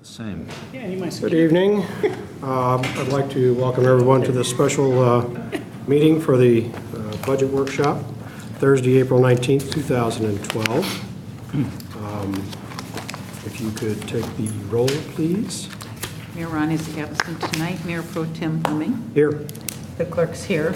Same. Yeah, you might Good evening. I'd like to welcome everyone to this special meeting for the budget workshop, Thursday, April 19th, 2012. If you could take the roll, please. Mayor Ron is absent tonight. Mayor Pro Tem Fleming. Here. The clerk's here.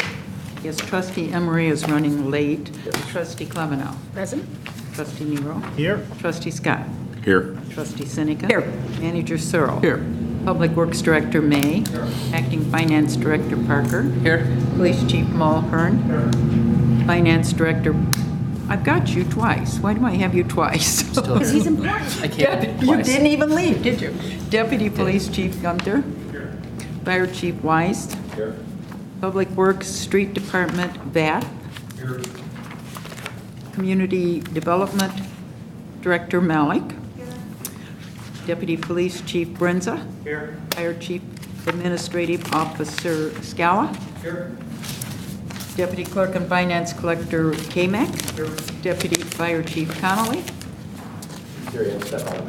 Yes, Trustee Emery is running late. Trustee Clevenow. Present. Trustee Nero. Here. Trustee Scott. Here. Trustee Seneca. Here. Manager Searle. Here. Public Works Director May. Acting Finance Director Parker. Here. Police Chief Mulhern. Finance Director, I've got you twice. Why do I have you twice? Because he's important. I can't. You didn't even leave, did you? Deputy Police Chief Gunther. Fire Chief Weiss. Here. Public Works Street Department Vath. Here. Community Development Director Malik. Deputy Police Chief Brenza. Here. Fire Chief Administrative Officer Scala. Here. Deputy Clerk and Finance Collector Kamek. Deputy Fire Chief Connolly.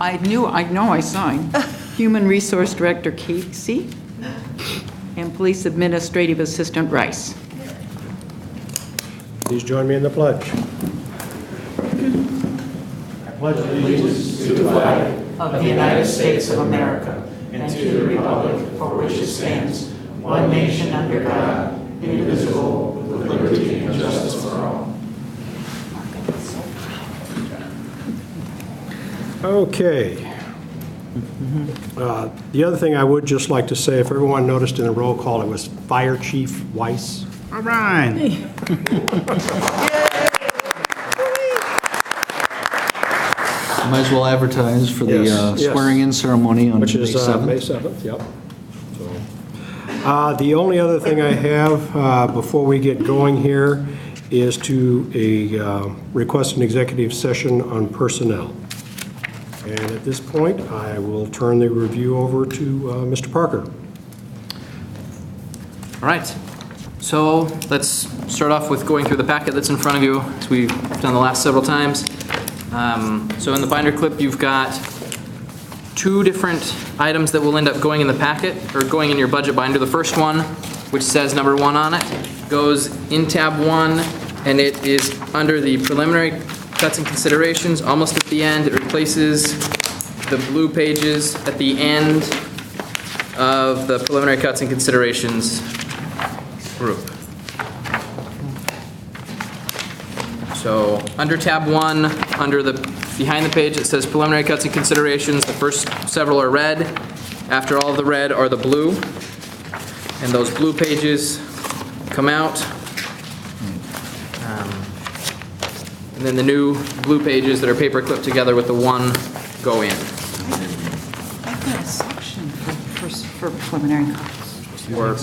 I know I signed. Human Resource Director Casey. And Police Administrative Assistant Rice. Please join me in the pledge. I pledge allegiance to the flag Of the United States of America and to the republic for which it stands, one nation under God, indivisible, with liberty and justice for all. Okay. The other thing I would just like to say, if everyone noticed in the roll call, it was Fire Chief Weiss. All right. Might as well advertise for the Yes, yes. swearing-in ceremony on May Which is May 7th. 7th, yep. So, the only other thing I have before we get going here is to request an executive session on personnel. And at this point, I will turn the review over to Mr. Parker. All right, so let's start off with going through the packet that's in front of you, as we've done the last several times. So in the binder clip, you've got two different items that will end up going in the packet, or going in your budget binder. The first one, which says number 1 on it, goes in tab 1, and it is under the preliminary cuts and considerations, almost at the end. It replaces the blue pages at the end of the preliminary cuts and considerations group. So under tab 1, behind the page, it says preliminary cuts and considerations. The first several are red. After all of the red are the blue. And those blue pages come out. And then the new blue pages that are paper clipped together with the 1 go in. I've got a section for preliminary cuts. Or,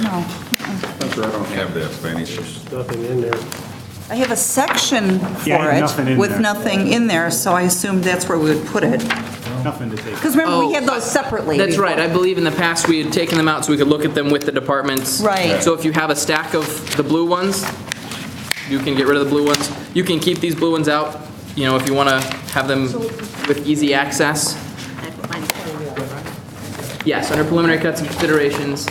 No. I don't have that, Spanish. There's nothing in there. I have a section Yeah, for nothing it in with there. nothing in there, so I assumed that's where we would put it. Nothing to take. Because remember, we Oh, had those separately. that's before. right. I believe in the past we had taken them out so we could look at them with the departments. Right. So if you have a stack of the blue ones, you can get rid of the blue ones. You can keep these blue ones out, you know, if you want to have them with easy access. Yes, under preliminary cuts and considerations.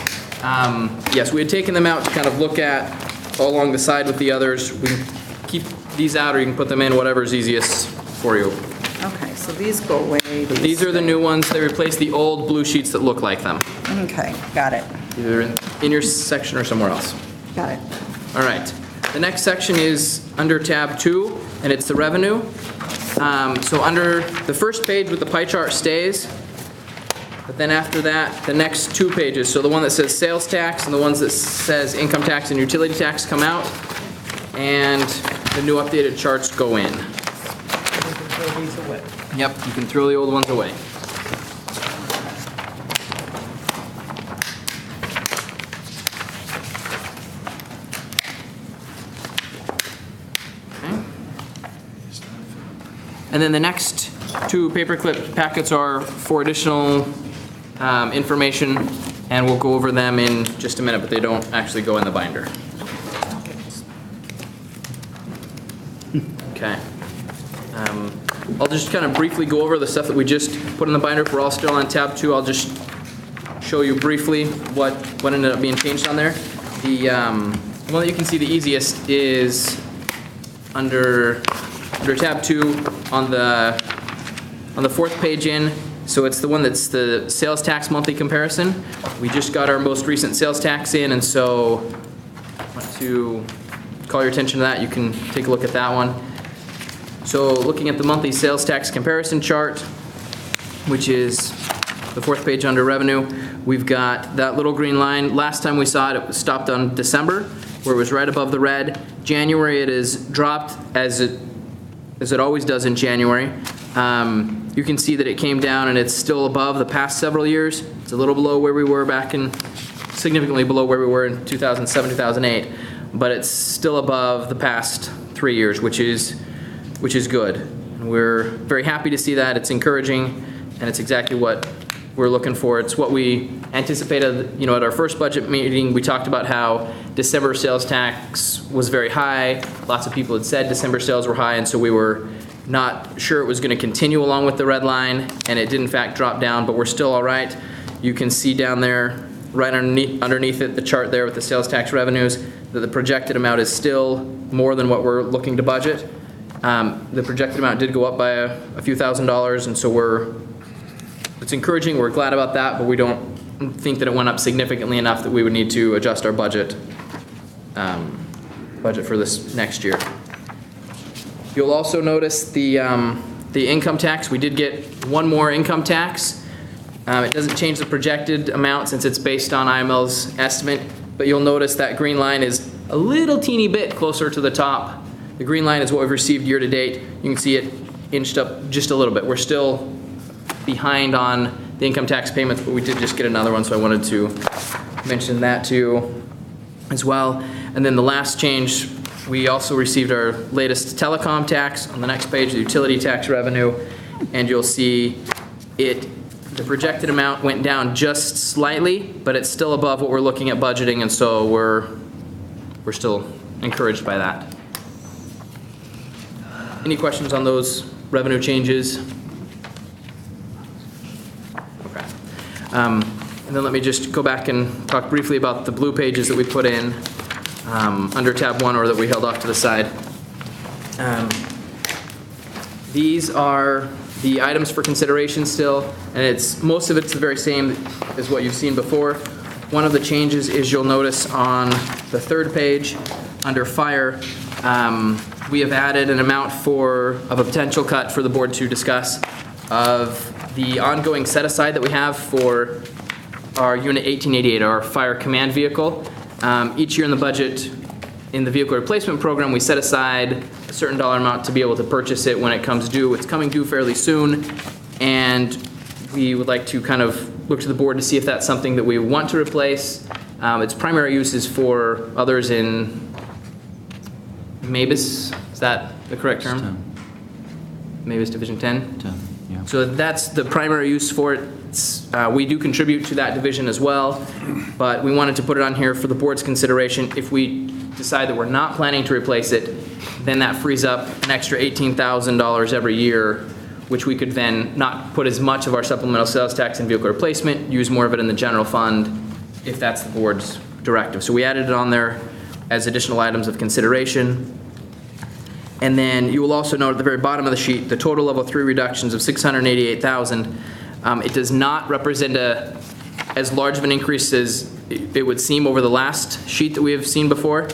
Yes, we had taken them out to kind of look at all along the side with the others. We can keep these out, or you can put them in, whatever's easiest for you. Okay, so these go away. But these are the new ones. They replace the old blue sheets that look like them, Okay, got it. either in your section or somewhere else. Got it. All right. The next section is under tab 2, and it's the revenue. So under the first page with the pie chart stays, but then after that, the next 2 pages, so the one that says sales tax and the ones that says income tax and utility tax come out, and the new updated charts go in. Yep, you can throw the old ones away. And then the next 2 paperclip packets are for additional information, and we'll go over them in just a minute, but they don't actually go in the binder. Okay. I'll just kind of briefly go over the stuff that we just put in the binder. If we're all still on tab 2, I'll just show you briefly what ended up being changed on there. The one that you can see the easiest is under tab 2 on the 4th page in. So it's the one that's the sales tax monthly comparison. We just got our most recent sales tax in, and so I want to call your attention to that. You can take a look at that one. So looking at the monthly sales tax comparison chart, which is the 4th page under revenue, we've got that little green line. Last time we saw it, it was stopped on December, where it was right above the red. January, it is dropped as it always does in January. You can see that it came down and it's still above the past several years. It's a little below where we were significantly below where we were in 2007, 2008, but it's still above the past 3 years, which is good. And we're very happy to see that. It's encouraging, and it's exactly what we're looking for. It's what we anticipated, at our first budget meeting. We talked about how December sales tax was very high. Lots of people had said December sales were high, and so we were not sure it was going to continue along with the red line, and it did in fact drop down, but we're still all right. You can see down there, right underneath it, the chart there with the sales tax revenues, that the projected amount is still more than what we're looking to budget. The projected amount did go up by a few $1,000s, and so it's encouraging. We're glad about that, but we don't think that it went up significantly enough that we would need to adjust our budget for this next year. You'll also notice the income tax. We did get one more income tax. It doesn't change the projected amount since it's based on IML's estimate, but you'll notice that green line is a little teeny bit closer to the top. The green line is what we've received year to date. You can see it inched up just a little bit. We're still behind on the income tax payments, but we did just get another one, so I wanted to mention that to you as well. And then the last change, we also received our latest telecom tax on the next page, the utility tax revenue, and you'll see the projected amount went down just slightly, but it's still above what we're looking at budgeting, and so we're still encouraged by that. Any questions on those revenue changes? Okay. And then let me just go back and talk briefly about the blue pages that we put in under tab 1, or that we held off to the side. These are the items for consideration still, and most of it's the very same as what you've seen before. One of the changes is, you'll notice on the 3rd page under fire, we have added an amount of a potential cut for the board to discuss of the ongoing set aside that we have for our Unit 1888, our fire command vehicle. Each year in the budget, in the vehicle replacement program, we set aside a certain dollar amount to be able to purchase it when it comes due. It's coming due fairly soon, and we would like to kind of look to the board to see if that's something that we want to replace. Its primary use is for others in MABUS, is that the correct term? 10. MABUS Division 10? 10, yeah. So that's the primary use for it. We do contribute to that division as well, but we wanted to put it on here for the board's consideration. If we decide that we're not planning to replace it, then that frees up an extra $18,000 every year, which we could then not put as much of our supplemental sales tax in vehicle replacement, use more of it in the general fund, if that's the board's directive. So we added it on there as additional items of consideration. And then you will also note at the very bottom of the sheet, the total level 3 reductions of $688,000. It does not represent as large of an increase as it would seem over the last sheet that we have seen before.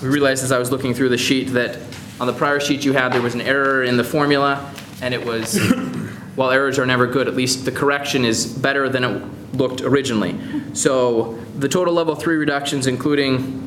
We realized as I was looking through the sheet that on the prior sheet you had, there was an error in the formula, and it was, while errors are never good, at least the correction is better than it looked originally. So the total level 3 reductions, including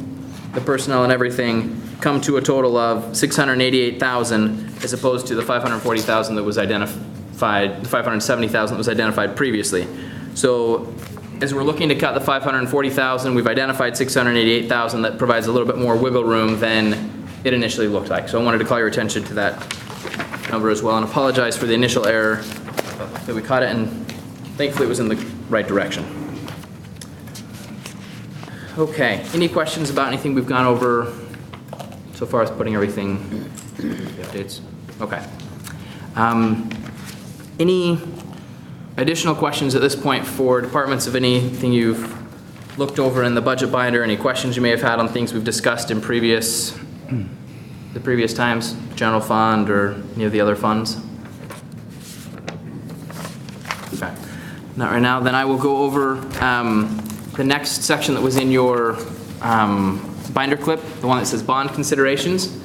the personnel and everything, come to a total of $688,000 as opposed to the $540,000 that was identified, the $570,000 that was identified previously. So as we're looking to cut the $540,000, we've identified $688,000. That provides a little bit more wiggle room than it initially looked like. So I wanted to call your attention to that number as well, and apologize for the initial error that we caught it, and thankfully it was in the right direction. Okay, any questions about anything we've gone over so far as putting everything, the updates? Okay. Any additional questions at this point for departments of anything you've looked over in the budget binder? Any questions you may have had on things we've discussed in the previous times, general fund or any of the other funds? Okay. Not right now. Then I will go over the next section that was in your binder clip, the one that says bond considerations.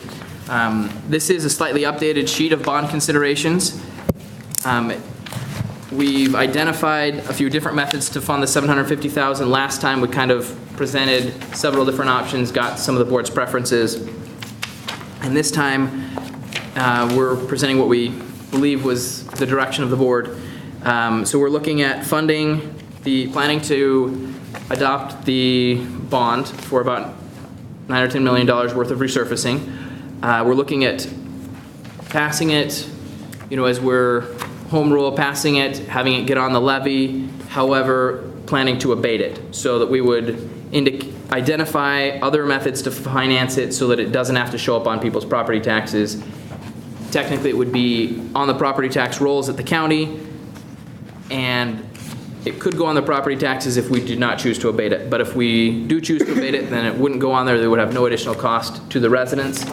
This is a slightly updated sheet of bond considerations. We've identified a few different methods to fund the $750,000. Last time we kind of presented several different options, got some of the board's preferences. And this time we're presenting what we believe was the direction of the board. So we're looking at planning to adopt the bond for about $9 or $10 million worth of resurfacing. We're looking at passing it, as we're home rule, passing it, having it get on the levy, however, planning to abate it so that we would identify other methods to finance it so that it doesn't have to show up on people's property taxes. Technically, it would be on the property tax rolls at the county, and it could go on the property taxes if we did not choose to abate it. But if we do choose to abate it, then it wouldn't go on there. There would have no additional cost to the residents.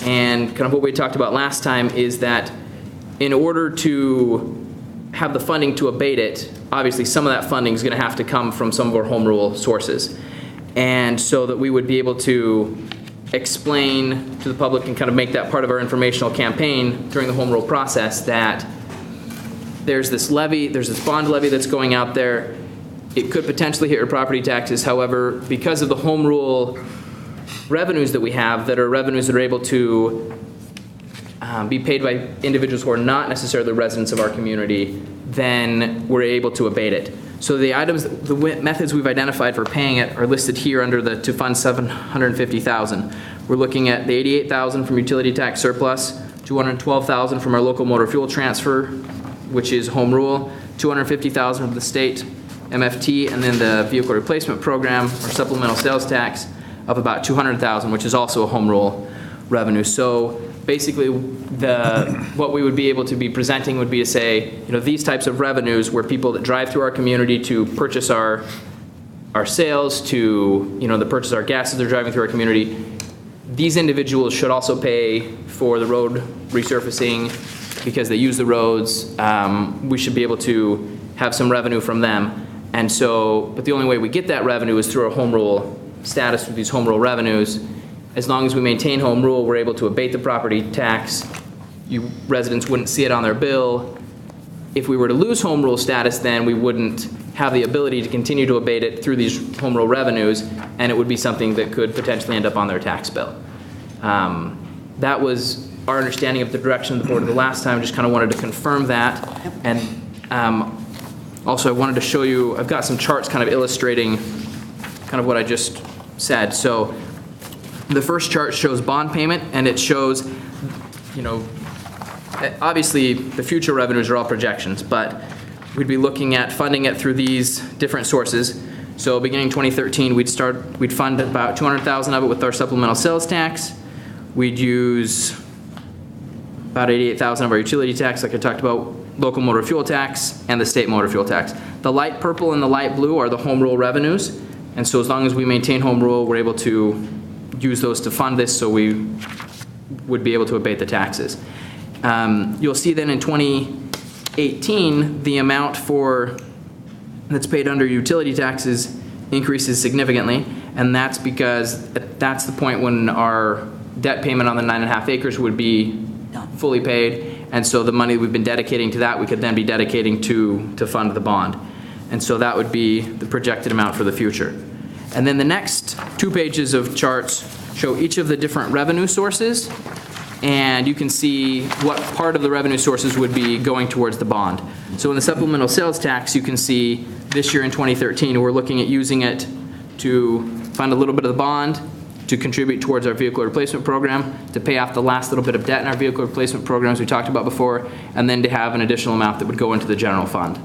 And kind of what we talked about last time is that in order to have the funding to abate it, obviously some of that funding is going to have to come from some of our home rule sources. And so that we would be able to explain to the public and kind of make that part of our informational campaign during the home rule process that there's this levy, there's this bond levy that's going out there. It could potentially hit your property taxes. However, because of the home rule revenues that we have, that are revenues that are able to be paid by individuals who are not necessarily residents of our community, then we're able to abate it. So the methods we've identified for paying it are listed here under the to fund $750,000. We're looking at the $88,000 from utility tax surplus, $212,000 from our local motor fuel transfer, which is home rule, $250,000 from the state MFT, and then the vehicle replacement program or supplemental sales tax of about $200,000, which is also a home rule revenue. So basically, what we would be able to be presenting would be to say, these types of revenues where people that drive through our community to purchase our sales, to to purchase our gas as they're driving through our community, these individuals should also pay for the road resurfacing because they use the roads. We should be able to have some revenue from them. And so, but the only way we get that revenue is through our home rule status with these home rule revenues. As long as we maintain home rule, we're able to abate the property tax. You residents wouldn't see it on their bill. If we were to lose home rule status, then we wouldn't have the ability to continue to abate it through these home rule revenues, and it would be something that could potentially end up on their tax bill. That was our understanding of the direction of the board the last time. Just kind of wanted to confirm that. And also I wanted to show you, I've got some charts kind of illustrating kind of what I just said. So the first chart shows bond payment, and it shows, obviously the future revenues are all projections, but we'd be looking at funding it through these different sources. So beginning 2013, we'd fund about $200,000 of it with our supplemental sales tax. We'd use about $88,000 of our utility tax, like I talked about, local motor fuel tax, and the state motor fuel tax. The light purple and the light blue are the home rule revenues, and so as long as we maintain home rule, we're able to use those to fund this, so we would be able to abate the taxes. You'll see then in 2018, the amount that's paid under utility taxes increases significantly, and that's because that's the point when our debt payment on the 9.5 acres would be fully paid, and so the money we've been dedicating to that we could then be dedicating to fund the bond. And so that would be the projected amount for the future. And then the next 2 pages of charts show each of the different revenue sources, and you can see what part of the revenue sources would be going towards the bond. So in the supplemental sales tax, you can see this year in 2013, we're looking at using it to fund a little bit of the bond, to contribute towards our vehicle replacement program, to pay off the last little bit of debt in our vehicle replacement programs we talked about before, and then to have an additional amount that would go into the general fund.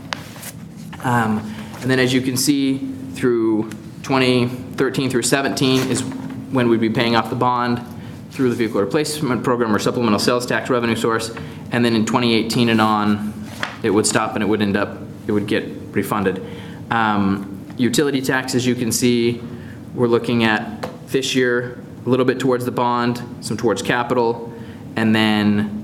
And then as you can see, through 2013 through 17 is when we'd be paying off the bond. through the vehicle replacement program or supplemental sales tax revenue source, and then in 2018 and on, it would stop and it would get refunded. Utility tax, as you can see, we're looking at this year, a little bit towards the bond, some towards capital, and then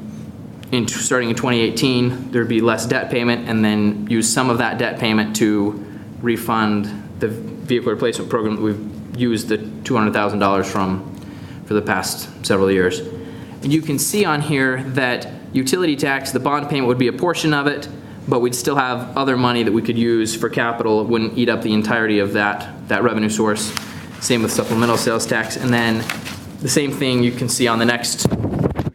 starting in 2018, there'd be less debt payment, and then use some of that debt payment to refund the vehicle replacement program that we've used the $200,000 from for the past several years. And you can see on here that utility tax, the bond payment would be a portion of it, but we'd still have other money that we could use for capital. It wouldn't eat up the entirety of that revenue source. Same with supplemental sales tax. And then the same thing you can see on the next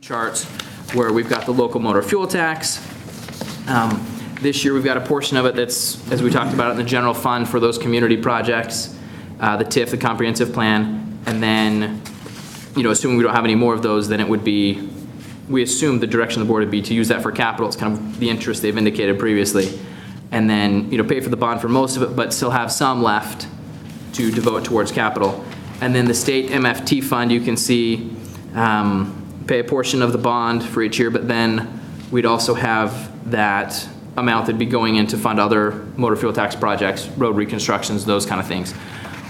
charts where we've got the local motor fuel tax. This year we've got a portion of it that's, as we talked about, in the general fund for those community projects, the TIF, the comprehensive plan, and then, assuming we don't have any more of those, then it would be, we assume the direction of the board would be to use that for capital. It's kind of the interest they've indicated previously. And then, pay for the bond for most of it, but still have some left to devote towards capital. And then the state MFT fund, you can see, pay a portion of the bond for each year, but then we'd also have that amount that'd be going in to fund other motor fuel tax projects, road reconstructions, those kind of things.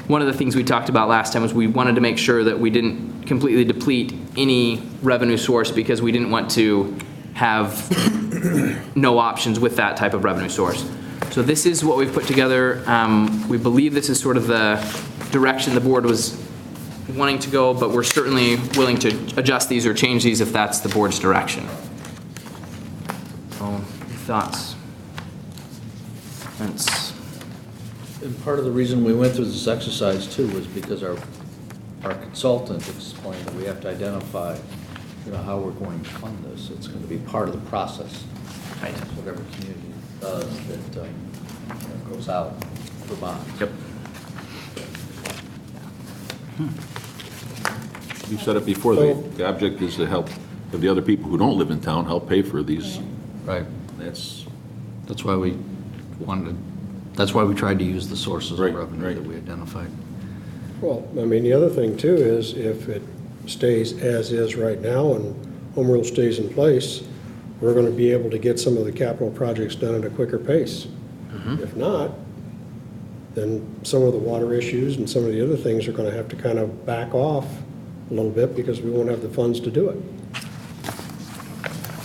One of the things we talked about last time was we wanted to make sure that we didn't completely deplete any revenue source because we didn't want to have no options with that type of revenue source. So this is what we've put together. We believe this is sort of the direction the board was wanting to go, but we're certainly willing to adjust these or change these if that's the board's direction. So, thoughts? And part of the reason we went through this exercise too was because our consultant explained that we have to identify, how we're going to fund this. It's going to be part of the process. Right. Whatever community does that goes out for bonds. Yep. You said it before, the object is to help the other people who don't live in town, help pay for these. Right. That's why we tried to use the sources of Right, revenue right. that we identified. Well, the other thing too is if it stays as is right now and home rule stays in place, we're going to be able to get some of the capital projects done at a quicker pace. If not, then some of the water issues and some of the other things are going to have to kind of back off a little bit because we won't have the funds to do it.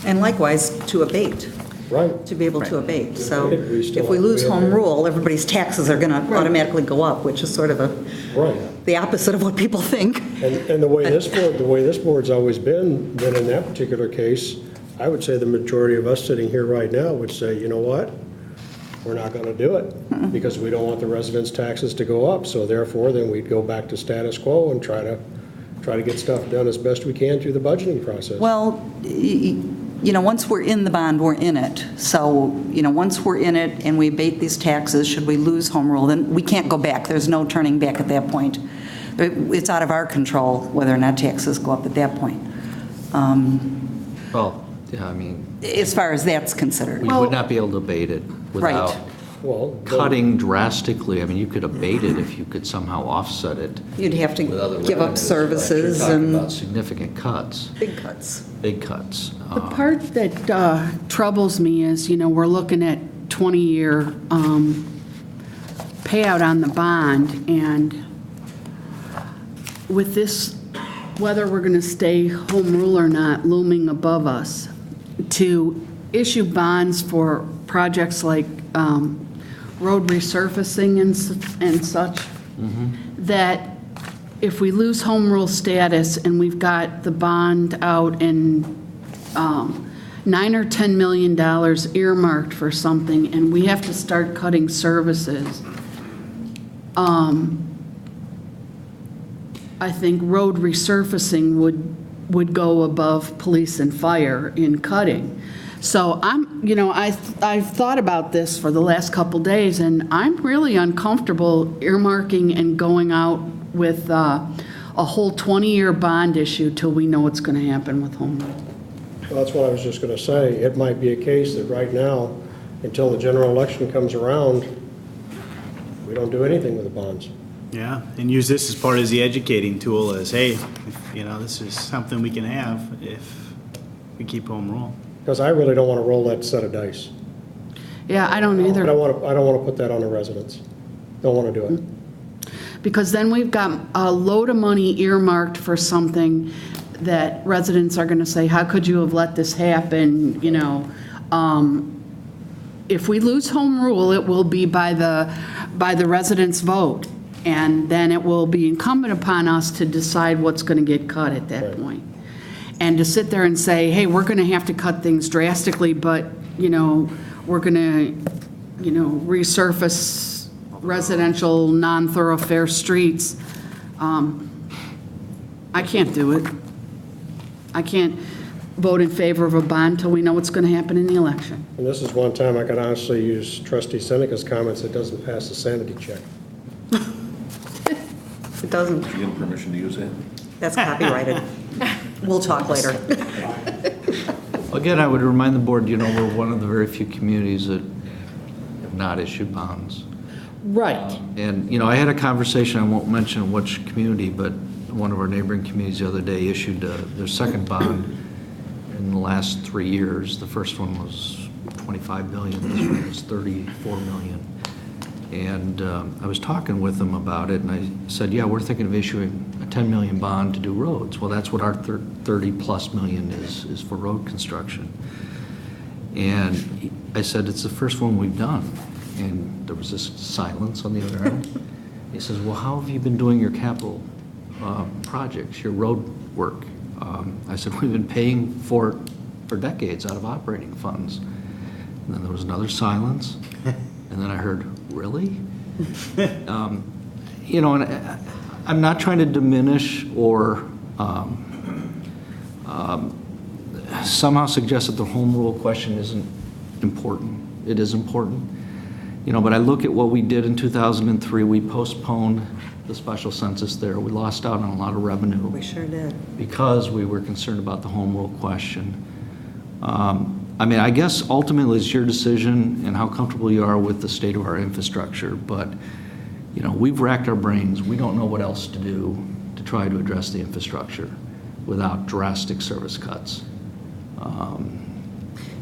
And likewise, to abate, Right. to be able to abate. So We still if we have- lose we have home to- rule, everybody's taxes are going to automatically go up, which is sort of Right. the opposite of what people think. And the way this board's always been, then in that particular case, I would say the majority of us sitting here right now would say, you know what? We're not going to do it because we don't want the residents' taxes to go up. So therefore, then we'd go back to status quo and try to get stuff done as best we can through the budgeting process. Well, once we're in the bond, we're in it. So, once we're in it and we abate these taxes, should we lose home rule, then we can't go back. There's no turning back at that point. It's out of our control whether or not taxes go up at that point, Well, yeah, as far as that's considered. we would not be able to abate it without Right. Well, cutting drastically. You could abate it if you could somehow offset it You'd have with other to give up revenues, but services you're talking about and significant cuts, big cuts. big cuts. The part that troubles me is, we're looking at 20-year payout on the bond, and with this, whether we're going to stay home rule or not looming above us, to issue bonds for projects like road resurfacing and such, that if we lose home rule status and we've got the bond out and $9 or $10 million earmarked for something, and we have to start cutting services, I think road resurfacing would go above police and fire in cutting. So I've thought about this for the last couple days, and I'm really uncomfortable earmarking and going out with a whole 20-year bond issue till we know what's going to happen with home rule. Well, that's what I was just going to say. It might be a case that right now, until the general election comes around, we don't do anything with the bonds. Yeah, and use this as part of the educating tool as, hey, this is something we can have if we keep home rule. Because I really don't want to roll that set of dice. Yeah, I don't I either. don't want to put that on the residents. Don't want to do it. Because then we've got a load of money earmarked for something that residents are going to say, how could you have let this happen, If we lose home rule, it will be by the residents' vote. And then it will be incumbent upon us to decide what's going to get cut at that point. And to sit there and say, hey, we're going to have to cut things drastically, but, we're going to, resurface residential non-thoroughfare streets. I can't do it. I can't vote in favor of a bond until we know what's going to happen in the election. And this is one time I could honestly use trustee Seneca's comments, it doesn't pass the sanity check. It doesn't. You give permission to use that? That's copyrighted. We'll talk later. Again, I would remind the board, we're one of the very few communities that have not issued bonds. Right. And, I had a conversation, I won't mention which community, but one of our neighboring communities the other day issued their second bond in the last 3 years. The first one was $25 million, this one was $34 million. And I was talking with them about it, and I said, yeah, we're thinking of issuing a $10 million bond to do roads. Well, that's what our 30-plus million is for road construction. And I said, it's the first one we've done. And there was this silence on the other end. He says, well, how have you been doing your capital projects, your road work? I said, we've been paying for it for decades out of operating funds. And then there was another silence. And then I heard, really? And I'm not trying to diminish or somehow suggest that the home rule question isn't important. It is important. But I look at what we did in 2003. We postponed the special census there. We lost out on a lot of revenue. We sure did. Because we were concerned about the home rule question. I guess ultimately it's your decision and how comfortable you are with the state of our infrastructure, but, we've racked our brains. We don't know what else to do to try to address the infrastructure without drastic service cuts.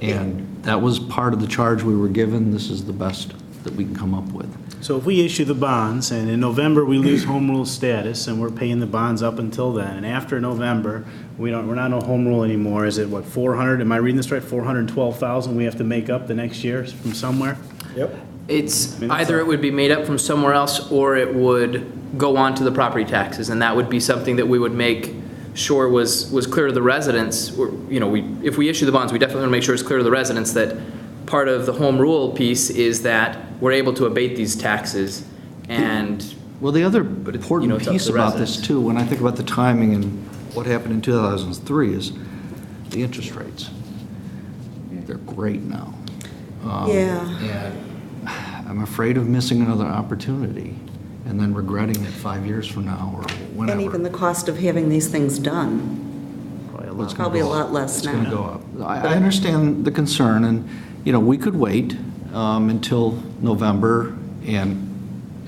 And that was part of the charge we were given. This is the best that we can come up with. So if we issue the bonds, and in November we lose home rule status, and we're paying the bonds up until then, and after November, we're not on home rule anymore, is it what, 400, am I reading this right, 412,000 we have to make up the next year from somewhere? Yep. It's either it would be made up from somewhere else or it would go on to the property taxes, and that would be something that we would make sure was clear to the residents. If we issue the bonds, we definitely want to make sure it's clear to the residents that part of the home rule piece is that we're able to abate these taxes. And well, the other important it's up to piece the about this residents. too, when I think about the timing and what happened in 2003, is the interest rates. They're great now. Yeah. And I'm afraid of missing another opportunity and then regretting it 5 years from now or whenever. And even the cost of having these things done, It's gonna probably go a lot up. less It's going to now. go up. I understand the concern, and, we could wait until November, and,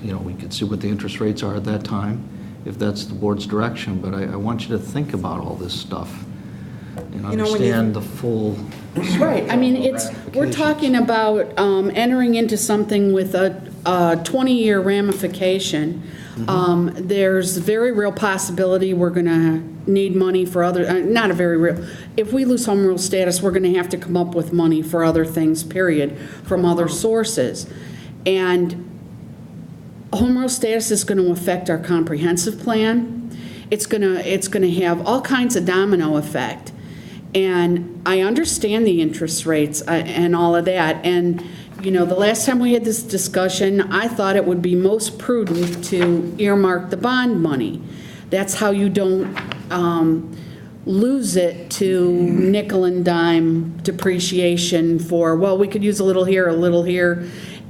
we could see what the interest rates are at that time, if that's the board's direction, but I want you to think about all this stuff and when you- understand the full. Right, we're talking about entering into something with a 20-year ramification. There's a very real possibility we're going to need money for other, not a very real, if we lose home rule status, we're going to have to come up with money for other things, period, from other sources. And home rule status is going to affect our comprehensive plan. It's going to have all kinds of domino effect. And I understand the interest rates and all of that. And, the last time we had this discussion, I thought it would be most prudent to earmark the bond money. That's how you don't lose it to nickel and dime depreciation for, well, we could use a little here,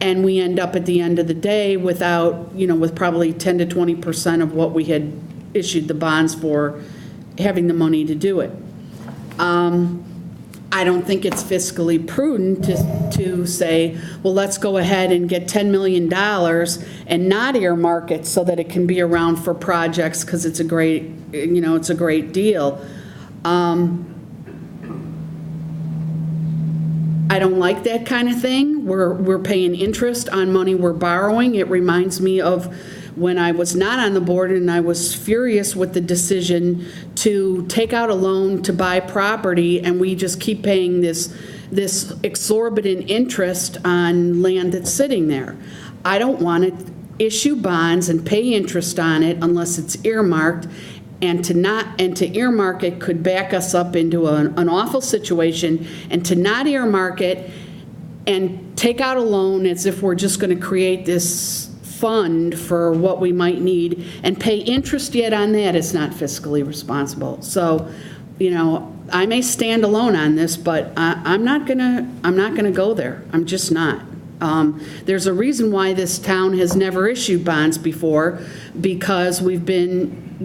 and we end up at the end of the day without, with probably 10 to 20% of what we had issued the bonds for, having the money to do it. I don't think it's fiscally prudent to say, well, let's go ahead and get $10 million and not earmark it so that it can be around for projects because it's a great, it's a great deal. I don't like that kind of thing. We're paying interest on money we're borrowing. It reminds me of when I was not on the board and I was furious with the decision to take out a loan to buy property, and we just keep paying this exorbitant interest on land that's sitting there. I don't want to issue bonds and pay interest on it unless it's earmarked, and to earmark it could back us up into an awful situation, and to not earmark it and take out a loan as if we're just going to create this fund for what we might need and pay interest yet on that is not fiscally responsible. So, I may stand alone on this, but I'm not gonna go there. I'm just not. There's a reason why this town has never issued bonds before, because we've been,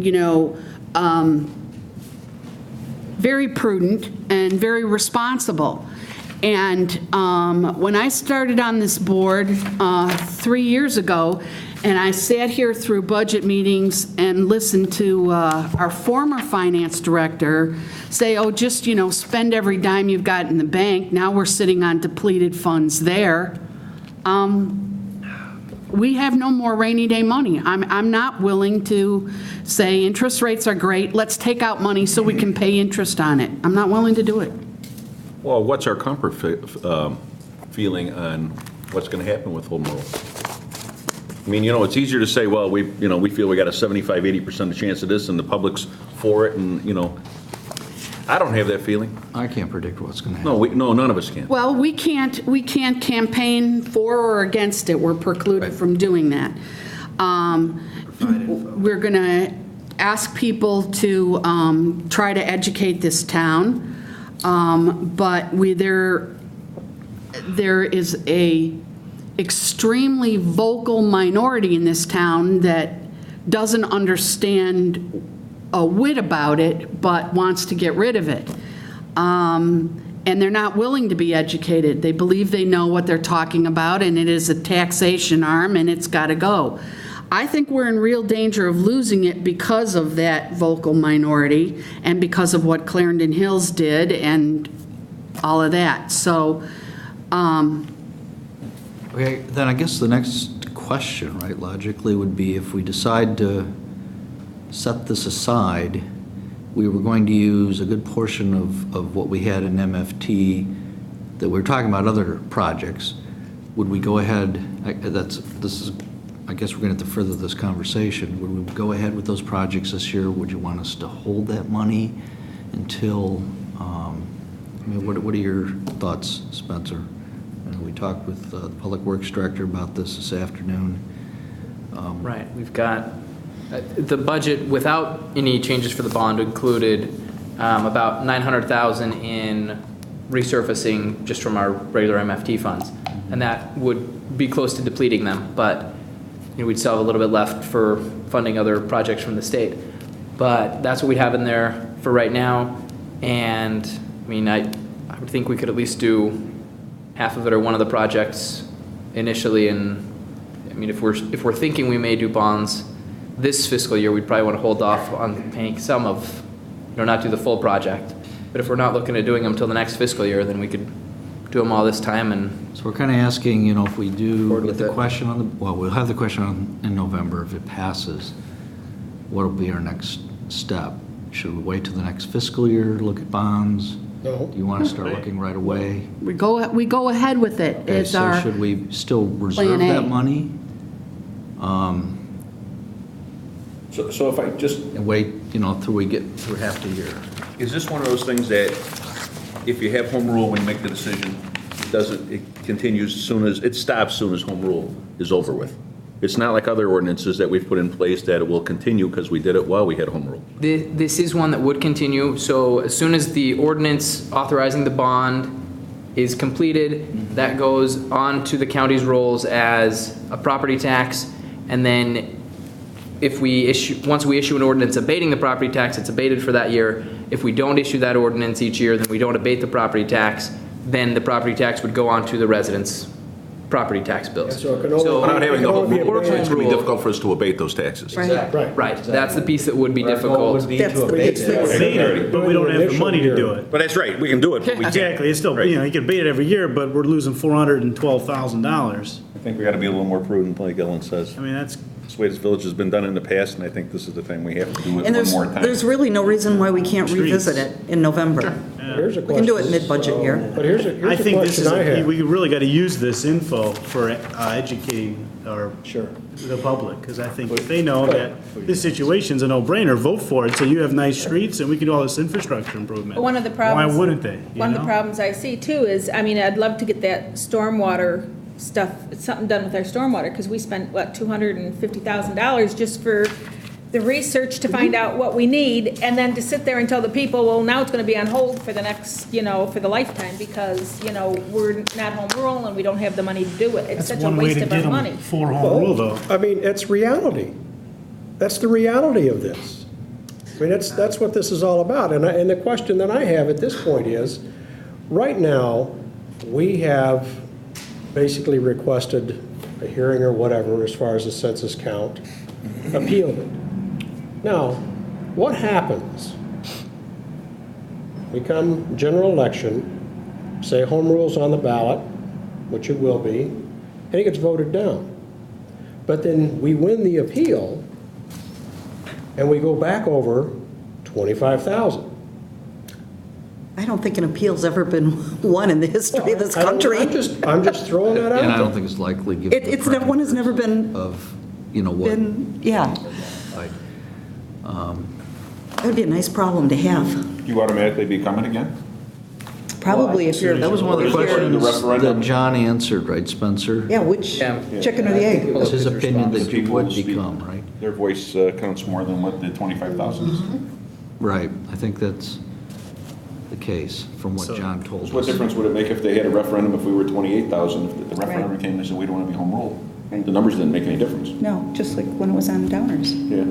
very prudent and very responsible. And when I started on this board 3 years ago, and I sat here through budget meetings and listened to our former finance director say, oh, just, spend every dime you've got in the bank. Now we're sitting on depleted funds there. We have no more rainy day money. I'm not willing to say interest rates are great. Let's take out money so we can pay interest on it. I'm not willing to do it. Well, what's our comfort feeling on what's going to happen with home rule? I mean, it's easier to say, well, we feel we got a 75, 80% chance of this, and the public's for it, and, I don't have that feeling. I can't predict what's going to happen. No, none of us can. Well, we can't campaign for or against it. We're precluded from doing that. We're going to ask people to try to educate this town, but there is a extremely vocal minority in this town that doesn't understand a whit about it, but wants to get rid of it. And they're not willing to be educated. They believe they know what they're talking about, and it is a taxation arm, and it's got to go. I think we're in real danger of losing it because of that vocal minority and because of what Clarendon Hills did and all of that. So, Okay, then I guess the next question, right, logically would be if we decide to set this aside, we were going to use a good portion of what we had in MFT that we were talking about other projects. Would we go ahead, I guess we're going to have to further this conversation. Would we go ahead with those projects this year? Would you want us to hold that money until, what are your thoughts, Spencer? We talked with the Public Works Director about this afternoon. Right, we've got, the budget without any changes for the bond included about $900,000 in resurfacing just from our regular MFT funds. And that would be close to depleting them, but we'd still have a little bit left for funding other projects from the state. But that's what we have in there for right now. And I would think we could at least do half of it or one of the projects initially. And if we're thinking we may do bonds this fiscal year, we'd probably want to hold off on paying some of, not do the full project. But if we're not looking at doing them until the next fiscal year, then we could do them all this time. And so we're kind of asking, if we do get the question on we'll have the question in November. If it passes, what will be our next step? Should we wait till the next fiscal year to look at bonds? No. Do you want to start looking right away? we go ahead with it. Okay, It's so our should we still reserve Plan A. that money? So if I just, And wait, till we get through half the year? is this one of those things that if you have home rule when you make the decision, it continues it stops soon as home rule is over with? It's not like other ordinances that we've put in place that it will continue because we did it while we had home rule. this is one that would continue. So as soon as the ordinance authorizing the bond is completed, that goes on to the county's rolls as a property tax. And then once we issue an ordinance abating the property tax, it's abated for that year. If we don't issue that ordinance each year, then we don't abate the property tax, then the property tax would go on to the residents' property tax bills. So it can only- Without having the whole It can only be ordinance, it's going to be rule. difficult for us to abate those taxes. Right. Right, that's the piece that would be Our goal difficult. would be That's- to abate it's- it. Abate it, but we don't have the money to do it. But that's right, we can do it, but we can't. Exactly, it's still, Right. you know, you can abate it every year, but we're losing $412,000. I think we got to be a little more prudent, like Ellen says. I mean, that's, That's the way this village has been done in the past, and I think this is the time we have to do it And one more time. there's really no reason why we can't Streets. revisit it in November. Here's a We can do it question. mid-budget year. But here's I a think this question is, I have. we really got to use this info for educating our, Sure. the public, because I think if they know that this situation's a no-brainer, vote for it, so you have nice streets and we can do all this infrastructure improvement. But one of the problems. Why wouldn't they? you One of the know? problems I see too is, I mean, I'd love to get that stormwater stuff, something done with our stormwater, because we spent, what, $250,000 just for the research to find out what we need, and then to sit there and tell the people, well, now it's gonna be on hold for the next, for the lifetime, because, we're not home rule and we don't have the money to do it. It's That's such a one way waste to of get our them money. for home rule, though. I mean, it's reality. That's the reality of this. I mean, that's what this is all about. And the question that I have at this point is, right now, we have basically requested a hearing or whatever as far as the census count, appealed it. Now, what happens? We come general election, say home rule's on the ballot, which it will be, and it gets voted down. But then we win the appeal, and we go back over 25,000. I don't think an appeal's ever been won in the history of this country. I'm just throwing that out And I don't there. think it's likely, given the It's, one has never been, of, what. yeah. That would be a nice problem to have. You automatically become it again? Probably if you're. That was one of the Is there questions the referendum? that John answered, right, Spencer? Yeah, which Yeah. chicken or the egg? It was his opinion that you People would speak. become, right? Their voice counts more than what the 25,000 is. Right, I think that's the case, from what John told us. So what difference would it make if they had a referendum if we were 28,000? If the referendum came and said, we don't want to be home rule? Right. The numbers didn't make any difference. No, just like when it was on Downers. Yeah.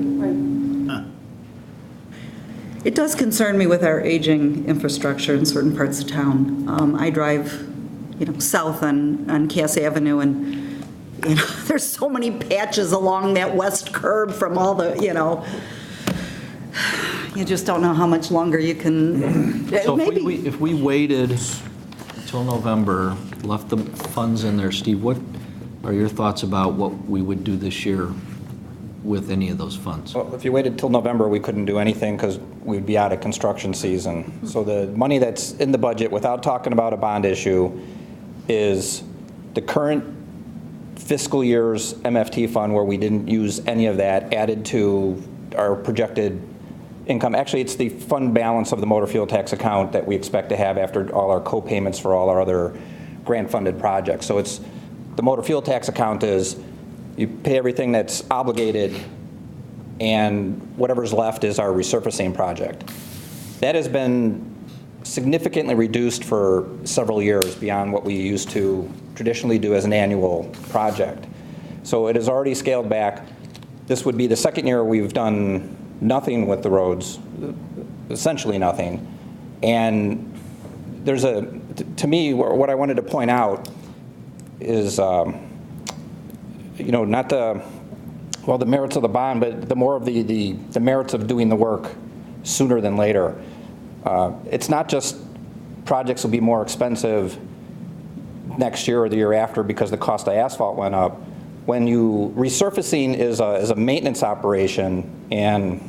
It does concern me with our aging infrastructure in certain parts of town. I drive, south on Cass Avenue, and, there's so many patches along that west curb from all the, you just don't know how much longer you can, So maybe. if we waited till November, left the funds in there, Steve, what are your thoughts about what we would do this year with any of those funds? Well, if you waited till November, we couldn't do anything because we'd be out of construction season. So the money that's in the budget, without talking about a bond issue, is the current fiscal year's MFT fund where we didn't use any of that, added to our projected income. Actually, it's the fund balance of the motor fuel tax account that we expect to have after all our co-payments for all our other grant-funded projects. So it's, the motor fuel tax account is, you pay everything that's obligated, and whatever's left is our resurfacing project. That has been significantly reduced for several years beyond what we used to traditionally do as an annual project. So it has already scaled back. This would be the second year we've done nothing with the roads, essentially nothing. And there's to me, what I wanted to point out is, not the merits of the bond, but the more of the merits of doing the work sooner than later. It's not just projects will be more expensive next year or the year after because the cost of asphalt went up. When resurfacing is a maintenance operation, and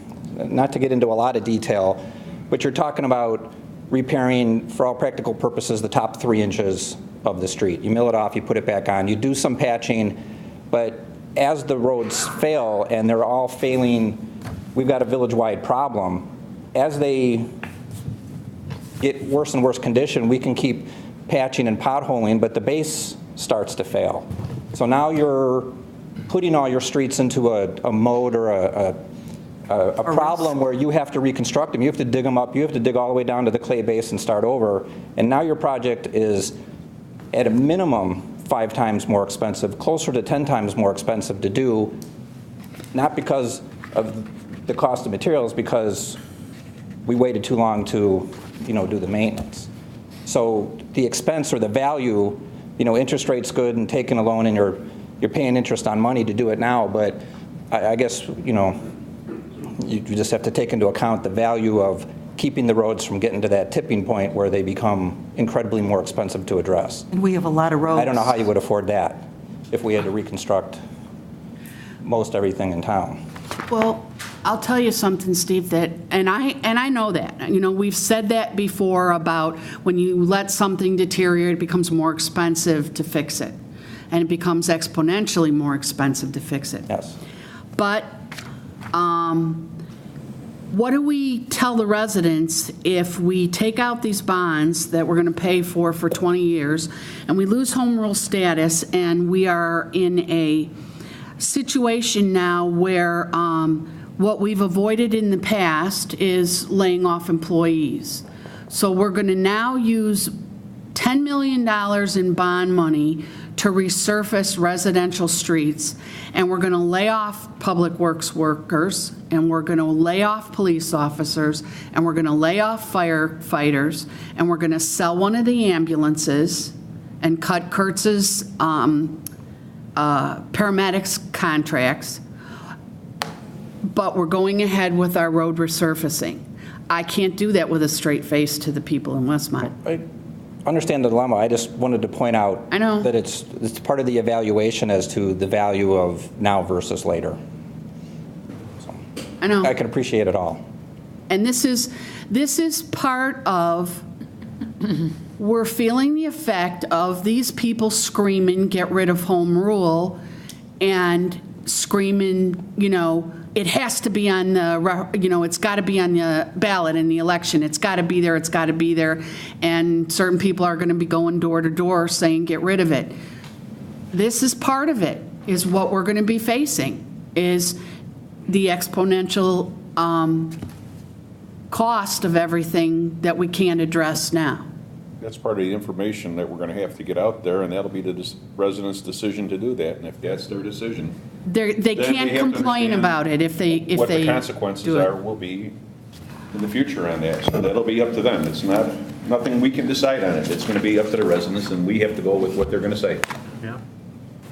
not to get into a lot of detail, but you're talking about repairing, for all practical purposes, the top 3 inches of the street. You mill it off, you put it back on, you do some patching, but as the roads fail, and they're all failing, we've got a village-wide problem. As they get worse and worse condition, we can keep patching and potholing, but the base starts to fail. So now you're putting all your streets into a mode or a problem where you have to reconstruct them. You have to dig them up. You have to dig all the way down to the clay base and start over. And now your project is, at a minimum, 5 times more expensive, closer to 10 times more expensive to do, not because of the cost of materials, because we waited too long to, do the maintenance. So the expense or the value, interest rate's good and taking a loan and you're paying interest on money to do it now, but I guess, you just have to take into account the value of keeping the roads from getting to that tipping point where they become incredibly more expensive to address. And we have a lot of roads. I don't know how you would afford that if we had to reconstruct most everything in town. Well, I'll tell you something, Steve, and I know that. We've said that before about when you let something deteriorate, it becomes more expensive to fix it. And it becomes exponentially more expensive to fix it. Yes. But what do we tell the residents if we take out these bonds that we're going to pay for 20 years, and we lose home rule status, and we are in a situation now where what we've avoided in the past is laying off employees. So we're going to now use $10 million in bond money to resurface residential streets, and we're going to lay off public works workers, and we're going to lay off police officers, and we're going to lay off firefighters, and we're going to sell one of the ambulances and cut Kurtz's paramedics contracts, but we're going ahead with our road resurfacing. I can't do that with a straight face to the people in Westmont. I understand the dilemma. I just wanted to point out I know. that it's part of the evaluation as to the value of now versus later. So, I know. I can appreciate it all. And this is part of, we're feeling the effect of these people screaming, get rid of home rule, and screaming, it has to be on the, it's got to be on the ballot in the election. It's got to be there, it's got to be there. And certain people are going to be going door to door saying, get rid of it. This is part of it, is what we're going to be facing, is the exponential cost of everything that we can't address now. That's part of the information that we're going to have to get out there, and that'll be the residents' decision to do that. And if that's their decision, They Then we can't have to complain understand about it if they what the do consequences it. will be in the future on that. So that'll be up to them. It's nothing we can decide on it. It's going to be up to the residents, and we have to go with what they're going to say. Yeah.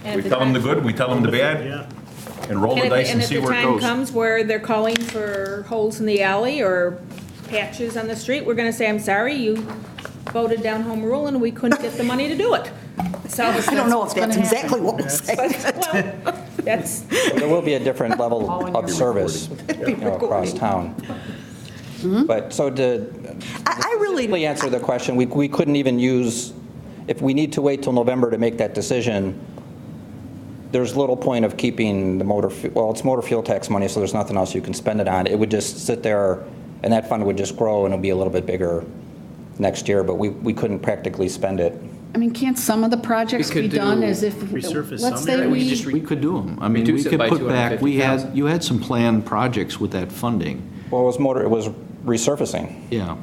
And We if the tell them the time- good, we tell them the bad, Yeah. and roll the dice and see where it if the time goes. comes where they're calling for holes in the alley or patches on the street, we're gonna say, I'm sorry, you voted down home rule and we couldn't get the money to do it. So, I don't know if that's exactly what we'll say. well, that's, There will be a different level of service across town. But so to I really, simply answer the question, we couldn't even use, if we need to wait till November to make that decision, there's little point of keeping the it's motor fuel tax money, so there's nothing else you can spend it on. It would just sit there, and that fund would just grow, and it'll be a little bit bigger next year, but we couldn't practically spend it. I mean, can't some of the projects We could be done do- as if, Resurface let's some say areas. we, just We could do them. I mean, we Reduce it could by put back, you had some planned projects with that funding. Well, it was resurfacing. Yeah.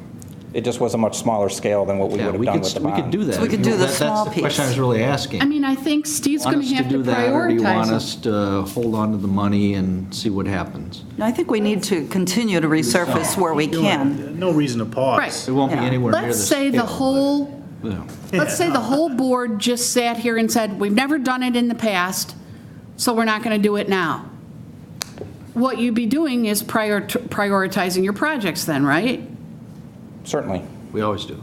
It just was a much smaller scale than what we Yeah, would have we done could, with the we bond. could do that. So we could do the That's small the question I piece. was really asking. I mean, I think Steve's Want going us to have to do that, or do you want prioritize them. us to hold on to the money and see what happens? I think we need to continue to resurface where we can. No reason to pause. Right. It won't be Yeah. anywhere near Let's this. say the whole, Yeah. let's say the whole board just sat here and said, we've never done it in the past, so we're not going to do it now. What you'd be doing is prioritizing your projects then, right? Certainly. We always do.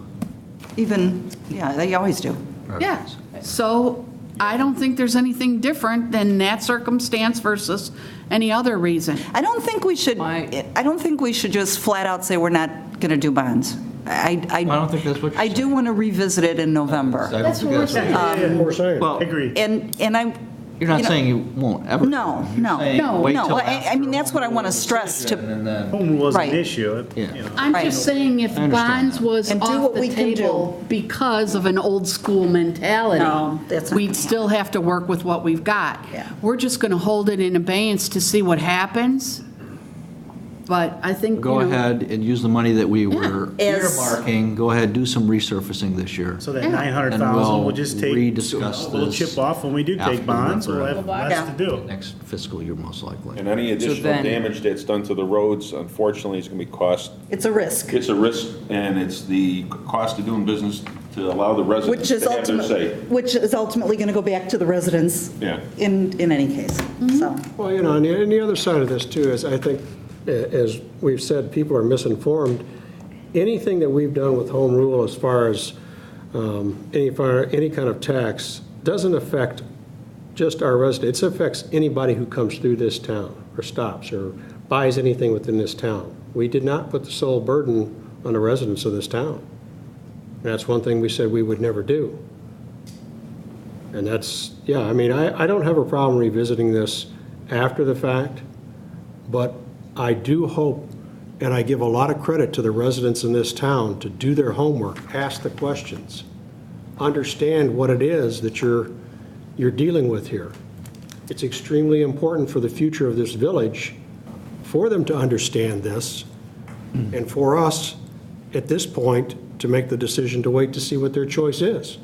Even, yeah, they always do. Yeah. So I don't think there's anything different than that circumstance versus any other reason. I don't think we should just flat out say we're not going to do bonds. I don't think that's what you're I do want to revisit it in November. That's what we're saying. We're saying. Well, Agree. And I. you're not you know, saying you won't ever. No, no, saying no, wait no. till I after mean, that's what I want to stress to, And then, Home rule wasn't Right. an issue. Yeah. I'm Right. just saying if I understand bonds that. was And do off what the we can table because of an old school mentality, No, that's not we'd gonna still have to work with what we've got. Yeah. We're just going to hold it in abeyance to see what happens. but I think, Go ahead and use the money that we were As- earmarking, go ahead, do some resurfacing this year. So that Yeah. 900,000 we'll just take, rediscuss we'll this chip off when we do after take bonds, we'll have November. less to do. Next fiscal year, most likely. And any additional then- damage that's done to the roads, unfortunately, is going to be cost. It's a risk, It's a risk, and it's the cost of doing business to allow the residents which is to have their say. ultimately going to go back to the residents Yeah. in any case, so. Well, you know, and the other side of this too is I think, as we've said, people are misinformed. Anything that we've done with home rule as far as any kind of tax doesn't affect just our residents. It affects anybody who comes through this town or stops or buys anything within this town. We did not put the sole burden on the residents of this town. That's one thing we said we would never do. And that's, yeah, I mean, I don't have a problem revisiting this after the fact, but I do hope, and I give a lot of credit to the residents in this town to do their homework, ask the questions, understand what it is that you're dealing with here. It's extremely important for the future of this village for them to understand this, and for us, at this point, to make the decision to wait to see what their choice is.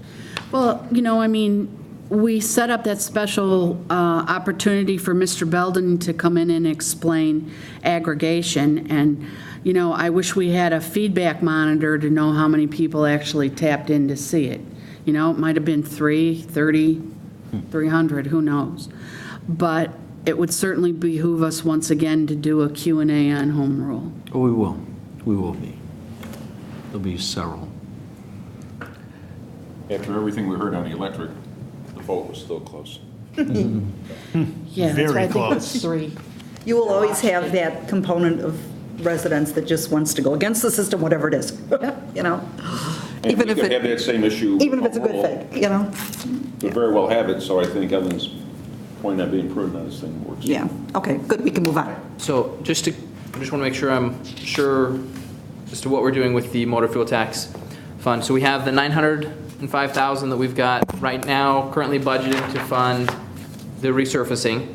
well, I mean, we set up that special opportunity for Mr. Belden to come in and explain aggregation, and, I wish we had a feedback monitor to know how many people actually tapped in to see it. It might have been 30, 300, who knows? But it would certainly behoove us once again to do a Q&A on home rule. Oh, we will. We will be. There'll be several. After everything we heard on the electric, the vote was still close. Yeah, that's Very why I think close. it's 3. You will always have that component of residents that just wants to go against the system, whatever it is, you know? And Even we if could have it, that same issue. even if it's a good thing, you know? Could very well have it, so I think Ellen's point on being prudent on this thing works. Yeah, okay, good, we can move on. So I just want to make sure I'm sure as to what we're doing with the motor fuel tax fund. So we have the $905,000 that we've got right now currently budgeted to fund the resurfacing.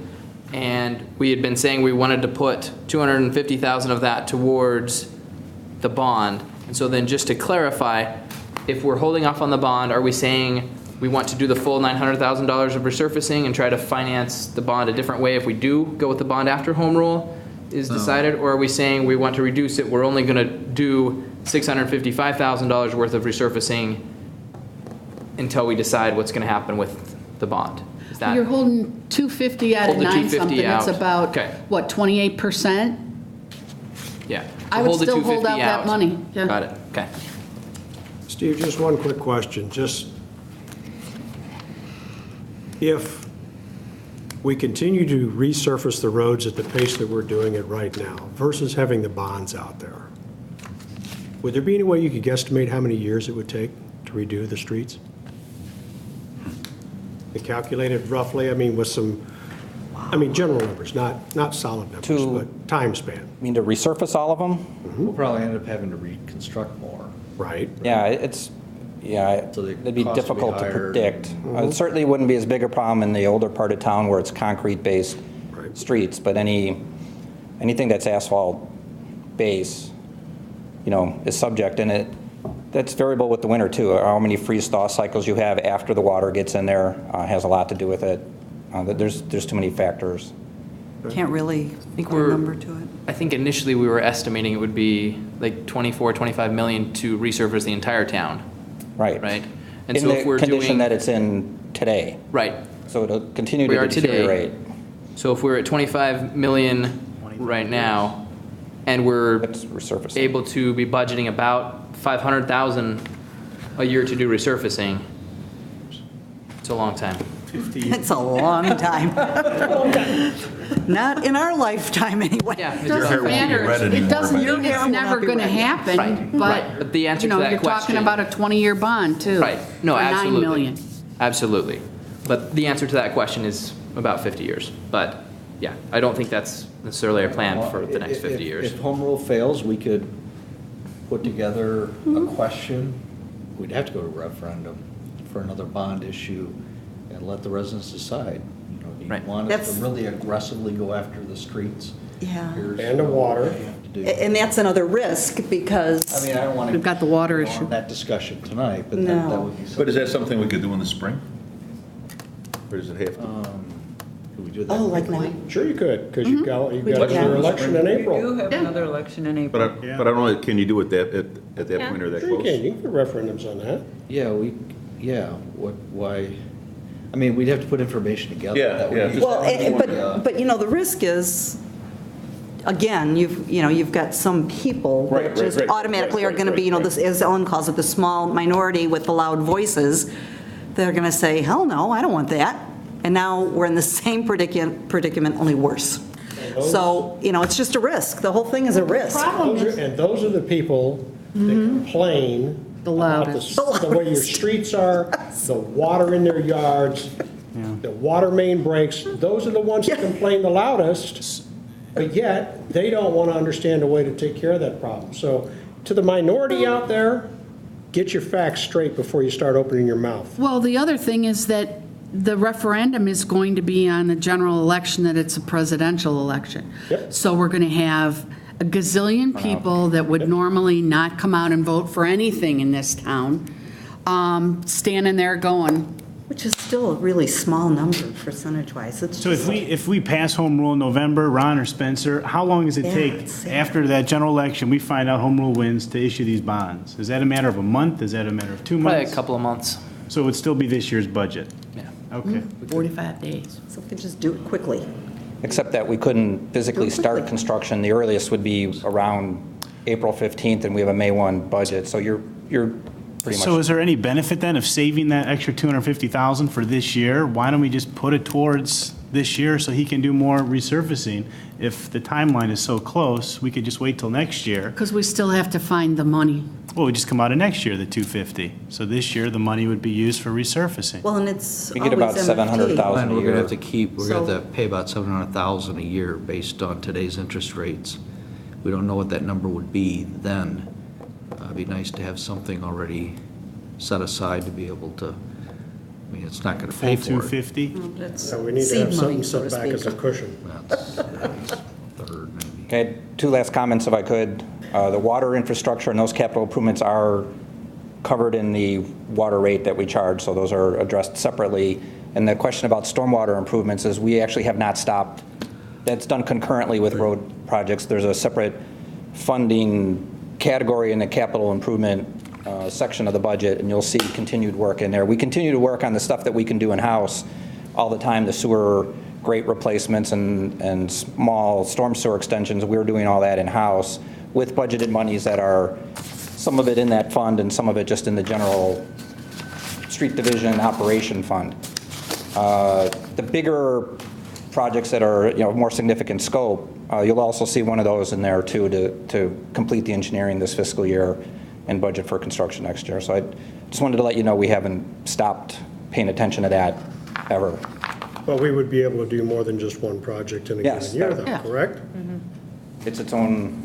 And we had been saying we wanted to put $250,000 of that towards the bond. And so then just to clarify, if we're holding off on the bond, are we saying we want to do the full $900,000 of resurfacing and try to finance the bond a different way if we do go with the bond after home rule is decided? Or are we saying we want to reduce it, we're only going to do $655,000 worth of resurfacing until we decide what's going to happen with the bond? Is that? You're holding 250 out of Hold the 9 250 something, it's out. about, Okay. what, 28%? Yeah. I We'll would hold the still hold 250 out that money, yeah. Got it, okay. Steve, just one quick question. Just if we continue to resurface the roads at the pace that we're doing it right now versus having the bonds out there, would there be any way you could guesstimate how many years it would take to redo the streets? They calculated roughly, I mean, with some, general numbers, not solid numbers, To- but time span, I mean, to resurface all of them? We'll probably end up having to reconstruct more. right? Yeah, So the it'd be cost would be difficult to higher. predict. It certainly wouldn't be as big a problem in the older part of town where it's concrete-based Right. streets, but anything that's asphalt base, is subject, and that's variable with the winter too. How many freeze-thaw cycles you have after the water gets in there has a lot to do with it. There's too many factors. Can't really think put a we're- number to it. I think initially we were estimating it would be like 25 million to resurface the entire town, Right. right? And In so if the we're condition doing, that it's in today. right, So it'll continue We to are today. deteriorate. so if we're at 25 million right now, and we're That's resurfacing. able to be budgeting about 500,000 a year to do resurfacing, it's a long time. It's a long time. Not in our lifetime, anyway. Yeah. It doesn't matter, it doesn't Your mean hair it's will never not be going to ready. happen, Right, but, right. But the answer to that you're talking question- about a 20-year bond, too. Right, no, for absolutely. 9 million. Absolutely. But the answer to that question is about 50 years. But, yeah, I don't think that's necessarily our plan for the next 50 years. If home rule fails, we could put together a question. We'd have to go to referendum for another bond issue and let the residents decide. Do Right. you want us That's- to really aggressively go after the streets? Yeah. And the water. And that's another risk because, I mean, I don't want to. We've got the water issue. That discussion tonight, but No. that would be something. But is that something we could do in the spring? Or does it have to? Could we do that? oh, like now. Sure you could, because you've got We another can. election in You April. have another election in But April. I don't know, can you do it at that Yeah. point or that Sure you close? can, you can put referendums on that. Yeah, why, I mean, we'd have to put information together. Yeah, That would yeah, be- just- Well, that would be, but, you know, the risk is, again, you've got some people Right, that right, just right, automatically are right, going to be, right, this, as Ellen calls it, the small minority with the loud voices. They're going to say, hell no, I don't want that. And now we're in the same predicament, only worse. So, it's just a risk. The whole thing is a risk. Those are the people that complain The about loudest. the way your streets are, the water in their yards, the water main breaks. Those are the ones that complain the loudest, but yet they don't want to understand a way to take care of that problem. So to the minority out there, get your facts straight before you start opening your mouth. Well, the other thing is that the referendum is going to be on a general election, that it's a presidential election. Yep. So we're going to have a gazillion people that would normally not come out and vote for anything in this town, standing there going, Which is still a really small number percentage-wise. It's So just- if we pass home rule in November, Ron or Spencer, how long does it Yeah, take it's sad. after that general election, we find out home rule wins to issue these bonds? Is that a matter of a month? Is that a matter of 2 Probably a months? couple of months. So it would still be this year's budget? Yeah. Okay. 45 days. So we could just do it quickly. Except that we couldn't physically start construction. The earliest would be around April 15th, and we have a May 1 budget. So you're pretty So much, is there any benefit then of saving that extra 250,000 for this year? Why don't we just put it towards this year so he can do more resurfacing? If the timeline is so close, we could just wait till next year. Because we still have to find the money. Well, we just come out of next year, the 250. So this year, the money would be used for resurfacing. Well, and it's we always get about MFT. 700,000 And a we're gonna year. have to we're gonna So- have to pay about 700,000 a year based on today's interest rates. We don't know what that number would be then. It'd be nice to have something already set aside to be able to, I mean, it's not gonna pay Full for it. 250? That's So we need to seed have money, something so to set back as a speak. cushion. That's third, maybe. Okay, two last comments if I could. The water infrastructure and those capital improvements are covered in the water rate that we charge, so those are addressed separately. And the question about stormwater improvements is we actually have not stopped. That's done concurrently with road projects. There's a separate funding category in the capital improvement section of the budget, and you'll see continued work in there. We continue to work on the stuff that we can do in-house all the time, the sewer grate replacements and small storm sewer extensions. We're doing all that in-house with budgeted monies that are, some of it in that fund and some of it just in the general street division operation fund. The bigger projects that are, more significant scope, you'll also see one of those in there too, to complete the engineering this fiscal year and budget for construction next year. So I just wanted to let you know we haven't stopped paying attention to that ever. But we would be able to do more than just one project in a Yes, given year, that- though, Yeah. correct? It's its own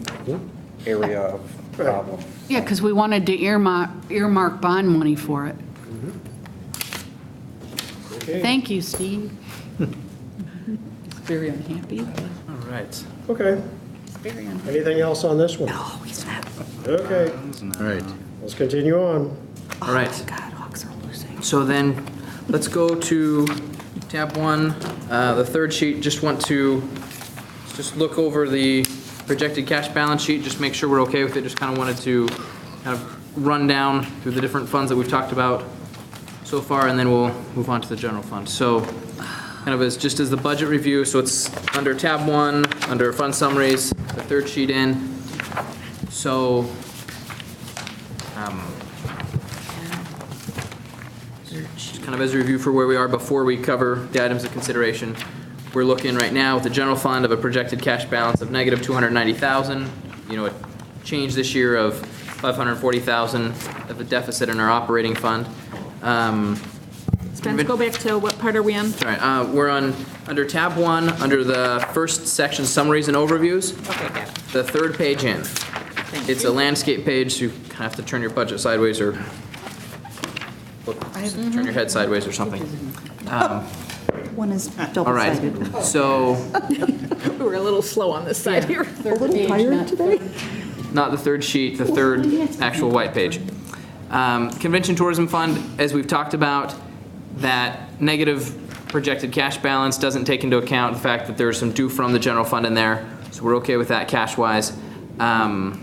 area of problem. Yeah, because we wanted to earmark bond money for it. Okay. Thank you, Steve. He's very unhappy. All right. Okay. Very unhappy. Anything else on this one? No, he's not. Okay, All right. let's continue on. All right. Oh, God, Hawks are losing. So then, let's go to tab 1, the third sheet. Just want to just look over the projected cash balance sheet, just make sure we're okay with it. Just kind of wanted to kind of run down through the different funds that we've talked about so far, and then we'll move on to the general fund. So kind of just as the budget review, so it's under tab 1, under fund summaries, the third sheet in. So, just kind of as a review for where we are before we cover the items of consideration. We're looking right now with the general fund of a projected cash balance of negative 290,000. A change this year of 540,000 of a deficit in our operating fund. Spence, go back to what part are we on? Sorry, we're under tab 1, under the first section, summaries and overviews. Okay, got it. The third page in. It's a landscape page, so you kind of have to turn your budget sideways or turn your head sideways or something. One is All right, double-sided. so We were a little slow on this side here. A little tired today? Not the third sheet, the third actual white page. Convention Tourism Fund, as we've talked about, that negative projected cash balance doesn't take into account the fact that there's some due from the general fund in there, so we're okay with that cash-wise. And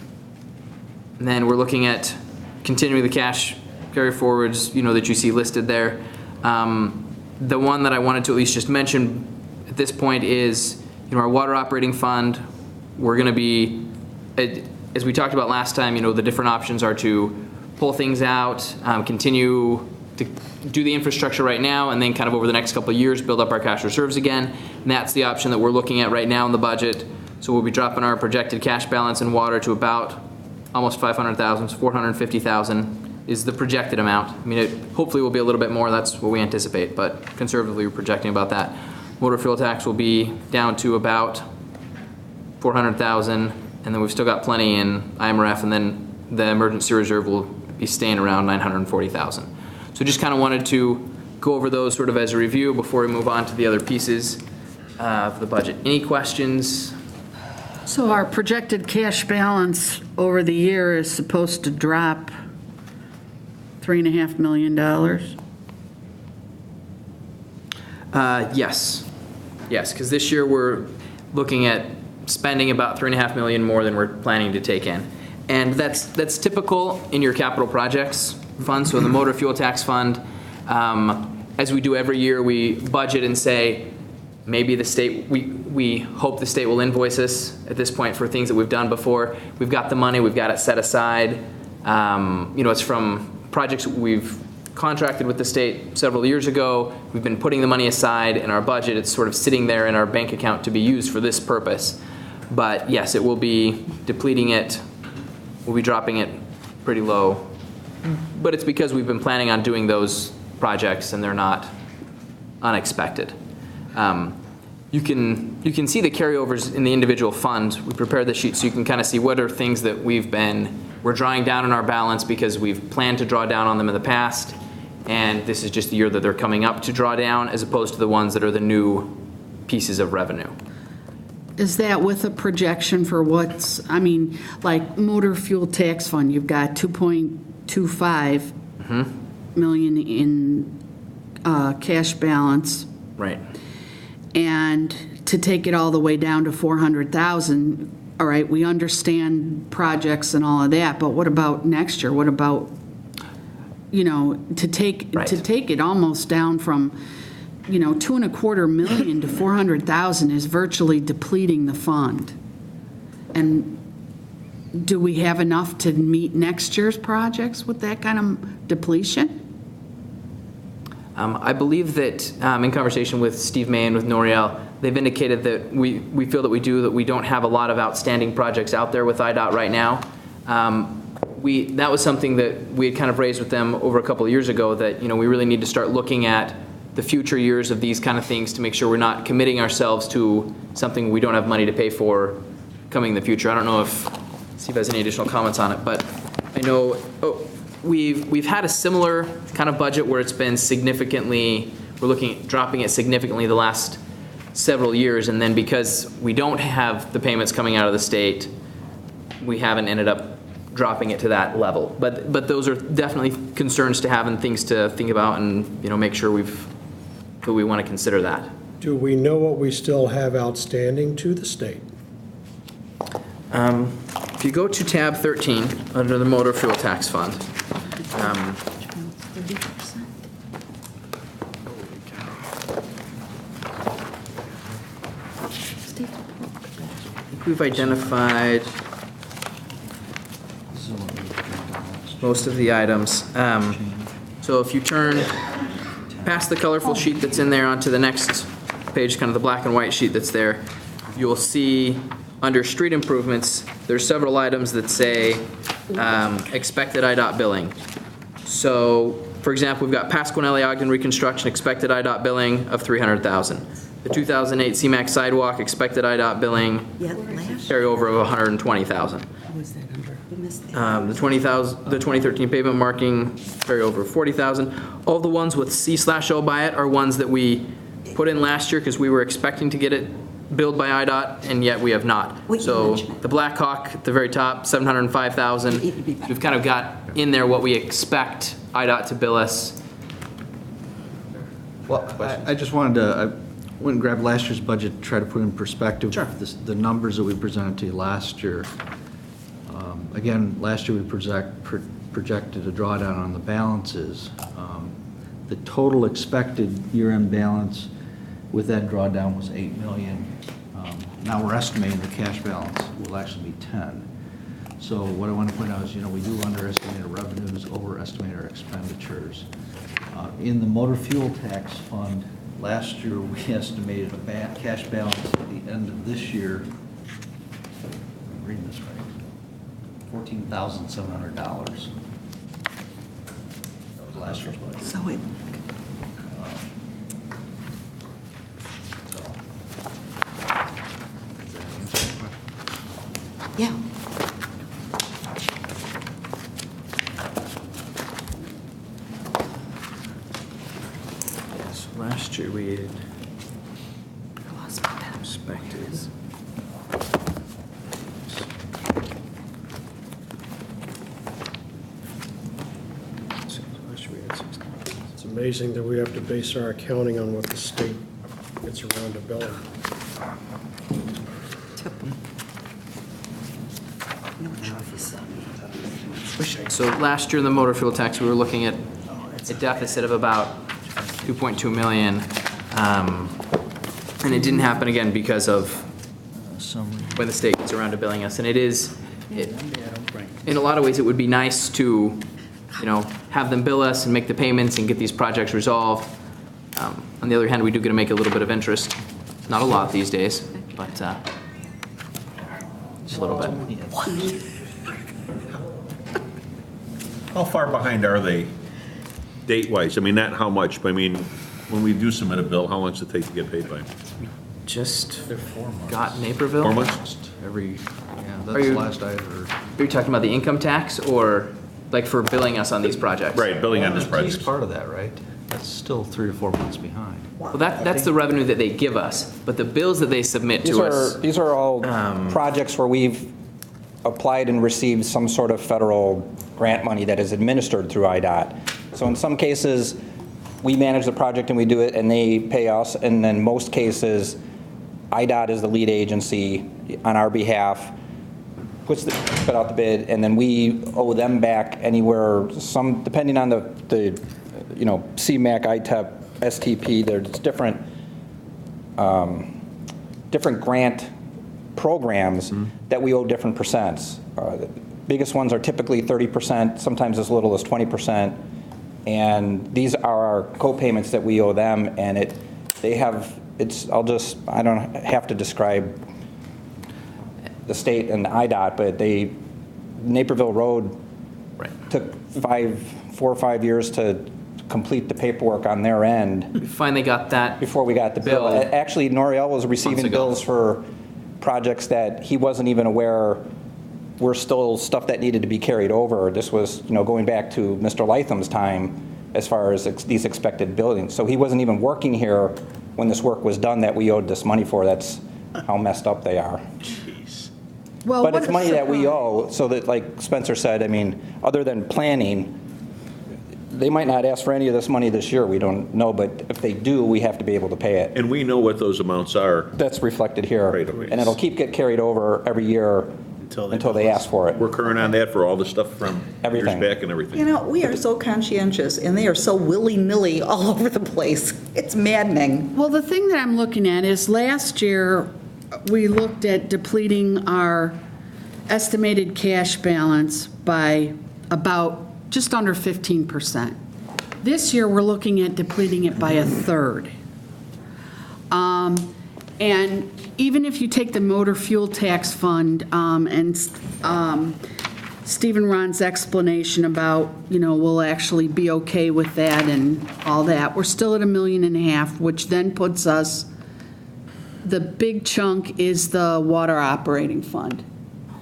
then we're looking at continuing the cash carry forwards, that you see listed there. The one that I wanted to at least just mention at this point is, our water operating fund. We're going to be, as we talked about last time, the different options are to pull things out, continue to do the infrastructure right now, and then kind of over the next couple of years build up our cash reserves again. And that's the option that we're looking at right now in the budget. So we'll be dropping our projected cash balance in water to about almost 500,000, so 450,000 is the projected amount. I mean, it hopefully will be a little bit more. That's what we anticipate, but conservatively we're projecting about that. Motor fuel tax will be down to about 400,000, and then we've still got plenty in IMRF, and then the emergency reserve will be staying around 940,000. So just kind of wanted to go over those sort of as a review before we move on to the other pieces of the budget. Any questions? So our projected cash balance over the year is supposed to drop $3.5 million? Yes, because this year we're looking at spending about $3.5 million more than we're planning to take in. And that's typical in your capital projects fund. So in the motor fuel tax fund, as we do every year, we budget and say, maybe the state, we hope the state will invoice us at this point for things that we've done before. We've got the money, we've got it set aside. It's from projects we've contracted with the state several years ago. We've been putting the money aside in our budget. It's sort of sitting there in our bank account to be used for this purpose. But yes, it will be depleting it. We'll be dropping it pretty low. But it's because we've been planning on doing those projects and they're not unexpected. You can see the carryovers in the individual fund. We prepared the sheet so you can kind of see what are things that we're drawing down in our balance because we've planned to draw down on them in the past, and this is just the year that they're coming up to draw down, as opposed to the ones that are the new pieces of revenue. Is that with a projection for like motor fuel tax fund, you've got 2.25 million in cash balance. Right. And to take it all the way down to 400,000, all right, we understand projects and all of that, but what about next year? What about, to take it almost down from, $2.25 million to 400,000 is virtually depleting the fund. And do we have enough to meet next year's projects with that kind of depletion? I believe that in conversation with Steve May and with Noriel, they've indicated that we feel that we don't have a lot of outstanding projects out there with IDOT right now. That was something that we had kind of raised with them over a couple of years ago, that we really need to start looking at the future years of these kind of things to make sure we're not committing ourselves to something we don't have money to pay for coming in the future. I don't know if Steve has any additional comments on it, but I know we've had a similar kind of budget where it's been significantly, we're looking at dropping it significantly the last several years, and then because we don't have the payments coming out of the state, we haven't ended up dropping it to that level. But those are definitely concerns to have and things to think about, and make sure we want to consider that. Do we know what we still have outstanding to the state? If you go to tab 13 under the motor fuel tax fund, we've identified most of the items. So if you turn past the colorful sheet that's in there onto the next page, kind of the black and white sheet that's there, you'll see under street improvements, there's several items that say expected IDOT billing. So, for example, we've got Pasquinelli Ogden reconstruction, expected IDOT billing of $300,000. The 2008 CMAX sidewalk, expected IDOT billing, carryover of $120,000. The 2013 pavement marking, carryover of $40,000. All the ones with C/O by it are ones that we put in last year because we were expecting to get it billed by IDOT, and yet we have not. Wait, you So mentioned it. the Blackhawk at the very top, 705,000. We've kind of got in there what we expect IDOT to bill us. Well, I just wanted to, I went and grabbed last year's budget, try to put in perspective. Sure. The numbers that we presented to you last year. Again, last year we projected a drawdown on the balances. The total expected year-end balance with that drawdown was 8 million. Now we're estimating the cash balance will actually be 10. So what I want to point out is, we do underestimate our revenues, overestimate our expenditures. In the motor fuel tax fund, last year we estimated a cash balance at the end of this year, I'm reading this right, $14,700. That was last year's budget. So it, yeah. Yes, last year we had I lost my pen. expected. It's amazing that we have to base our accounting on what the state gets around to billing. No trophies. So last year in the motor fuel tax, we were looking at a deficit of about 2.2 million. And it didn't happen again because of when the state gets around to billing us. And in a lot of ways, it would be nice to, have them bill us and make the payments and get these projects resolved. On the other hand, we do get to make a little bit of interest. Not a lot these days, but just a little bit. How far behind are they date-wise? I mean, not how much, but I mean, when we do submit a bill, how long does it take to get paid by? Just They're 4 months. got Naperville. 4 months? Yeah, Are that's the you- last I heard. Are you talking about the income tax or like for billing us on these projects? Right, billing on this He's project. part of that, right? That's still 3 to 4 months behind. Well, that's the revenue that they give us, but the bills that they submit These to are, us. these are all projects where we've applied and received some sort of federal grant money that is administered through IDOT. So in some cases, we manage the project and we do it and they pay us, and then most cases, IDOT is the lead agency on our behalf, put out the bid, and then we owe them back anywhere, depending on the CMAQ, ITEP, STP, there's different grant programs that we owe different percents. The biggest ones are typically 30%, sometimes as little as 20%. And these are our co-payments that we owe them, and I don't have to describe the state and IDOT, but Naperville Road took 4 or 5 years to complete the paperwork on their end. We finally got that. Before we got the bill. Bill. Actually, Noriel was receiving Months ago. bills for projects that he wasn't even aware were still stuff that needed to be carried over. This was, going back to Mr. Lytham's time as far as these expected billings. So he wasn't even working here when this work was done that we owed this money for. That's how messed up they are. Well, But what it's a money that we surprise. owe, so that, like Spencer said, I mean, other than planning, they might not ask for any of this money this year, we don't know, but if they do, we have to be able to pay it. And we know what those amounts are. That's reflected here. Right, okay. And it'll keep getting carried over every year until they ask for it. We're current on that for all the stuff from years Everything. back and everything. We are so conscientious, and they are so willy-nilly all over the place. It's maddening. Well, the thing that I'm looking at is last year, we looked at depleting our estimated cash balance by about just under 15%. This year, we're looking at depleting it by a third. And even if you take the motor fuel tax fund and Stephen Ron's explanation about, we'll actually be okay with that and all that, we're still at $1.5 million, which then puts us, the big chunk is the water operating fund.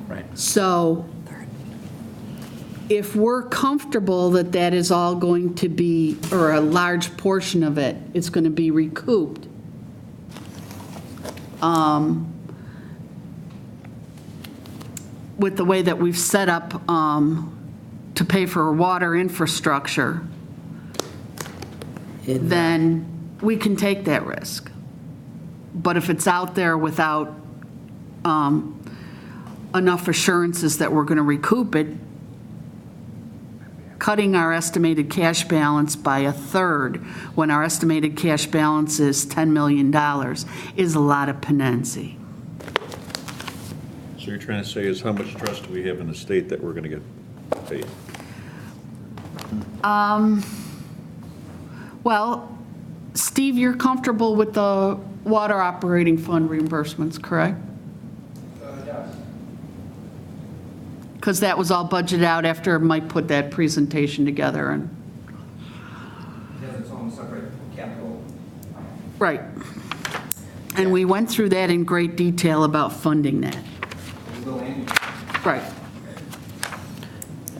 Right. So if we're comfortable that that is all going to be, or a large portion of it is going to be recouped, with the way that we've set up to pay for water infrastructure, then we can take that risk. But if it's out there without enough assurances that we're going to recoup it, cutting our estimated cash balance by a third when our estimated cash balance is $10 million is a lot of penancy. So you're trying to say is how much trust do we have in the state that we're going to get paid? Well, Steve, you're comfortable with the water operating fund reimbursements, correct? Yes. Because that was all budgeted out after Mike put that presentation together and. It has its own separate capital. Right. And we went through that in great detail about funding that. Right.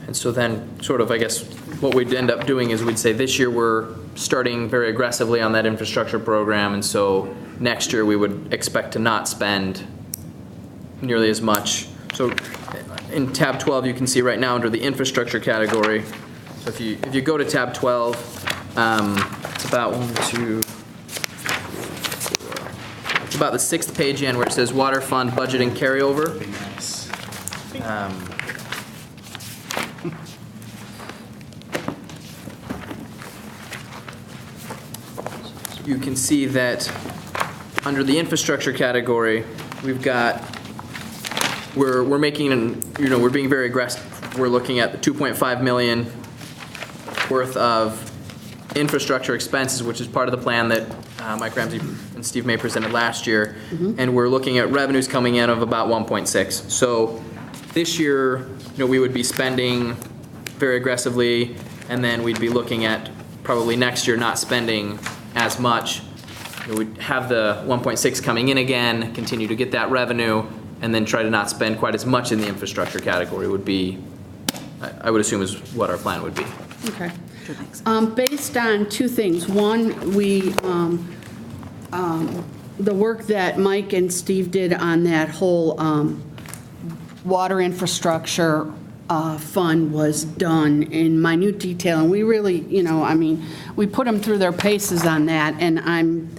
And so then, sort of, I guess, what we'd end up doing is we'd say this year we're starting very aggressively on that infrastructure program, and so next year we would expect to not spend nearly as much. So in tab 12, you can see right now under the infrastructure category, so if you go to tab 12, it's about it's about the 6th page in where it says water fund budgeting carryover. You can see that under the infrastructure category, we've got, we're making, we're being very aggressive. We're looking at the 2.5 million worth of infrastructure expenses, which is part of the plan that Mike Ramsey and Steve May presented last year. And we're looking at revenues coming in of about 1.6. So this year, we would be spending very aggressively, and then we'd be looking at probably next year not spending as much. We'd have the 1.6 coming in again, continue to get that revenue, and then try to not spend quite as much in the infrastructure category would be, I would assume, is what our plan would be. Okay. Based on two things. One, the work that Mike and Steve did on that whole water infrastructure fund was done in minute detail, and we really, we put them through their paces on that, and I'm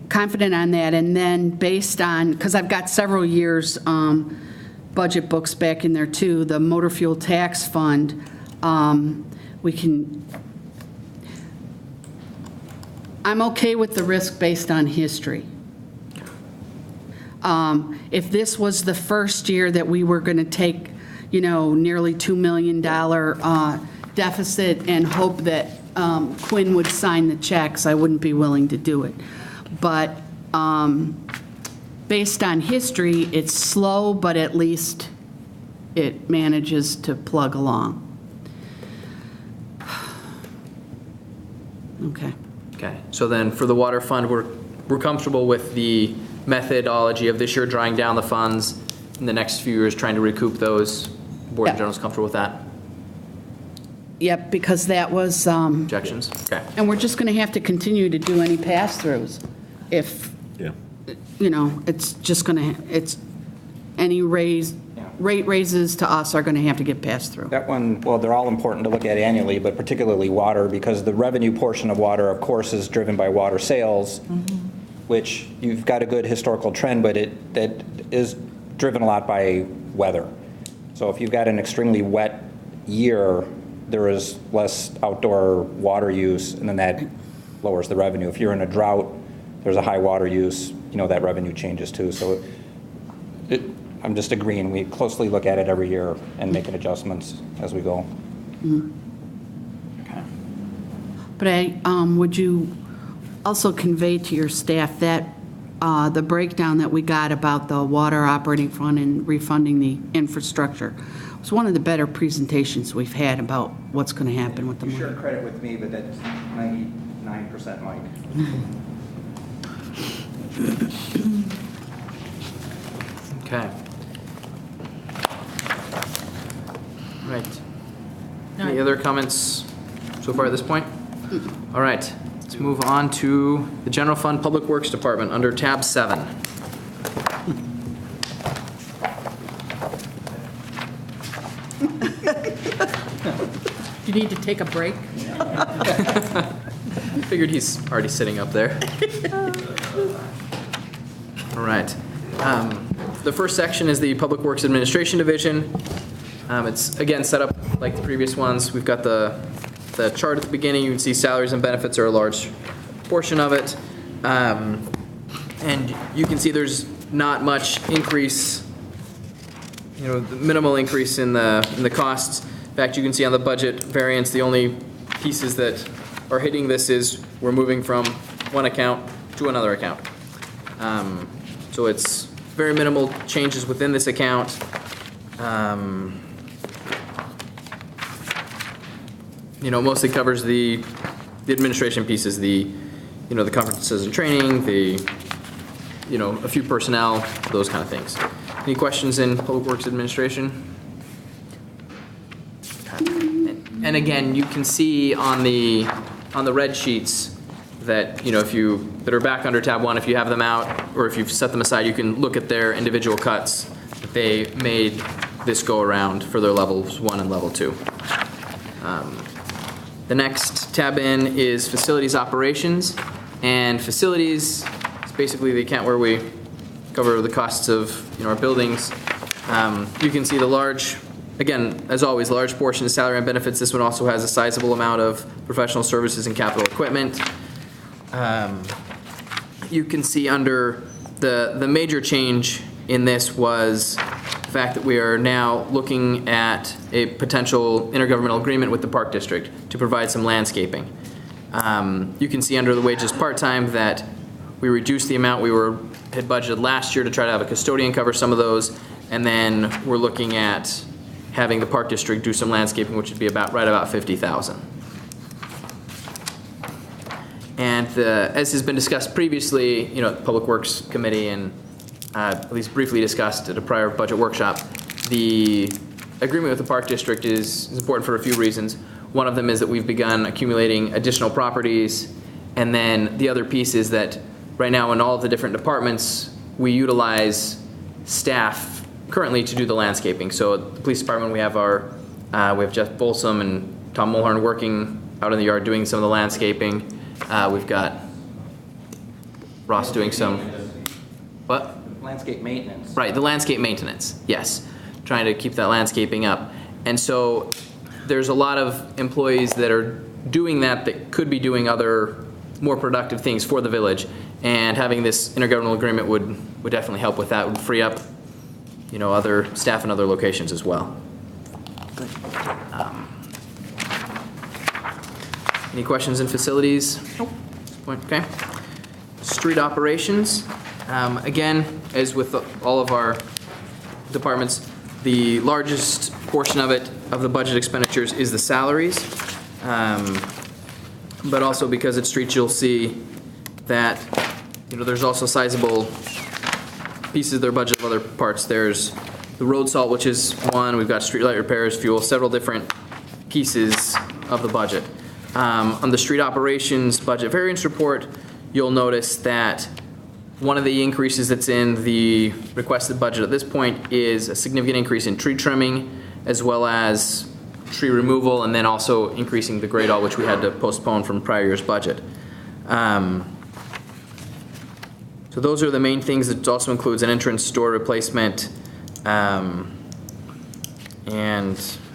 confident on that. And then based on, because I've got several years budget books back in there too, the motor fuel tax fund, we can, I'm okay with the risk based on history. If this was the first year that we were going to take, nearly $2 million deficit and hope that Quinn would sign the checks, I wouldn't be willing to do it. But based on history, it's slow, but at least it manages to plug along. Okay. Okay, so then for the water fund, we're comfortable with the methodology of this year drawing down the funds, in the next few years trying to recoup those. Board in general is comfortable with that? Yep, because that was, Objections? Okay. and we're just going to have to continue to do any pass-throughs. If, Yeah. it's just going to, any rate raises to us are going to have to get passed through. That one, well, they're all important to look at annually, but particularly water, because the revenue portion of water, of course, is driven by water sales, which you've got a good historical trend, but that is driven a lot by weather. So if you've got an extremely wet year, there is less outdoor water use, and then that lowers the revenue. If you're in a drought, there's a high water use, that revenue changes too. So I'm just agreeing, we closely look at it every year and making adjustments as we go. Okay. But would you also convey to your staff that the breakdown that we got about the water operating fund and refunding the infrastructure was one of the better presentations we've had about what's going to happen with the money. You share credit with me, but that's 99% Mike. Okay. Right. Any other comments so far at this point? All right. Let's move on to the General Fund Public Works Department under tab 7. You need to take a break? Figured he's already sitting up there. All right. The first section is the Public Works Administration Division. It's, again, set up like the previous ones. We've got the chart at the beginning. You can see salaries and benefits are a large portion of it. And you can see there's not much increase, the minimal increase in the costs. In fact, you can see on the budget variance, the only pieces that are hitting this is we're moving from one account to another account. So it's very minimal changes within this account. Mostly covers the administration pieces, the conferences and training, a few personnel, those kind of things. Any questions in Public Works Administration? And again, you can see on the red sheets that, that are back under tab 1, if you have them out or if you've set them aside, you can look at their individual cuts that they made this go around for their levels 1 and level 2. The next tab in is facilities operations, and facilities is basically the account where we cover the costs of our buildings. You can see the large, again, as always, large portion of salary and benefits. This one also has a sizable amount of professional services and capital equipment. You can see under the major change in this was the fact that we are now looking at a potential intergovernmental agreement with the Park District to provide some landscaping. You can see under the wages part-time that we reduced the amount we had budgeted last year to try to have a custodian cover some of those, and then we're looking at having the Park District do some landscaping, which would be about $50,000. And as has been discussed previously, the Public Works Committee and at least briefly discussed at a prior budget workshop, the agreement with the Park District is important for a few reasons. One of them is that we've begun accumulating additional properties, and then the other piece is that right now in all of the different departments, we utilize staff currently to do the landscaping. So at the police department, we have Jeff Bolsom and Tom Mulhern working out in the yard doing some of the landscaping. We've got Ross doing some, what? Landscape maintenance. Right, the landscape maintenance, yes. Trying to keep that landscaping up. And so there's a lot of employees that are doing that could be doing other more productive things for the village. And having this intergovernmental agreement would definitely help with that, would free up, other staff in other locations as well. Any questions in facilities? Nope. Okay. Street operations. Again, as with all of our departments, the largest portion of the budget expenditures is the salaries. But also because it's streets, you'll see that, there's also sizable pieces of their budget of other parts. There's the road salt, which is one. We've got streetlight repairs, fuel, several different pieces of the budget. On the street operations budget variance report, you'll notice that one of the increases that's in the requested budget at this point is a significant increase in tree trimming, as well as tree removal, and then also increasing the grade all, which we had to postpone from prior year's budget. So those are the main things. It also includes an entrance door replacement, and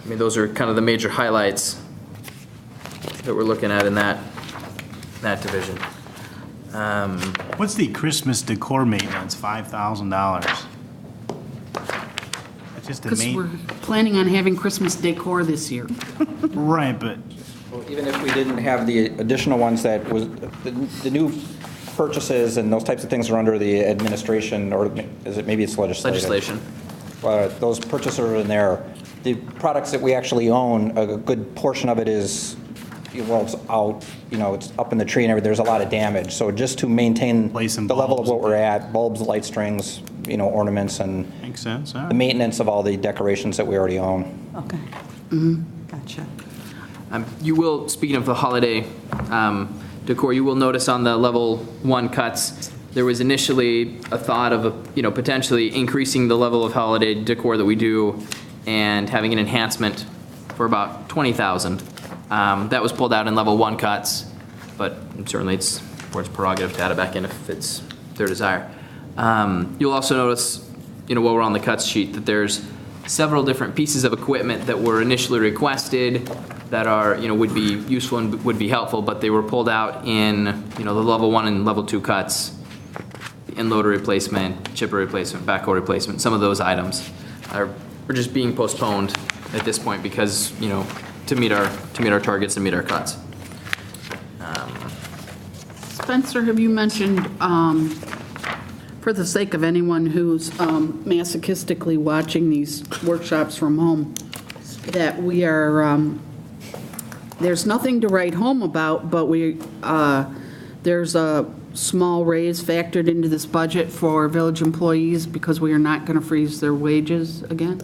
those are kind of the major highlights that we're looking at in that division. What's the Christmas decor maintenance, $5,000? It's just the Because we're main, planning on having Christmas decor this year. right, but Well, even if we didn't have the additional ones that was, the new purchases and those types of things are under the administration, or is it, maybe it's legislation? Those purchases are in there. The products that we actually own, a good portion of it is, well, it's out, it's up in the tree and everything, there's a lot of damage. So just to maintain the Place some level of bulbs. what we're at, bulbs, light strings, ornaments, and makes sense, all the right. maintenance of all the decorations that we already own. Okay. Gotcha. You will, speaking of the holiday decor. You will notice on the level 1 cuts, there was initially a thought of, potentially increasing the level of holiday decor that we do and having an enhancement for about 20,000. That was pulled out in level 1 cuts, but certainly it's board's prerogative to add it back in if it's their desire. You'll also notice, while we're on the cuts sheet, that there's several different pieces of equipment that were initially requested that are, would be useful and would be helpful, but they were pulled out in, the level 1 and level 2 cuts. Inloader replacement, chipper replacement, backhoe replacement, some of those items are just being postponed at this point because, to meet our targets and meet our cuts. Spencer, have you mentioned, for the sake of anyone who's masochistically watching these workshops from home, that we are, there's nothing to write home about, but there's a small raise factored into this budget for village employees because we are not going to freeze their wages again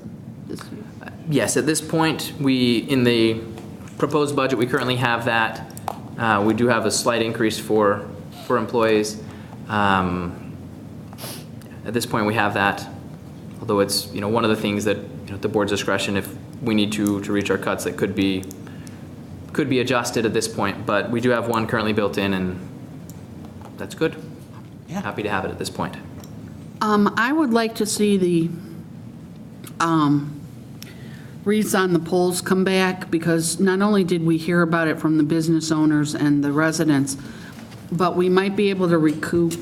this year? Yes, at this point, in the proposed budget, we currently have that. We do have a slight increase for employees. At this point, we have that, although it's, one of the things that, at the board's discretion, if we need to reach our cuts, that could be adjusted at this point, but we do have one currently built in, and that's good. Yeah. Happy to have it at this point. I would like to see the wreaths on the poles come back, because not only did we hear about it from the business owners and the residents, but we might be able to recoup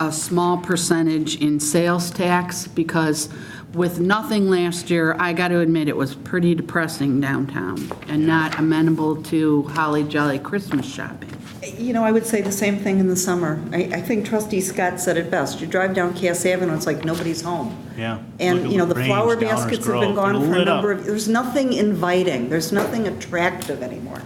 a small percentage in sales tax, because with nothing last year, I got to admit, it was pretty depressing downtown and not amenable to holly jolly Christmas shopping. I would say the same thing in the summer. I think Trustee Scott said it best. You drive down Cass Avenue, it's like nobody's home. Yeah. And, Look at the LaGrange, flower Downers baskets have been Grove. gone They're for a lit number up. of, there's nothing inviting, there's nothing attractive anymore.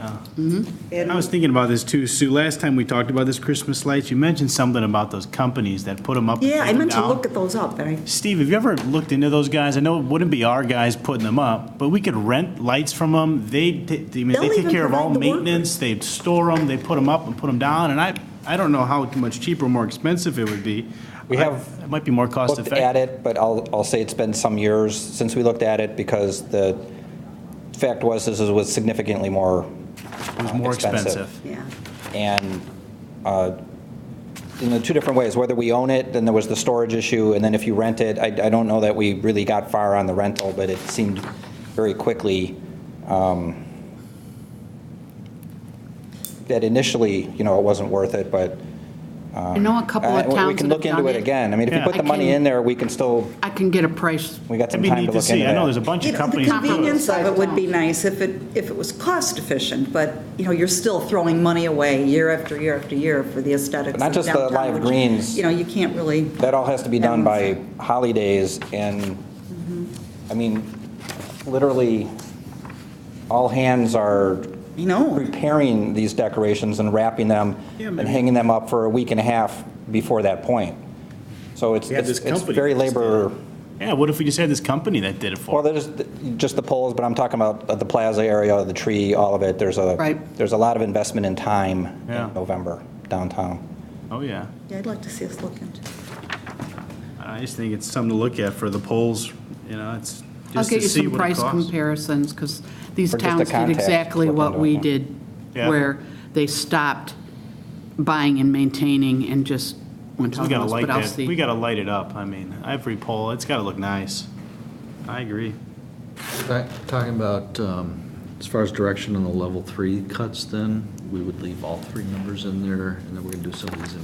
I was thinking about this too, Sue. Last time we talked about this Christmas lights, you mentioned something about those companies that put them up. and Yeah, take I them meant to down. look at those up, but Steve, have you ever looked into those guys? I know it wouldn't be our guys putting them up, but we could rent lights from them. They take even care of all provide the maintenance. They store them, they put them up and put them down, and I don't know how much cheaper or more expensive it would be. It might be more cost Looked effective. at it, but I'll say it's been some years since we looked at it, because the fact was this was significantly more It was more expensive. yeah. And in the two different ways, whether we own it, then there was the storage issue, and then if you rent it, I don't know that we really got far on the rental, but it seemed very quickly that initially, it wasn't worth it, but I know a couple of towns we can that look have into done it again. I mean, if you Yeah. put the money in there, we can still, I can get a price. we got some It'd be time neat to to look see. into I know there's that. a bunch of The companies. that do it. convenience of it would be nice if it was cost efficient, but, you're still throwing money away year after year after year for the aesthetics But not of just the downtown, live which, greens. You can't really, That all has to be done by holidays, and, I mean, literally, all hands are preparing these decorations and wrapping them and hanging them up for a week and a half before that point. So it's We had this company very that just did labor, Yeah, what if we just had this company that did it for well, us? there's just the poles, but I'm talking about the plaza area, the tree, all of it. There's a lot of investment in time Yeah. in November downtown. Oh, yeah. I'd like to see us look into. I just think it's something to look at for the polls, it's I'll just get to you see some what it price costs. comparisons, because these Or just a towns did contact, exactly look what into we it. did, Yeah. where they stopped buying and maintaining and just went We on gotta those, light but I'll that, see. we gotta light it up. I mean, every pole, it's gotta look nice. I agree. Talking about, as far as direction on the level 3 cuts, then, we would leave all 3 numbers in there, and then we're gonna do some of these in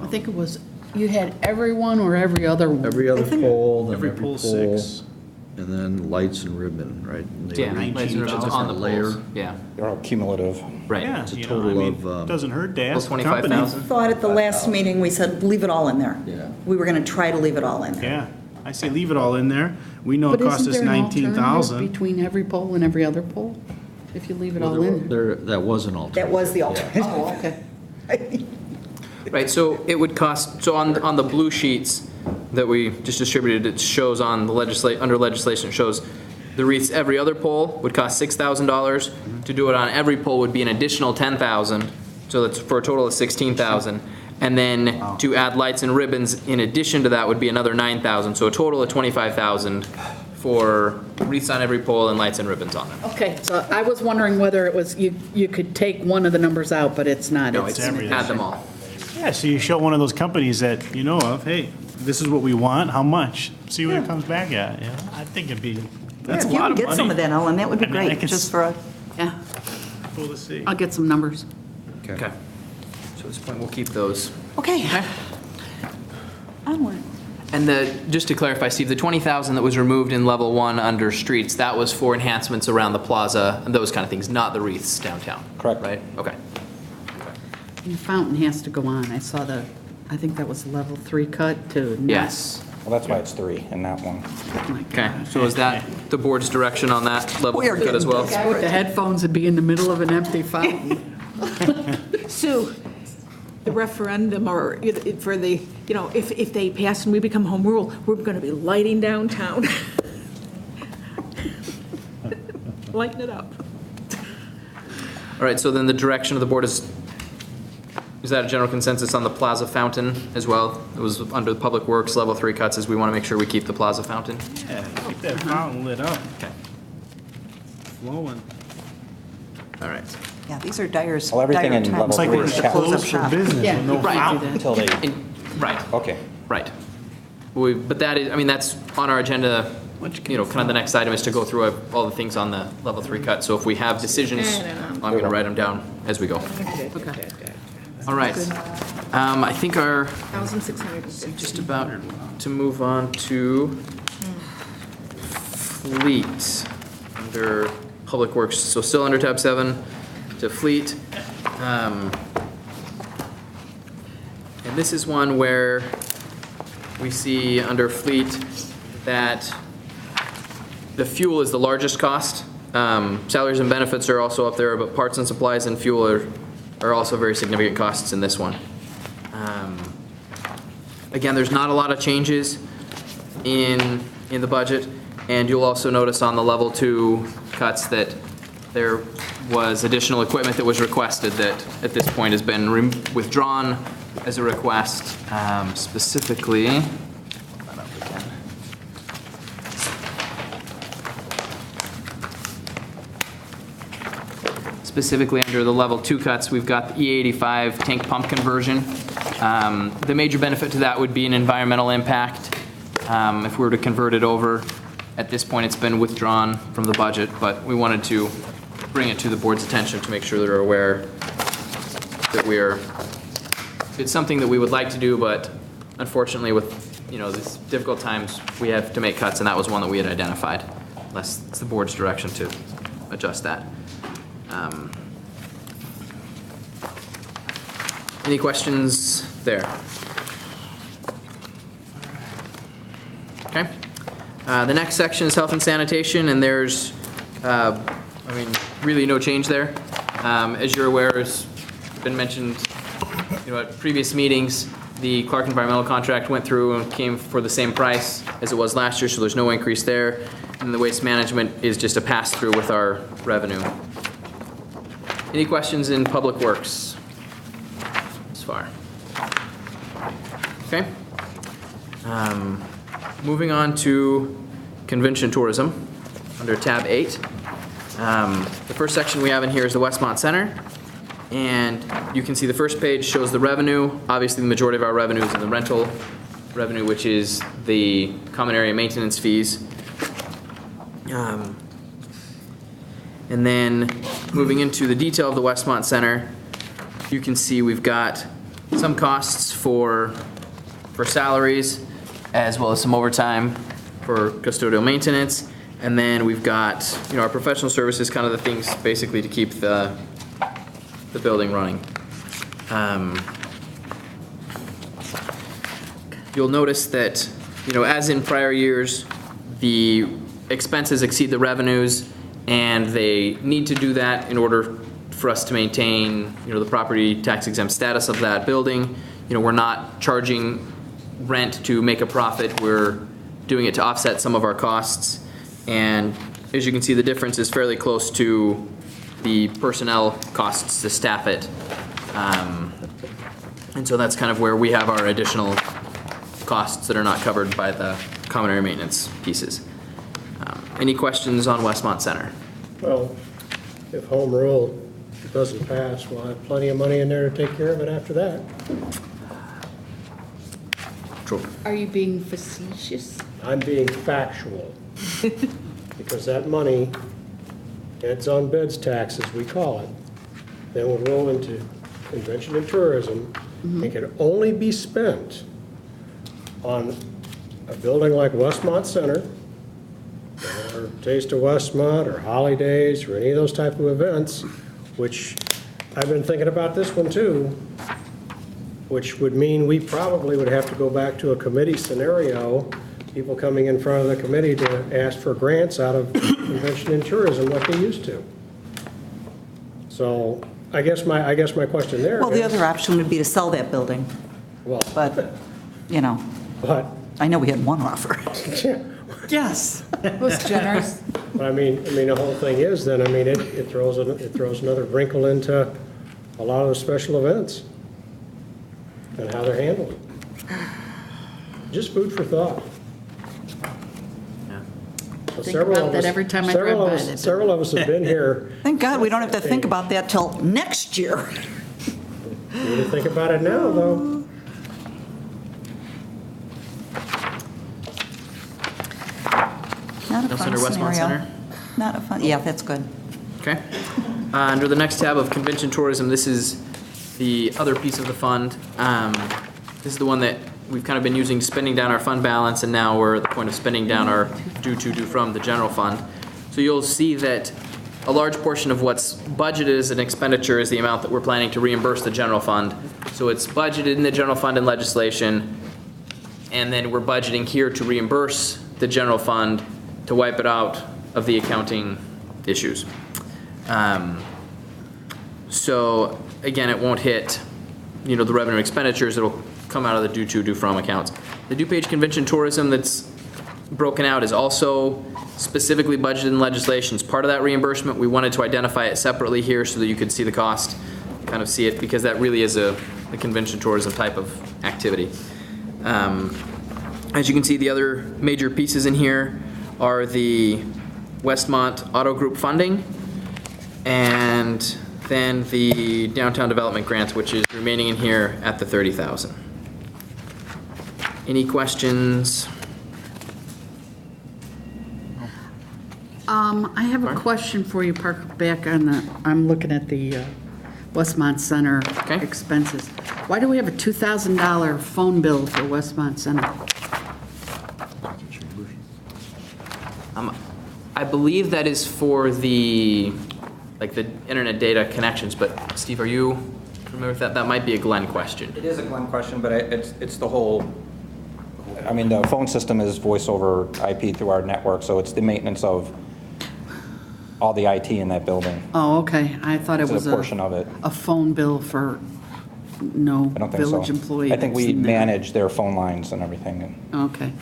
I think it was, you had every one or every other one? every other pole, then Every every pole pole, 6. and then lights and ribbon, right? And they Yeah, would each lights and ribbons a on the different layer. poles. Yeah, They're all cumulative. right. Yeah, It's a you know, total I mean, of, doesn't hurt to Well, ask the company. 25,000. Thought at the last meeting, we said, leave it all in there. Yeah. We were going to try to leave it all in there. Yeah, I say leave it all in there. We know it But cost isn't us there an alternative 19,000. between every pole and every other pole, if you leave it all in? That was an alternative. That was the alternative. Oh, okay. Right, so it would cost, so on the blue sheets that we just distributed, it shows on the under legislation, it shows The wreaths every other pole would cost $6,000. To do it on every pole would be an additional $10,000, so that's for a total of $16,000. And then to add lights and ribbons in addition to that would be another $9,000, so a total of $25,000 for wreaths on every pole and lights and ribbons on them. Okay, so I was wondering whether it was, you could take one of the numbers out, but it's not. No, it's add them all. Yeah, so you show one of those companies that you know of, hey, this is what we want, how much? See what it comes back at, you know? I think it'd be, that's a If you lot can of get some of money. that, Ellen, that would be I mean, I great, could just for a, Yeah, Cool to see. I'll get some numbers. Okay. So at this point, we'll keep those. okay. Onward. And just to clarify, Steve, the 20,000 that was removed in level 1 under streets, that was for enhancements around the plaza and those kind of things, not the wreaths downtown? Correct. Right? Okay. And the fountain has to go on. I saw I think that was level 3 cut to. Yes. Well, that's why it's 3 in that one. Oh my Okay, gosh. so is that the board's direction on that level We are cut as well? The guy with the headphones would be in the middle of an empty fountain. Sue, the referendum or for the, if they pass and we become home rule, we're going to be lighting downtown. Lighten it up. All right, so then the direction of the board is that a general consensus on the plaza fountain as well? It was under the public works, level 3 cuts, is we want to make sure we keep the plaza fountain? Yeah, keep that fountain lit up, Okay, flowing. all right. Yeah, these are dire Well, everything dire in times level It's like three we're is to close up closed for shop. business Yeah, with no right, fountain. do that. Until they, Right, okay. right. But that is, I mean, that's on our agenda, kind of the next item is to go through all the things on the level 3 cut. So if we have decisions, I'm going to write them down as we go. All right. I think our, 1,650. just about to move on to fleet under public works. So still under tab 7 to fleet. And this is one where we see under fleet that the fuel is the largest cost. Salaries and benefits are also up there, but parts and supplies and fuel are also very significant costs in this one. Again, there's not a lot of changes in the budget, and you'll also notice on the level 2 cuts that there was additional equipment that was requested that at this point has been withdrawn as a request, specifically. Specifically under the level 2 cuts, we've got the E85 tank pump conversion. The major benefit to that would be an environmental impact. If we were to convert it over, at this point it's been withdrawn from the budget, but we wanted to bring it to the board's attention to make sure they're aware that it's something that we would like to do, but unfortunately with, these difficult times, we have to make cuts, and that was one that we had identified, unless it's the board's direction to adjust that. Any questions there? Okay. The next section is health and sanitation, and there's, really no change there. As you're aware, it's been mentioned, at previous meetings, the Clark Environmental contract went through and came for the same price as it was last year, so there's no increase there. And the waste management is just a pass-through with our revenue. Any questions in public works thus far? Okay. Moving on to convention tourism under tab 8. The first section we have in here is the Westmont Center. And you can see the first page shows the revenue. Obviously, the majority of our revenue is in the rental revenue, which is the common area maintenance fees. And then moving into the detail of the Westmont Center, you can see we've got some costs for salaries, as well as some overtime for custodial maintenance. And then we've got, our professional services, kind of the things basically to keep the building running. You'll notice that, as in prior years, the expenses exceed the revenues, and they need to do that in order for us to maintain, the property tax exempt status of that building. We're not charging rent to make a profit. We're doing it to offset some of our costs. And as you can see, the difference is fairly close to the personnel costs to staff it. And so that's kind of where we have our additional costs that are not covered by the common area maintenance pieces. Any questions on Westmont Center? Well, if home rule doesn't pass, we'll have plenty of money in there to take care of it after that. True. Are you being facetious? I'm being factual. Because that money, heads on beds tax, as we call it, then will roll into convention and tourism, and can only be spent on a building like Westmont Center, or Taste of Westmont, or Holidays, or any of those type of events, which I've been thinking about this one too, which would mean we probably would have to go back to a committee scenario, people coming in front of the committee to ask for grants out of convention and tourism like they used to. So I guess my question there Well, the is- other option would be to sell that building, Well, but, you know, but, I know we had one offer. Yes. It was generous. I mean, the whole thing is then, I mean, it throws another wrinkle into a lot of the special events and how they're handled. Just food for thought. Well, Think several about of that us- every time I several drive of by us- that Several of us have been here. Thank God we don't have to think about that till next year. You need to think about it now, though. Not a Else fun under Westmont scenario. Center? Not a fun, yeah, that's good. Okay. Under the next tab of convention tourism, this is the other piece of the fund. This is the one that we've kind of been using spending down our fund balance, and now we're at the point of spending down our due from the general fund. So you'll see that a large portion of what's budgeted as an expenditure is the amount that we're planning to reimburse the general fund. So it's budgeted in the general fund and legislation, and then we're budgeting here to reimburse the general fund to wipe it out of the accounting issues. So again, it won't hit, the revenue expenditures. It'll come out of the due from accounts. The DuPage Convention Tourism that's broken out is also specifically budgeted in legislation. As part of that reimbursement, we wanted to identify it separately here so that you could see the cost, kind of see it, because that really is a convention tourism type of activity. As you can see, the other major pieces in here are the Westmont Auto Group funding, and then the downtown development grants, which is remaining in here at the $30,000. Any questions? I have a question for you, Parker, back on I'm looking at the Westmont Center Okay. expenses. Why do we have a $2,000 phone bill for Westmont Center? I believe that is for the internet data connections, but Steve, are you familiar with that? That might be a Glenn question. It is a Glenn question, but it's the whole, the phone system is voice over IP through our network, so it's the maintenance of all the IT in that building. Oh, okay. I thought it It's was a portion of it. a phone bill for no I don't think so. village employee. I think that's we in there. manage their phone lines and everything. Okay.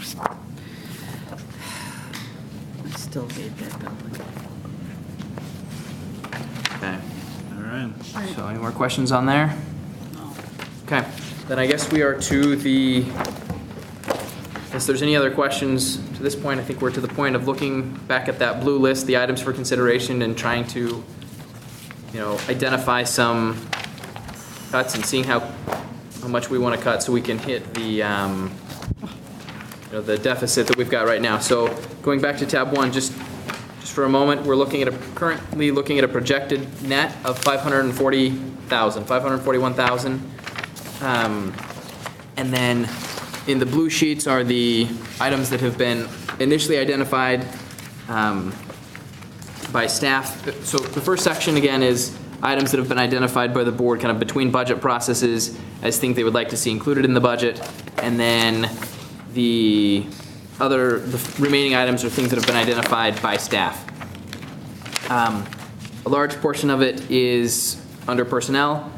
I still hate that building. Okay. All right. So any more questions on there? Okay, then I guess we are to the, unless there's any other questions to this point, I think we're to the point of looking back at that blue list, the items for consideration, and trying to, identify some cuts and seeing how much we want to cut so we can hit the, the deficit that we've got right now. So going back to tab 1, just for a moment, we're currently looking at a projected net of $541,000. And then in the blue sheets are the items that have been initially identified by staff. So the first section, again, is items that have been identified by the board kind of between budget processes as things they would like to see included in the budget. And then the remaining items are things that have been identified by staff. A large portion of it is under personnel,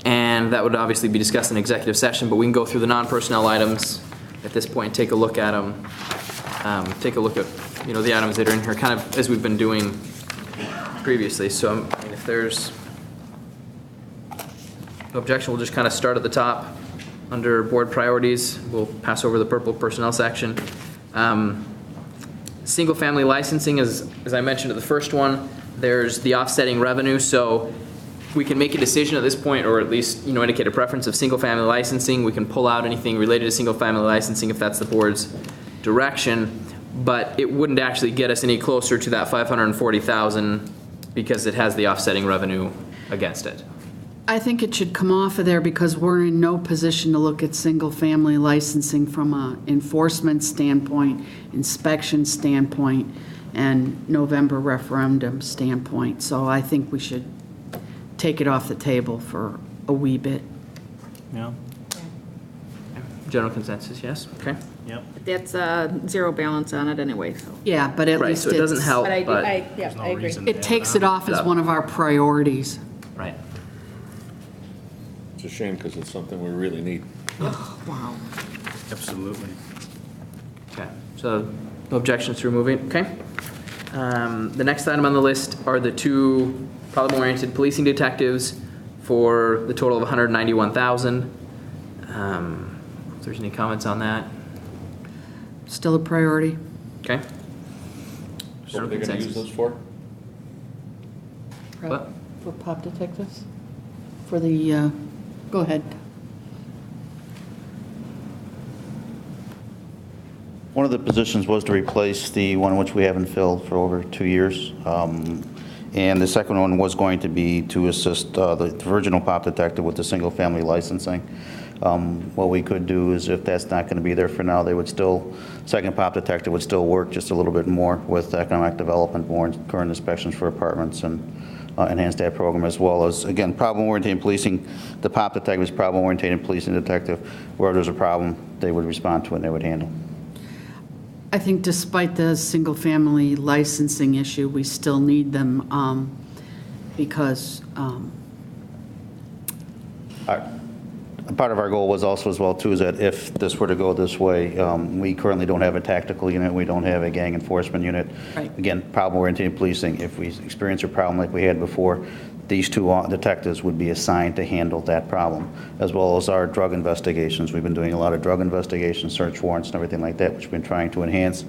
and that would obviously be discussed in executive session, but we can go through the non-personnel items at this point and take a look at them. take a look at, the items that are in here, kind of as we've been doing previously. So I mean, if there's no objection, we'll just kind of start at the top. Under board priorities, we'll pass over the purple personnel section. Single-family licensing, as I mentioned at the first one, there's the offsetting revenue. So we can make a decision at this point, or at least, indicate a preference of single-family licensing. We can pull out anything related to single-family licensing if that's the board's direction, but it wouldn't actually get us any closer to that 540,000 because it has the offsetting revenue against it. I think it should come off of there because we're in no position to look at single-family licensing from a enforcement standpoint, inspection standpoint, and November referendum standpoint. So I think we should take it off the table for a wee bit. Yeah, General consensus, yes? Okay. yep. That's zero balance on it anyway, so. Yeah, but at Right, least so it doesn't it's, help, But I but, agree. it takes it off as one of our priorities. right. It's a shame because it's something we really need. Wow. Absolutely. Okay, so no objections to removing, okay? The next item on the list are the two problem-oriented policing detectives for the total of 191,000. If there's any comments on that, Still a priority. okay? What are they going to use those for? What? For pop detectives? For the, go ahead. One of the positions was to replace the one which we haven't filled for over 2 years. And the second one was going to be to assist the original pop detective with the single-family licensing. What we could do is, if that's not going to be there for now, they would still, second pop detective would still work just a little bit more with economic development, more current inspections for apartments, and enhance that program, as well as, again, problem-oriented policing. The pop detective is problem-oriented policing detective. Where there's a problem, they would respond to it and they would handle. I think despite the single-family licensing issue, we still need them because, Part of our goal was also as well, too, is that if this were to go this way, we currently don't have a tactical unit, we don't have a gang enforcement unit. Right. Again, problem-oriented policing, if we experience a problem like we had before, these two detectives would be assigned to handle that problem, as well as our drug investigations. We've been doing a lot of drug investigations, search warrants, and everything like that, which we've been trying to enhance.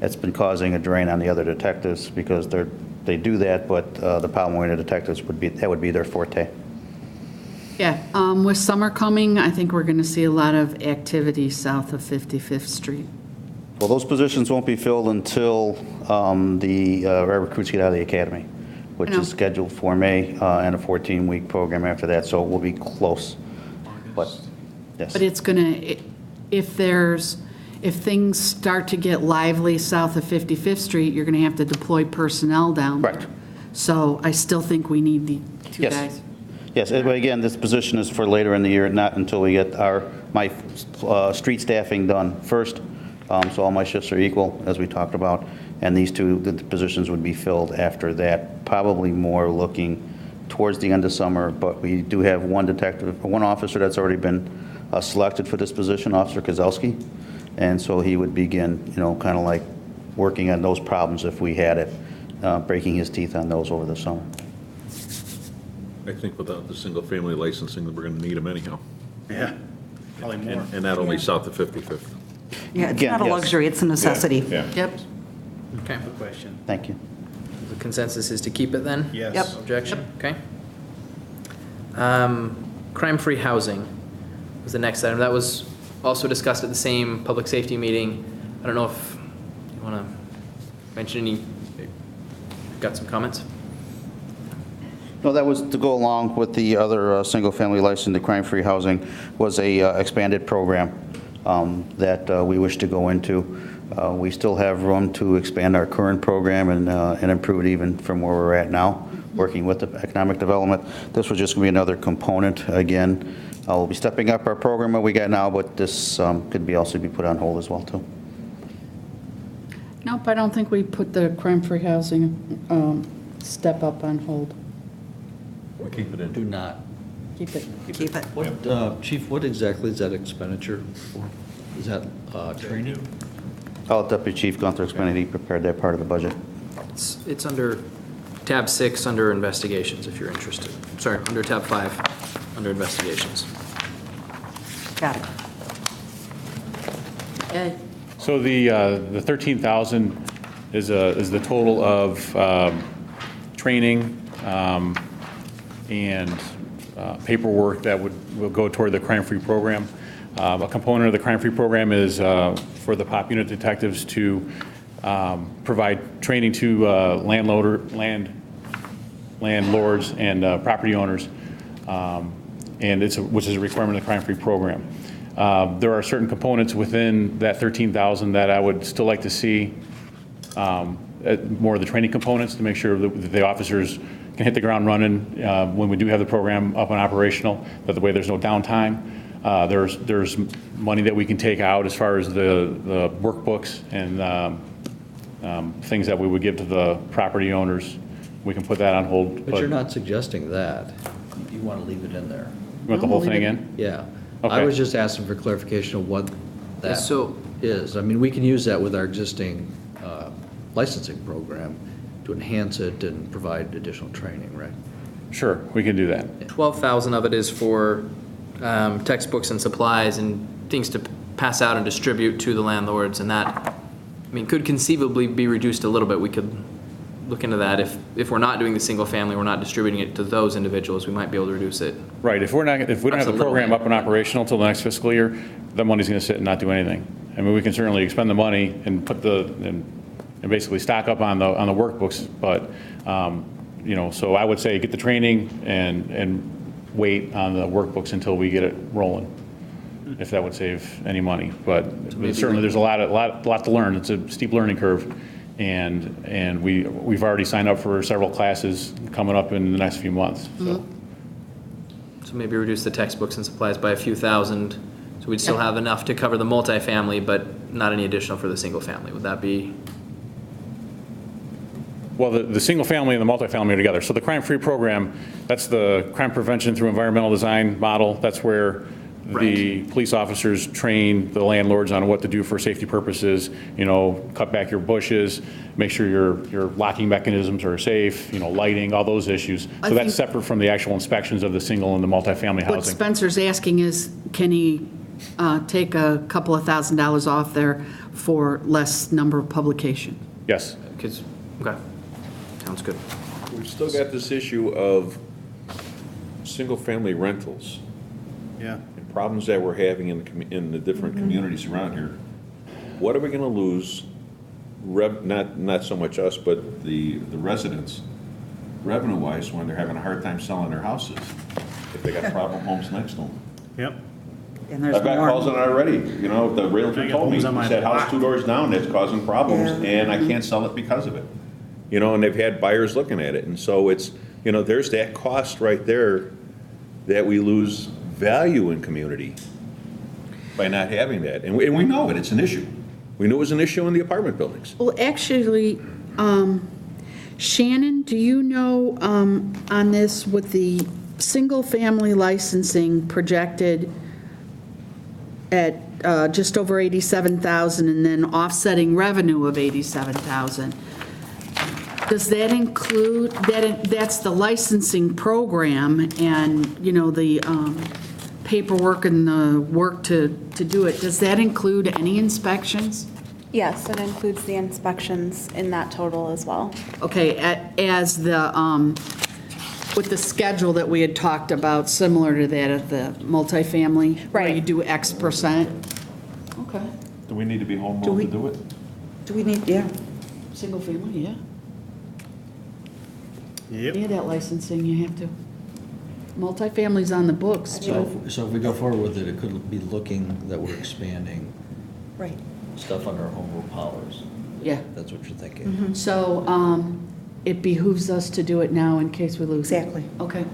It's been causing a drain on the other detectives because they do that, but the problem-oriented detectives that would be their forte. yeah, with summer coming, I think we're going to see a lot of activity south of 55th Street. Well, those positions won't be filled until the recruits get out of the academy, which I know. is scheduled for May, and a 14-week program after that, so we'll be close. But, yes. But it's going to, if things start to get lively south of 55th Street, you're going to have to deploy personnel down there. Correct. So I still think we need the two Yes. guys. Yes, but again, this position is for later in the year, not until we get my street staffing done first. So all my shifts are equal, as we talked about, and these two the positions would be filled after that, probably more looking towards the end of summer. But we do have one officer that's already been selected for this position, Officer Kozlowski, and so he would begin, kind of like working on those problems if we had it, breaking his teeth on those over the summer. I think without the single-family licensing, that we're going to need them anyhow. Yeah, probably more. And not only south of 55th. Yeah, it's Again, not a yes. luxury, it's a necessity. Yeah. Yep. Okay, Good question. Thank you. the consensus is to keep it then? Yes. Yep. Objection, okay. Crime-free housing was the next item. That was also discussed at the same public safety meeting. I don't know if you want to mention any, got some comments? No, that was to go along with the other single-family license, the crime-free housing was a expanded program that we wish to go into. We still have room to expand our current program and improve it even from where we're at now, working with the economic development. This was just going to be another component. Again, we'll be stepping up our program that we got now, but this could also be put on hold as well, too. Nope, I don't think we put the crime-free housing step up on hold. We keep it in. Do not. Keep it. Keep it. What, Chief, what exactly is that expenditure for? Is that training? I'll let Deputy Chief Gunther explain it. He prepared that part of the budget. It's under tab 6, under investigations, if you're interested. Sorry, under tab 5, under investigations. Got it. Ed? So the 13,000 is the total of training and paperwork that will go toward the crime-free program. A component of the crime-free program is for the pop unit detectives to provide training to landlords and property owners, and which is a requirement of the crime-free program. There are certain components within that 13,000 that I would still like to see more of the training components to make sure that the officers can hit the ground running when we do have the program up and operational, that the way there's no downtime. There's money that we can take out as far as the workbooks and things that we would give to the property owners. We can put that on hold. But you're not suggesting that. You want to leave it in there. You want the whole thing in? Yeah. Okay. I was just asking for clarification of what that is. I mean, we can use that with our existing licensing program to enhance it and provide additional training, right? Sure, we can do that. 12,000 of it is for textbooks and supplies and things to pass out and distribute to the landlords, and that, I mean, could conceivably be reduced a little bit. We could look into that. If we're not doing the single family, we're not distributing it to those individuals, we might be able to reduce it. Right, if we don't have the program up and operational until the next fiscal year, that money's going to sit and not do anything. I mean, we can certainly expend the money and put and basically stock up on the workbooks, but you know, so I would say get the training and wait on the workbooks until we get it rolling, if that would save any money. But certainly there's a lot to learn. It's a steep learning curve, and we've already signed up for several classes coming up in the next few months. So maybe reduce the textbooks and supplies by a few thousand, so we'd still have enough to cover the multifamily, but not any additional for the single family. Would that be? Well, the single family and the multifamily are together. So the crime-free program, that's the crime prevention through environmental design model. That's where the police officers train the landlords on what to do for safety purposes. You know, cut back your bushes, make sure your locking mechanisms are safe, you know, lighting, all those issues. So that's separate from the actual inspections of the single and the multifamily housing. What Spencer's asking is, can he take a couple of $1,000s off there for less number of publications? Yes. Okay. Sounds good. We've still got this issue of single-family rentals. Yeah. And problems that we're having in the different communities around here. What are we going to lose, not so much us, but the residents, revenue-wise, when they're having a hard time selling their houses, if they got problem homes next to them? Yep. And there's I've got more. calls on it already. You know, the realtor told me, he said, house 2 doors down, that's causing problems, and I can't sell it because of it. You know, and they've had buyers looking at it. And so it's, you know, there's that cost right there that we lose value in community by not having that. And we know it, it's an issue. We knew it was an issue in the apartment buildings. Well, actually, Shannon, do you know on this with the single-family licensing projected at just over 87,000 and then offsetting revenue of 87,000? Does that include, that's the licensing program and, you know, the paperwork and the work to do it, does that include any inspections? Yes, it includes the inspections in that total as well. Okay, as the, with the schedule that we had talked about, similar to that of the multifamily? Where you do X percent? Okay. Do we need to be home rule to do it? Do we need, Single family, yeah. Yep. Yeah, that licensing, you have to. Multifamily's on the books. So if we go forward with it, it could be looking that we're expanding stuff under our home rule powers. Yeah. That's what you're thinking. So it behooves us to do it now in case we lose it. Exactly. Okay,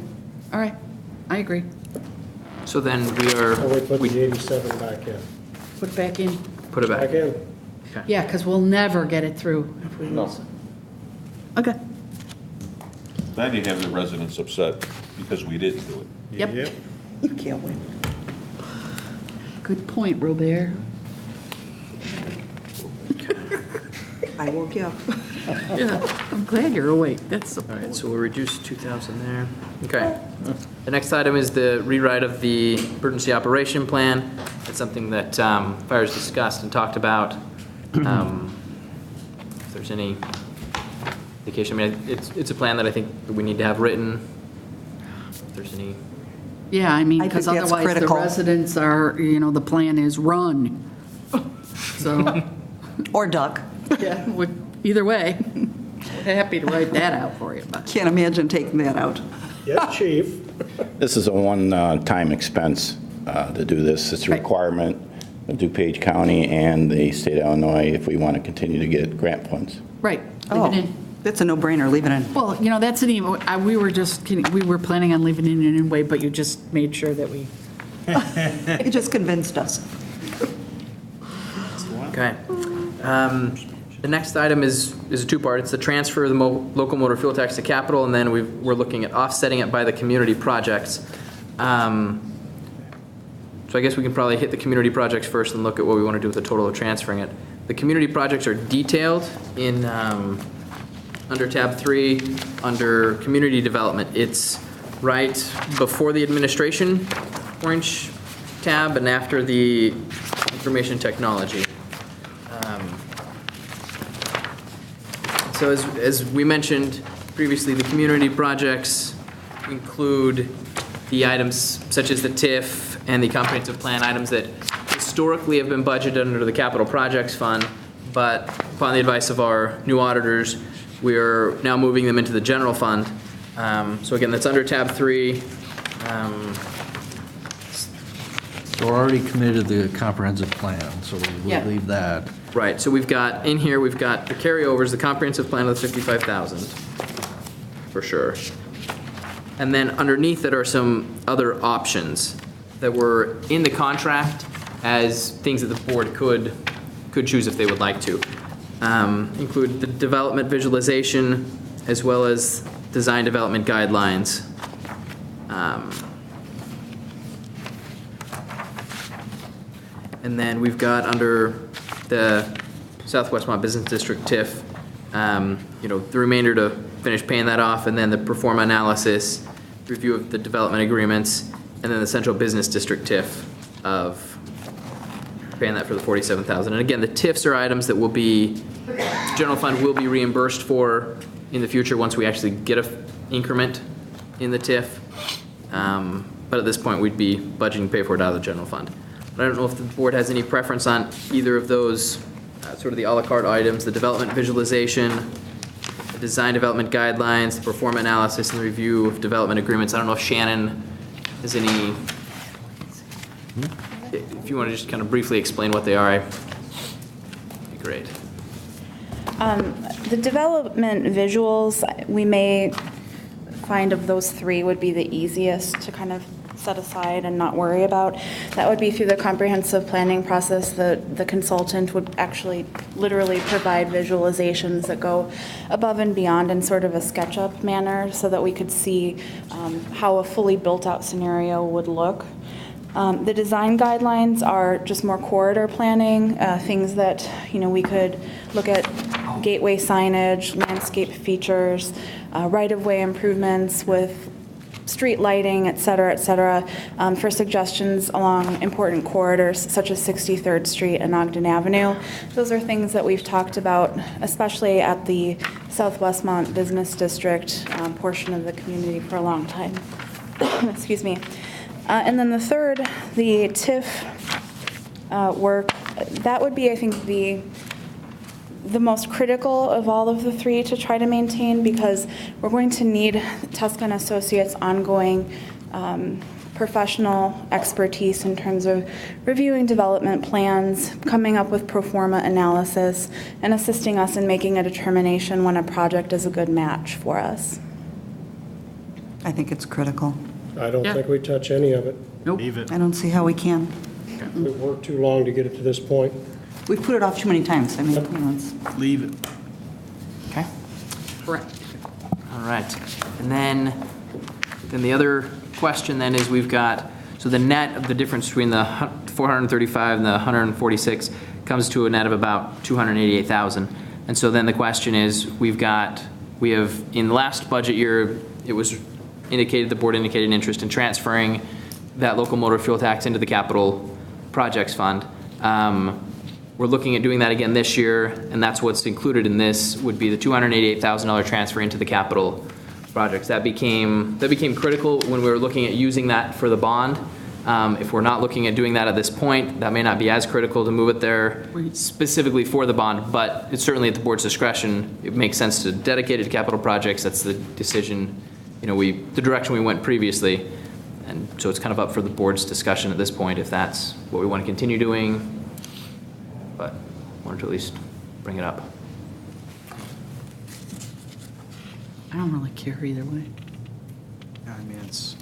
all right, I agree. So then we are, We put the 87 back in. Put it back in. put it back. Back in. Yeah, because we'll never get it through if we lose it. Okay, Then you have the residents upset because we didn't do it. yep. You can't win. Good point, Robert. I woke you up. Yeah, I'm glad you're awake. That's the All right, point. so we'll reduce 2,000 there. Okay. The next item is the rewrite of the emergency operation plan. It's something that Fire's discussed and talked about. If there's any indication, I mean, it's a plan that I think that we need to have written. If there's any, Yeah, I mean, I because think that's otherwise the critical. residents are, the plan is run. So, Or duck. yeah, either way, happy to write that out for you. But Can't imagine taking that out. Yes, chief? This is a one-time expense to do this. It's a Right. requirement of DuPage County and the state of Illinois if we want to continue to get grant funds. Right, Oh, leave it in. that's a no-brainer, leave it in. Well, that's an even, we were just kidding, we were planning on leaving it in anyway, but you just made sure that we, You just convinced us. okay. The next item is a two-part. It's the transfer of the local motor fuel tax to capital, and then we're looking at offsetting it by the community projects. So I guess we can probably hit the community projects first and look at what we want to do with the total of transferring it. The community projects are detailed in, under tab 3, under community development. It's right before the administration orange tab and after the information technology. So as we mentioned previously, the community projects include the items such as the TIF and the comprehensive plan, items that historically have been budgeted under the capital projects fund, but upon the advice of our new auditors, we are now moving them into the general fund. So again, that's under tab 3. So we're already committed to the comprehensive plan, so we Yeah. leave that. Right, so we've got, in here, we've got the carryovers, the comprehensive plan of the 55,000, for sure. And then underneath that are some other options that were in the contract as things that the board could choose if they would like to. Include the development visualization as well as design development guidelines. And then we've got under the South Westmont Business District TIF, the remainder to finish paying that off, and then the pro forma analysis, review of the development agreements, and then the Central Business District TIF of paying that for the 47,000. And again, the TIFs are items that will be, general fund will be reimbursed for in the future once we actually get a increment in the TIF. But at this point, we'd be budgeting to pay for it out of the general fund. But I don't know if the board has any preference on either of those, sort of the à la carte items, the development visualization, the design development guidelines, the pro forma analysis, and the review of development agreements. I don't know if Shannon has any, if you want to just kind of briefly explain what they are, that'd be great. The development visuals, we may find of those three would be the easiest to kind of set aside and not worry about. That would be through the comprehensive planning process. The consultant would actually literally provide visualizations that go above and beyond in sort of a SketchUp manner so that we could see how a fully built-out scenario would look. The design guidelines are just more corridor planning, things that, we could look at gateway signage, landscape features, right-of-way improvements with street lighting, et cetera, for suggestions along important corridors such as 63rd Street and Ogden Avenue. Those are things that we've talked about, especially at the South Westmont Business District portion of the community for a long time. Excuse me. And then the third, the TIF work, that would be, I think, the most critical of all of the three to try to maintain, because we're going to need Tuscan Associates' ongoing professional expertise in terms of reviewing development plans, coming up with pro forma analysis, and assisting us in making a determination when a project is a good match for us. I think it's critical. I don't think we touch any of it. nope. Leave it. I don't see how we can. We've worked too long to get it to this point. We've put it off too many times. I mean, it's. Leave it. Okay. Correct. All right. And then the other question then is we've got, so the net of the difference between the 435 and the 146 comes to a net of about 288,000. And so then the question is, we have, in the last budget year, it was indicated, the board indicated an interest in transferring that local motor fuel tax into the capital projects fund. We're looking at doing that again this year, and that's what's included in this, would be the $288,000 transfer into the capital projects. That became critical when we were looking at using that for the bond. If we're not looking at doing that at this point, that may not be as critical to move it there specifically for the bond, but it's certainly at the board's discretion. It makes sense to dedicate it to capital projects. That's the decision, the direction we went previously. And so it's kind of up for the board's discussion at this point if that's what we want to continue doing. But I wanted to at least bring it up. I don't really care either way. I mean, it's,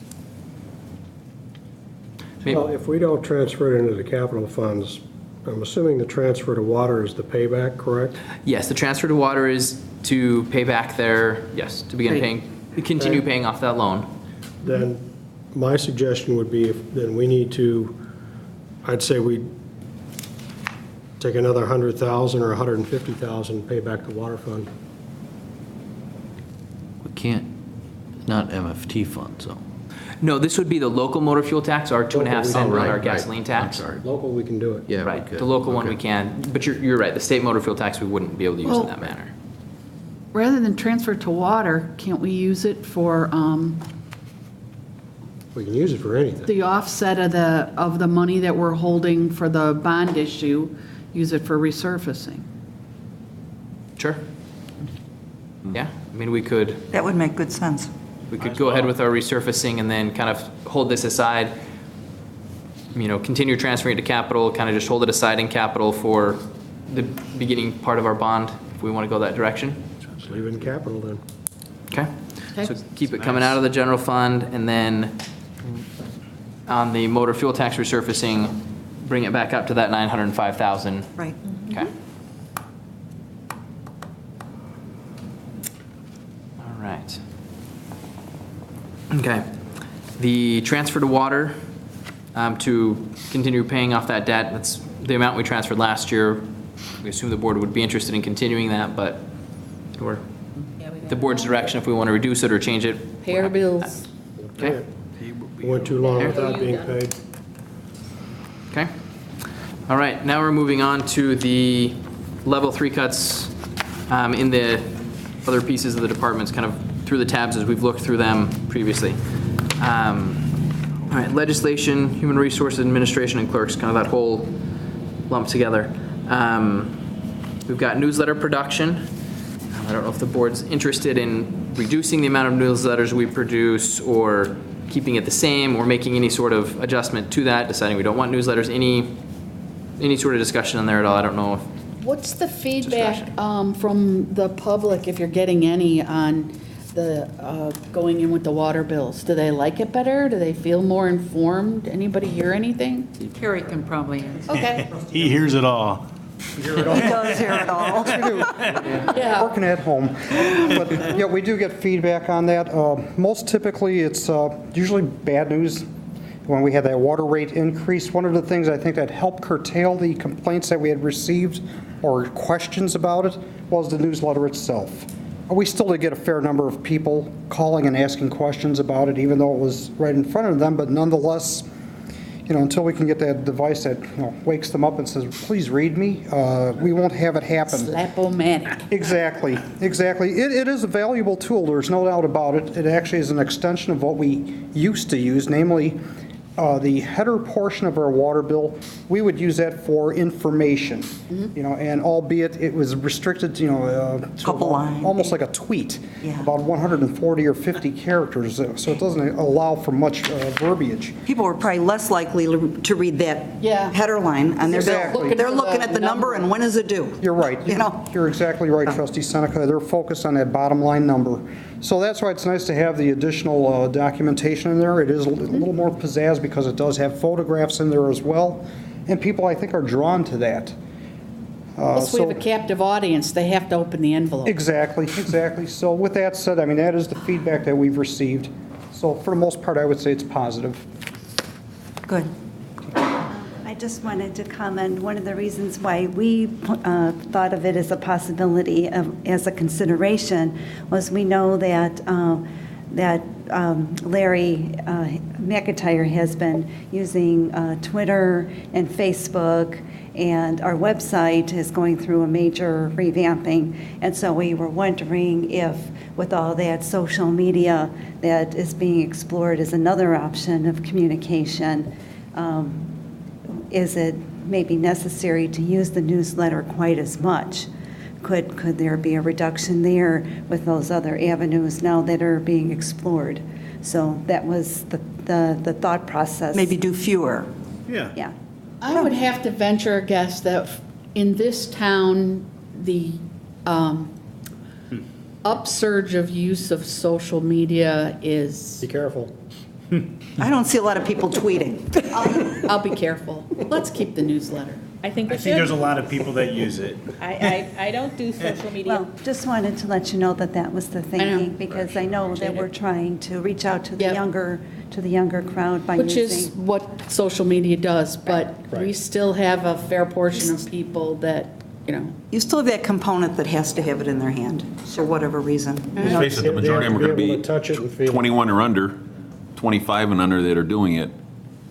Well, if we don't transfer it into the capital funds, I'm assuming the transfer to water is the payback, correct? Yes, the transfer to water is to pay back to begin continue paying off that loan. Then my suggestion would be, then we need to, I'd say we take another 100,000 or 150,000, pay back the water fund. We can't, it's not MFT funds, so. No, this would be the local motor fuel tax, our 2.5 cent on our right. gasoline tax. I'm sorry. Local, we can do it. Yeah, we Right, could. the local one we Okay. can, but you're right, the state motor fuel tax we wouldn't be able to use in Well- that manner. Rather than transfer to water, can't we use it for We can use it for anything. the offset of the money that we're holding for the bond issue, use it for resurfacing? Sure. Yeah, I mean, we could That would make good sense. go ahead with our resurfacing and then kind of hold this aside, continue transferring it to capital, kind of just hold it aside in capital for the beginning part of our bond, if we want to go that direction. Just leave it in capital then. Okay? Okay. So keep it coming out of the general fund, and then on the motor fuel tax resurfacing, bring it back up to that 905,000. Right. Okay. All right. Okay. The transfer to water, to continue paying off that debt, that's the amount we transferred last year. We assume the board would be interested in continuing that, but we're, the board's direction if we want to reduce it or change it. Pay our bills. Okay. Went too long without being paid. Okay. All right, now we're moving on to the level 3 cuts in the other pieces of the departments, kind of through the tabs as we've looked through them previously. All right, legislation, human resources administration, and clerks, kind of that whole lump together. We've got newsletter production. I don't know if the board's interested in reducing the amount of newsletters we produce or keeping it the same or making any sort of adjustment to that, deciding we don't want newsletters. Any sort of discussion on there at all? I don't know if What's the feedback from the public, if you're getting any, on the going in with the water bills? Do they like it better? Do they feel more informed? Anybody hear anything? Carrie can probably answer. Okay. he hears it all. He does hear it all. Yeah. Working at home. But, yeah, we do get feedback on that. Most typically, it's usually bad news. When we had that water rate increase, one of the things I think that helped curtail the complaints that we had received or questions about it was the newsletter itself. We still did get a fair number of people calling and asking questions about it, even though it was right in front of them, but nonetheless, until we can get that device that wakes them up and says, please read me, we won't have it happen. Slap-o-matic. Exactly. It is a valuable tool, there's no doubt about it. It actually is an extension of what we used to use, namely the header portion of our water bill. We would use that for information, and albeit it was restricted, to Couple lines. almost like a tweet, Yeah. about 140 or 50 characters, so it doesn't allow for much verbiage. People are probably less likely to read that header line on their bill. Exactly. They're looking at the number and when is it due? You're right. You're exactly right, Trustee Seneca. They're focused on that bottom line number. So that's why it's nice to have the additional documentation in there. It is a little more pizzazz because it does have photographs in there as well. And people, I think, are drawn to that. Plus, we have a captive audience. They have to open the envelope. Exactly. So with that said, that is the feedback that we've received. So for the most part, I would say it's positive. Good. I I just wanted to comment, one of the reasons why we thought of it as a possibility, as a consideration, was we know that Larry McIntyre has been using Twitter and Facebook, and our website is going through a major revamping. And so we were wondering if, with all that social media that is being explored as another option of communication, is it maybe necessary to use the newsletter quite as much? Could there be a reduction there with those other avenues now that are being explored? So that was the thought process. Maybe do fewer. Yeah. I would have to venture a guess that in this town, the upsurge of use of social media is... Be careful. I don't see a lot of people tweeting. I'll be careful. Let's keep the newsletter. I think we I think there's a should. lot of people that use it. I don't do social media. Well, just wanted to let you know that that was the thinking, because I know that we're trying to reach out to the younger crowd by Which using. is what social media does, but we Right. still have a fair portion of people that, You still have that component that has to have it in their hand, for whatever reason. Let's face it, the majority of them are going Be able to to touch it and be feel it. 21 or under, 25 and under that are doing it,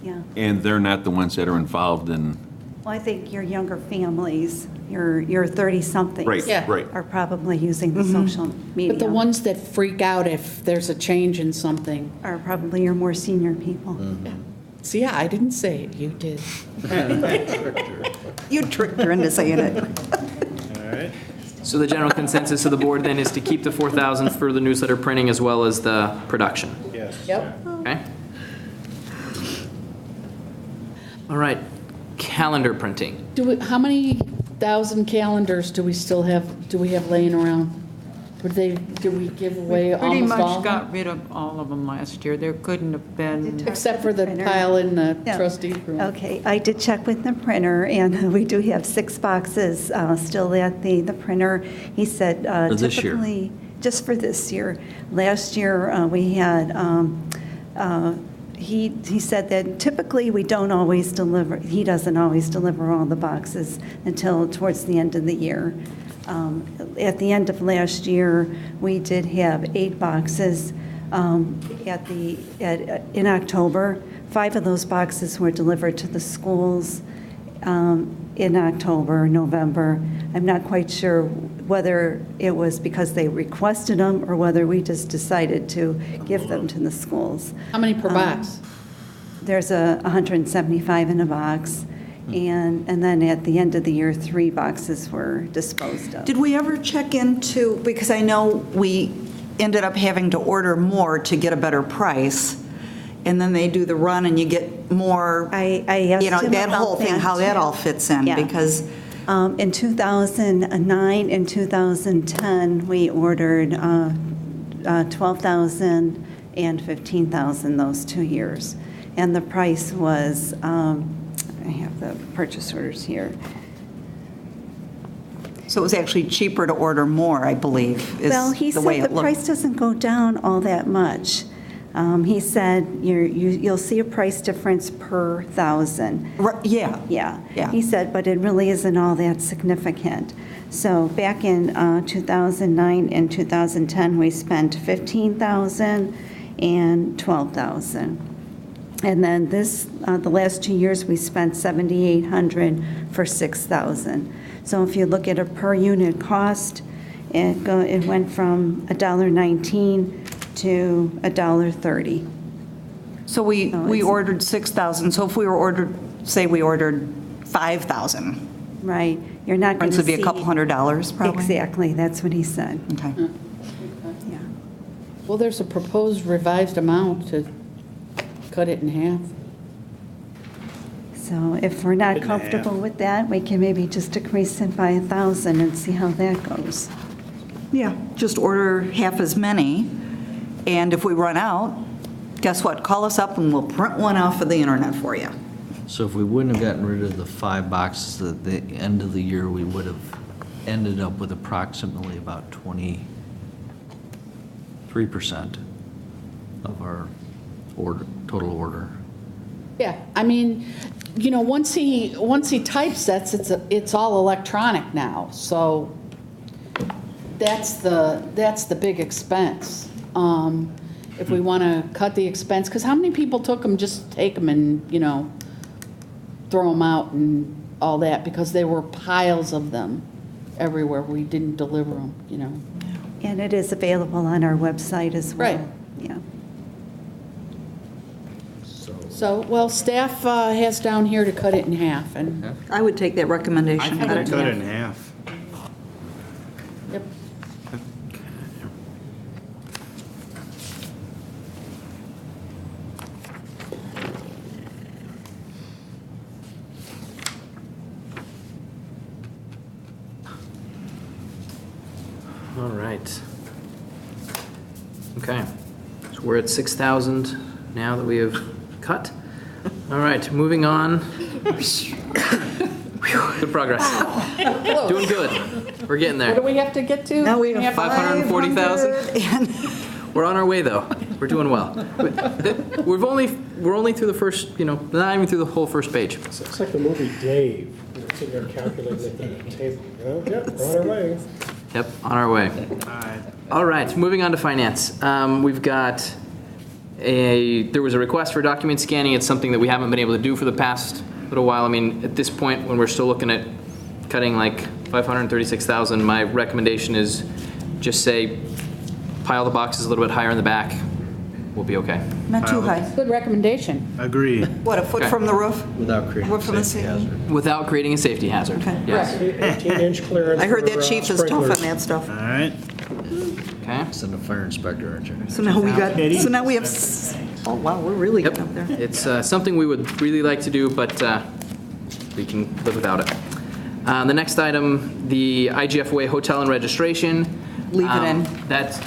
Yeah. and they're not the ones that are involved in, Well, I think your younger families, your 30-somethings. right, Yeah. right. Are probably using the social media. but the ones that freak out if there's a change in something. Are probably your more senior people. See, yeah, I didn't say it, you did. You tricked her into saying it. All right. So the general consensus of the board then is to keep the 4,000 for the newsletter printing as well as the production. Yes. Yep. Okay? All right, calendar printing. How many thousand calendars do we still have, laying around? Did we give away Pretty almost all much of them? got rid of all of them last year. There couldn't have been, Except for the pile in the Yeah. trustee room. Okay, I did check with the printer, and we do have 6 boxes still at the printer. He said For this year? typically, just for this year. Last year, we had, he said that typically we don't always deliver, he doesn't always deliver all the boxes until towards the end of the year. At the end of last year, we did have 8 boxes in October. 5 of those boxes were delivered to the schools in October, November. I'm not quite sure whether it was because they requested them or whether we just decided to give them to the schools. How many per box? There's 175 in a box. And then at the end of the year, 3 boxes were disposed of. Did we ever check into, because I know we ended up having to order more to get a better price, and then they do the run and you get more, I asked him that whole about thing, how that all fits in, Yeah. because In 2009 and 2010, we ordered 12,000 and 15,000 those 2 years. And the price was, I have the purchase orders here. so it was actually cheaper to order more, I believe, Well, he is the way said it the looked. price doesn't go down all that much. He said you'll see a price difference per 1,000. Yeah. Yeah. Yeah. He said, but it really isn't all that significant. So back in 2009 and 2010, we spent 15,000 and 12,000. And then the last 2 years, we spent 7,800 for 6,000. So if you look at a per unit cost, it went from $1.19 to $1.30. So we ordered 6,000, so if we were ordered, say we ordered 5,000. Right, you're not going to Difference would see. be a couple $100 probably? Exactly, that's what he said. Okay. Yeah. Well, there's a proposed revised amount to cut it in half. So if we're not comfortable with that, we can maybe just decrease it by 1,000 and see how that goes. Yeah, just order half as many, and if we run out, guess what? Call us up and we'll print one off of the internet for you. So if we wouldn't have gotten rid of the 5 boxes at the end of the year, we would have ended up with approximately about 23% of our total order. Yeah, I mean, once he typesetts, it's all electronic now, so that's the big expense. If we want to cut the expense, because how many people take them and, throw them out and all that, because there were piles of them everywhere. We didn't deliver them, And it is available on our website as well. Right. Yeah. So, well, staff has down here to cut it in half, and, I would take that recommendation. I think cut it in half. yep. All right. Okay, so we're at 6,000 now that we have cut. All right, moving on. Good progress. Doing good. We're getting What do there. we have to get to? Now we have 540,000? We're on our way, though. We're doing well. We're only through the first, not even through the whole first page. It's like the movie Dave, sitting there calculating at the table, Yep, we're on our way. Yep, on our way. All right, moving on to finance. We've got there was a request for document scanning. It's something that we haven't been able to do for the past little while. I mean, at this point, when we're still looking at cutting like 536,000, my recommendation is just say, pile the boxes a little bit higher in the back. We'll be okay. Not too high. Good recommendation. Agree. What, a foot Okay. from the roof? Without creating What a from the safety ceiling? hazard. Without creating a safety hazard. Okay. Yes. 18-inch clearance. I heard for, that chief is tough on sprinklers. that stuff. All right. Okay. Send a fire inspector, aren't you? So now we have, oh wow, we're really Yep. getting up there. It's something we would really like to do, but we can live without it. The next item, the IGFOA hotel and registration. Leave it in. That's,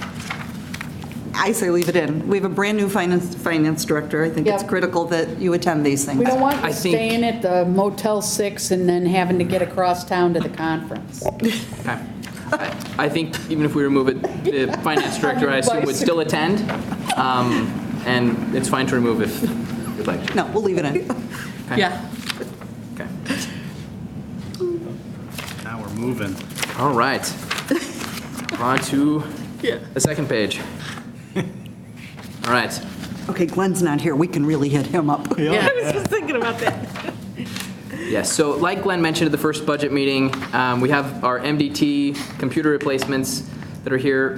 I say leave it in. We have a brand-new finance director. I think it's Yep. critical that you attend these things. We don't want I you think- staying at the Motel 6 and then having to get across town to the conference. okay. I think even if we remove it, the finance director, I assume, would still attend. And it's fine to remove if you'd like to. No, we'll leave it in. Okay. Yeah. Okay. Now we're moving. All right. On to the second page. All right. Okay, Glenn's not here. We can really hit him up. Yeah. I was just thinking about that. Yes, so like Glenn mentioned at the first budget meeting, we have our MDT computer replacements that are here.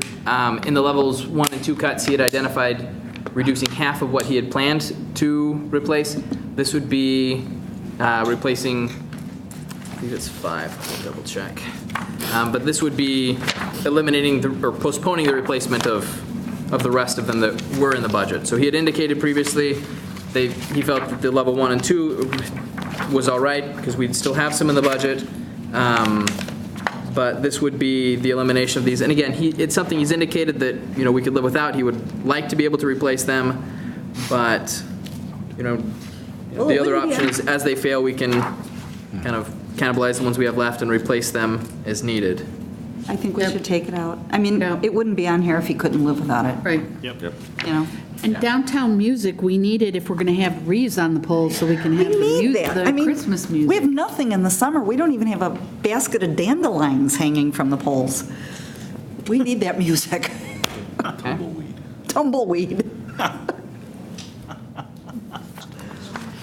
In the levels 1 and 2 cuts, he had identified reducing half of what he had planned to replace. This would be replacing, I think it's 5, I'll double check. But this would be eliminating or postponing the replacement of the rest of them that were in the budget. So he had indicated previously, he felt that the level 1 and 2 was all right, because we'd still have some in the budget. But this would be the elimination of these. And again, it's something he's indicated that, we could live without. He would like to be able to replace them, but, the other option is, as they fail, we can kind of cannibalize the ones we have left and replace them as needed. I think we should take it out. I mean, it wouldn't be on here if he couldn't live without it. Right. Yep. And downtown music, we need it if we're going to have wreaths on the poles so we can have the Christmas music. We have nothing in the summer. We don't even have a basket of dandelions hanging from the poles. We need that music. Tumbleweed.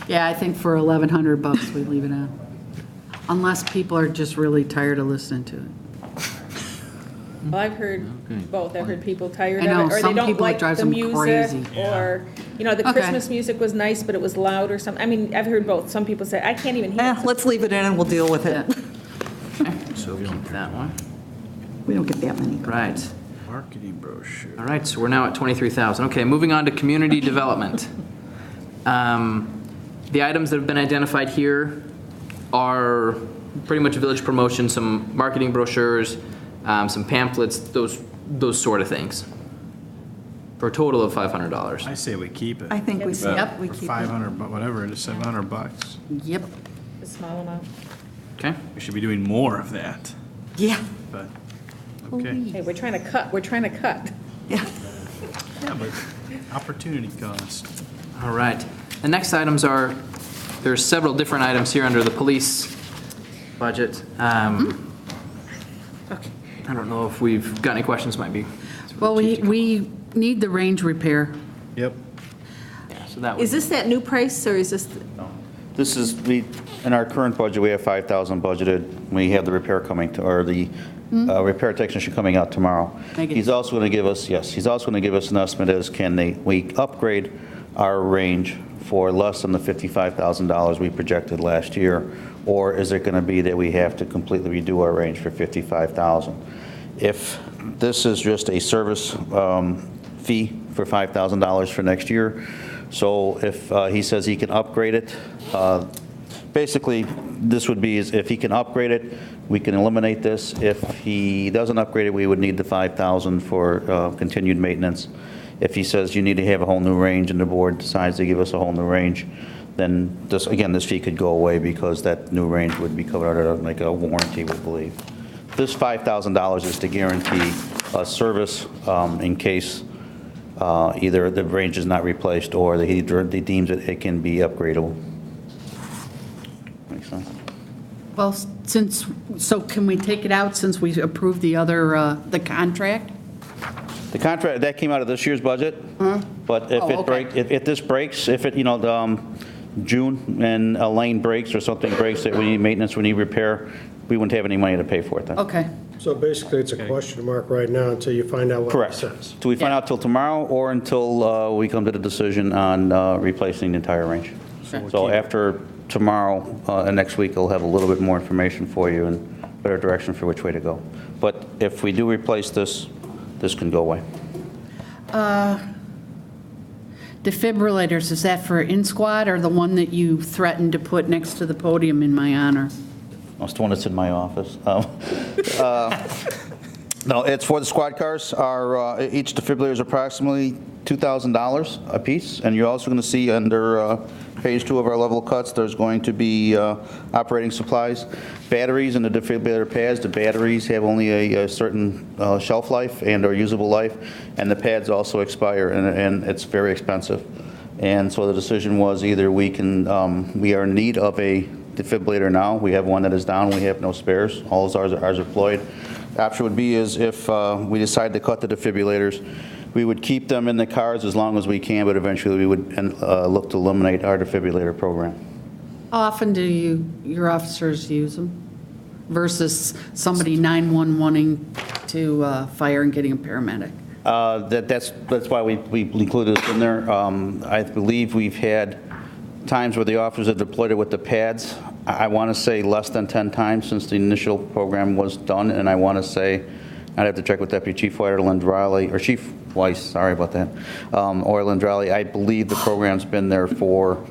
Yeah, I think for $1,100 we leave it on. Unless people are just really tired of listening to it. Well, I've heard both. I've heard people tired I know, of it, or they some don't people it like drives the them music, crazy. or, the Okay. Christmas music was nice, but it was loud or something. I mean, I've heard both. Some people say, I can't even hear it. Let's leave it in and we'll deal with it. So keep that one. We don't get that many. Right. Marketing brochure. All right, so we're now at 23,000. Okay, moving on to community development. The items that have been identified here are pretty much village promotion, some marketing brochures, some pamphlets, those sort of things, for a total of $500. I say we keep it. I think we Yep. we keep it. 500, but whatever it is, $700. Yep. A small amount. Okay. We should be doing more of that, Yeah. but, okay. Hey, we're trying to cut. We're trying to cut. Yeah. Yeah, but opportunity cost. All right. The next items are, there's several different items here under the police budget. I don't know if we've got any questions, might be. Well, we need the range repair. Yep. So that would, Is this that new price, or is this? This is, in our current budget, we have 5,000 budgeted. We have the repair coming, or the repair technician coming out tomorrow. Negative. He's also going to give us, yes, he's also going to give us an estimate as we upgrade our range for less than the $55,000 we projected last year, or is it going to be that we have to completely redo our range for $55,000? If this is just a service fee for $5,000 for next year, so if he says he can upgrade it, basically, this would be, if he can upgrade it, we can eliminate this. If he doesn't upgrade it, we would need the $5,000 for continued maintenance. If he says you need to have a whole new range and the board decides to give us a whole new range, then this, again, this fee could go away because that new range would be covered under like a warranty, we believe. This $5,000 is to guarantee a service in case either the range is not replaced or he deems it can be upgradable. Makes sense? Well, so can we take it out since we approved the other, the contract? The contract, that came out of this year's budget, but if if this breaks, if it, June and a lane breaks or something breaks that we need maintenance, we need repair, we wouldn't have any money to pay for it then. Okay. So basically, it's a question mark right now until you find out what it Correct. says. Do we find out till tomorrow or until we come to the decision on replacing the entire range? So after tomorrow and next week, I'll have a little bit more information for you and better direction for which way to go. But if we do replace this, this can go away. Defibrillators, is that for in-squad or the one that you threatened to put next to the podium in my honor? That's the one that's in my office. No, it's for the squad cars. Each defibrillator is approximately $2,000 a piece, and you're also going to see under page 2 of our level cuts, there's going to be operating supplies, batteries, and the defibrillator pads. The batteries have only a certain shelf life and or usable life, and the pads also expire, and it's very expensive. And so the decision was either we are in need of a defibrillator now. We have one that is down. We have no spares. All of ours are deployed. The option would be is if we decide to cut the defibrillators, we would keep them in the cars as long as we can, but eventually we would look to eliminate our defibrillator program. How often do your officers use them versus somebody 911-ing to fire and getting a paramedic? That's why we included this in there. I believe we've had times where the officers have deployed it with the pads. I want to say less than 10 times since the initial program was done, and I want to say, I'd have to check with Deputy Chief White or Lindrali, or Chief Weiss, sorry about that, or Lindrali. I believe the program's been there for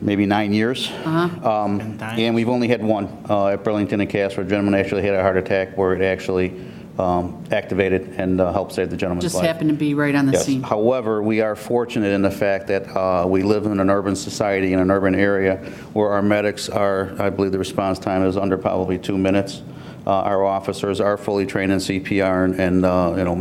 maybe 9 years. And we've only had one at Burlington and Cass, where a gentleman actually had a heart attack where it actually activated and helped save the gentleman's life. Just happened to be right on the scene. However, we are fortunate in the fact that we live in an urban society, in an urban area, where our medics are, I believe the response time is under probably 2 minutes. Our officers are fully trained in CPR and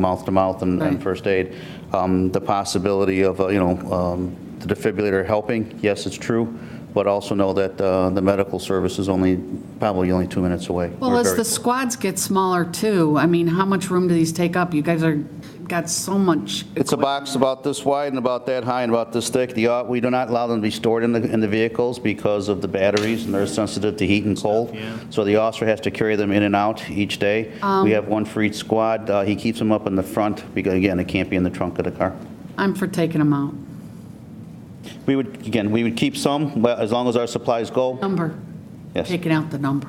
mouth-to-mouth and first aid. The possibility of, the defibrillator helping, yes, it's true, but also know that the medical service is probably only 2 minutes away. Well, as the squads get smaller too, I mean, how much room do these take up? You guys got so much. It's a box about this wide and about that high and about this thick. We do not allow them to be stored in the vehicles because of the batteries, and they're sensitive to heat and cold. So the officer has to carry them in and out each day. We have one for each squad. He keeps them up in the front because, again, it can't be in the trunk of the car. I'm for taking them out. We would keep some, but as long as our supplies go. Number. Yes. Taking out the number.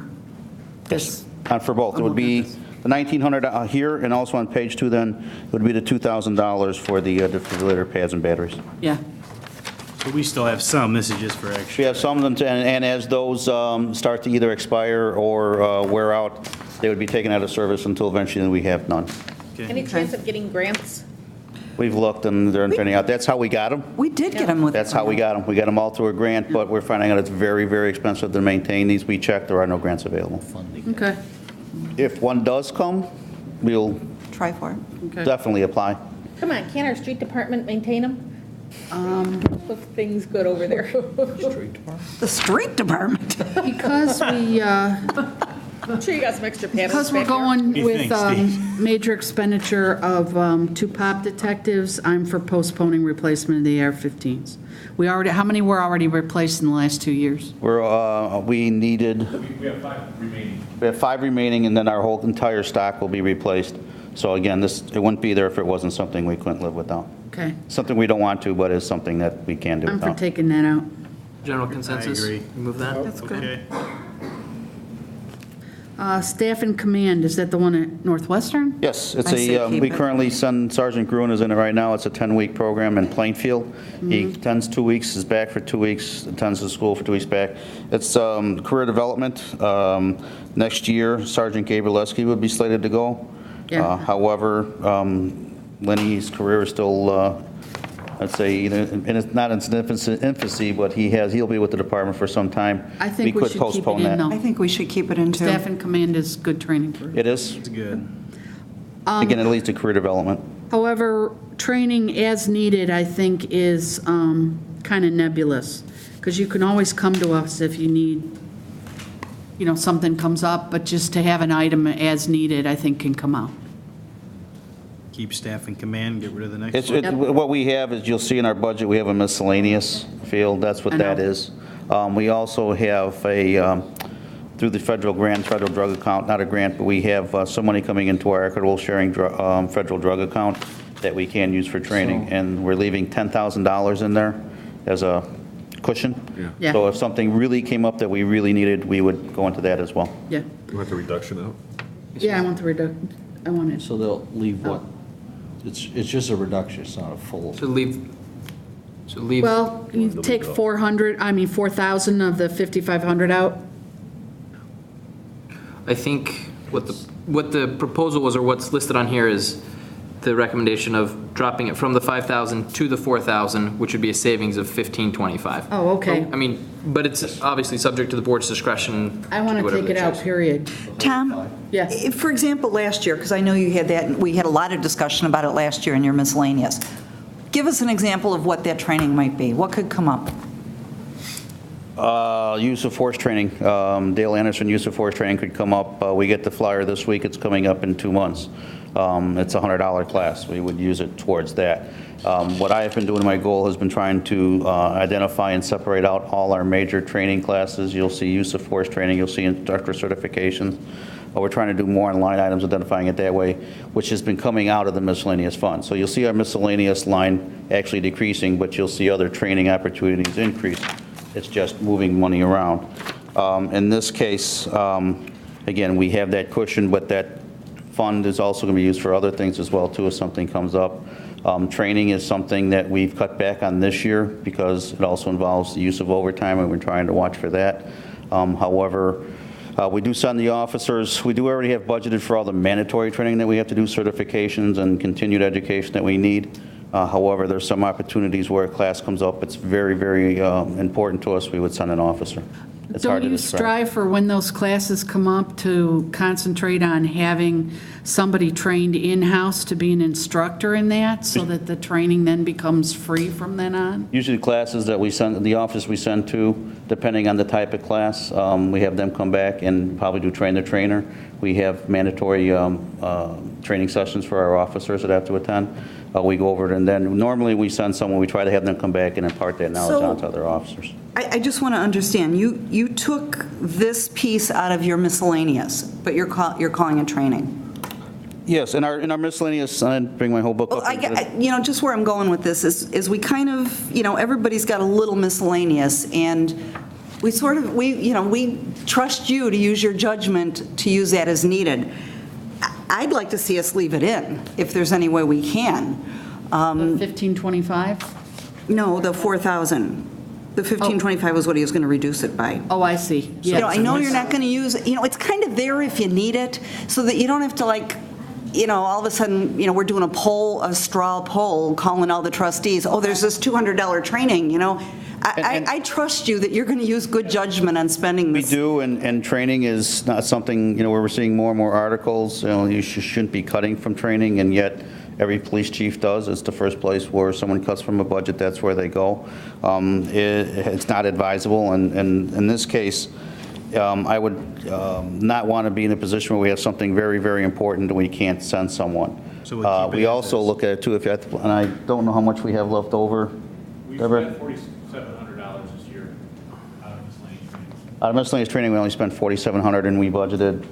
Yes. For both. It would be the $1,900 here, and also on page 2 then, it would be the $2,000 for the defibrillator pads and batteries. Yeah. So we still have some, this is just for extra. We have some of them, and as those start to either expire or wear out, they would be taken out of service until eventually we have none. Any chance of getting grants? We've looked and they're turning out. That's how we got them. We did get them with. That's how we got them. We got them all through a grant, but we're finding out it's very, very expensive to maintain these. We checked, there are no grants available. Okay. If one does come, we'll Try for it. definitely apply. Come on, can't our street department maintain them? Look, things good over there. The street department. Because we, I'm sure you got some extra panels because we're back there. going you with think, Steve? major expenditure of 2 pop detectives, I'm for postponing replacement of the AR-15s. We already, how many were already replaced in the last 2 years? We needed, We have 5 remaining. we have 5 remaining, and then our whole entire stock will be replaced. So again, it wouldn't be there if it wasn't something we couldn't live without. Okay, Something we don't want to, but it's something that we can do I'm for without. taking that out. General consensus? agree. Move that? That's good. Okay. Staff and command, is that the one at Northwestern? Yes, it's I say a, keep we it. currently send, Sergeant Gruen is in it right now. It's a 10-week program in Plainfield. He Mm-hmm. attends 2 weeks, is back for 2 weeks, attends the school for 2 weeks back. It's career development. Next year, Sergeant Gabrielski would be slated to go. Yeah. However, Lenny's career is still, I'd say, and it's not in its infancy, but he'll be with the department for some time. I think we could should keep it postpone in, that. though. I think we should keep it in too. Staff and command is good training for. It is. It's good. Again, it leads to career development. However, training as needed, I think, is kind of nebulous, because you can always come to us if you need, something comes up, but just to have an item as needed, I think can come out. Keep staff in command, get rid of the next It's, one. what we have is, you'll see in our budget, we have a miscellaneous field, that's what I know. that is. We also have through the federal grant, federal drug account, not a grant, but we have some money coming into our equitable sharing federal drug account that we can use for training, and we're leaving $10,000 in there as a cushion. Yeah. So if something really came up that we really needed, we would go into that as well. Yeah, You want the reduction out? yeah, I want the I want it. So they'll leave what? It's just a reduction, it's not a full. So leave, Well, you take 4,000 of the 5,500 out. I think what the proposal was, or what's listed on here, is the recommendation of dropping it from the 5,000 to the 4,000, which would be a savings of 1,525. Oh, okay. I mean, but it's obviously subject to the board's discretion. I want to whatever take it they out, choose. period. Tom? Yes. For example, last year, because I know you had that, we had a lot of discussion about it last year in your miscellaneous. Give us an example of what that training might be. What could come up? Use of force training. Dale Anderson use of force training could come up. We get the flyer this week. It's coming up in 2 months. It's a $100 class. We would use it towards that. What I have been doing, my goal has been trying to identify and separate out all our major training classes. You'll see use of force training. You'll see instructor certifications. We're trying to do more on line items, identifying it that way, which has been coming out of the miscellaneous fund. So you'll see our miscellaneous line actually decreasing, but you'll see other training opportunities increase. It's just moving money around. In this case, again, we have that cushion, but that fund is also going to be used for other things as well, too, if something comes up. Training is something that we've cut back on this year because it also involves the use of overtime, and we're trying to watch for that. However, we do send the officers, we do already have budgeted for all the mandatory training that we have to do, certifications and continued education that we need. However, there's some opportunities where a class comes up, it's very, very important to us, we would send an officer. It's hard to Don't you describe. strive for when those classes come up to concentrate on having somebody trained in-house to be an instructor in that, so that the training then becomes free from then on? Usually classes that we send, the office we send to, depending on the type of class, we have them come back and probably do train the trainer. We have mandatory training sessions for our officers that have to attend. We go over it, and then normally we send someone, we try to have them come back and impart that knowledge So- onto other officers. I just want to understand, you took this piece out of your miscellaneous, but you're calling it training. Yes, in our miscellaneous, I didn't bring my whole book Well, up. just where I'm going with this is we kind of, everybody's got a little miscellaneous, and we sort of, we trust you to use your judgment to use that as needed. I'd like to see us leave it in, if there's any way we can. 1525? No, the 4,000. The 1525 was what he was going to reduce it by. Oh, I see. Yeah. I know you're not going to use, it's kind of there if you need it, so that you don't have to all of a sudden, we're doing a straw poll, calling all the trustees, oh, there's this $200 training, I trust you that you're going to use good judgment on spending We this. do, and training is not something, where we're seeing more and more articles, you shouldn't be cutting from training, and yet every police chief does. It's the first place where someone cuts from a budget, that's where they go. It's not advisable, and in this case, I would not want to be in a position where we have something very, very important and we can't send someone. So we'll keep it We as also is. look at it too, and I don't know how much we have left over. We Deborah? spent $4,700 this year out of miscellaneous training. Out of miscellaneous training, we only spent $4,700 and we budgeted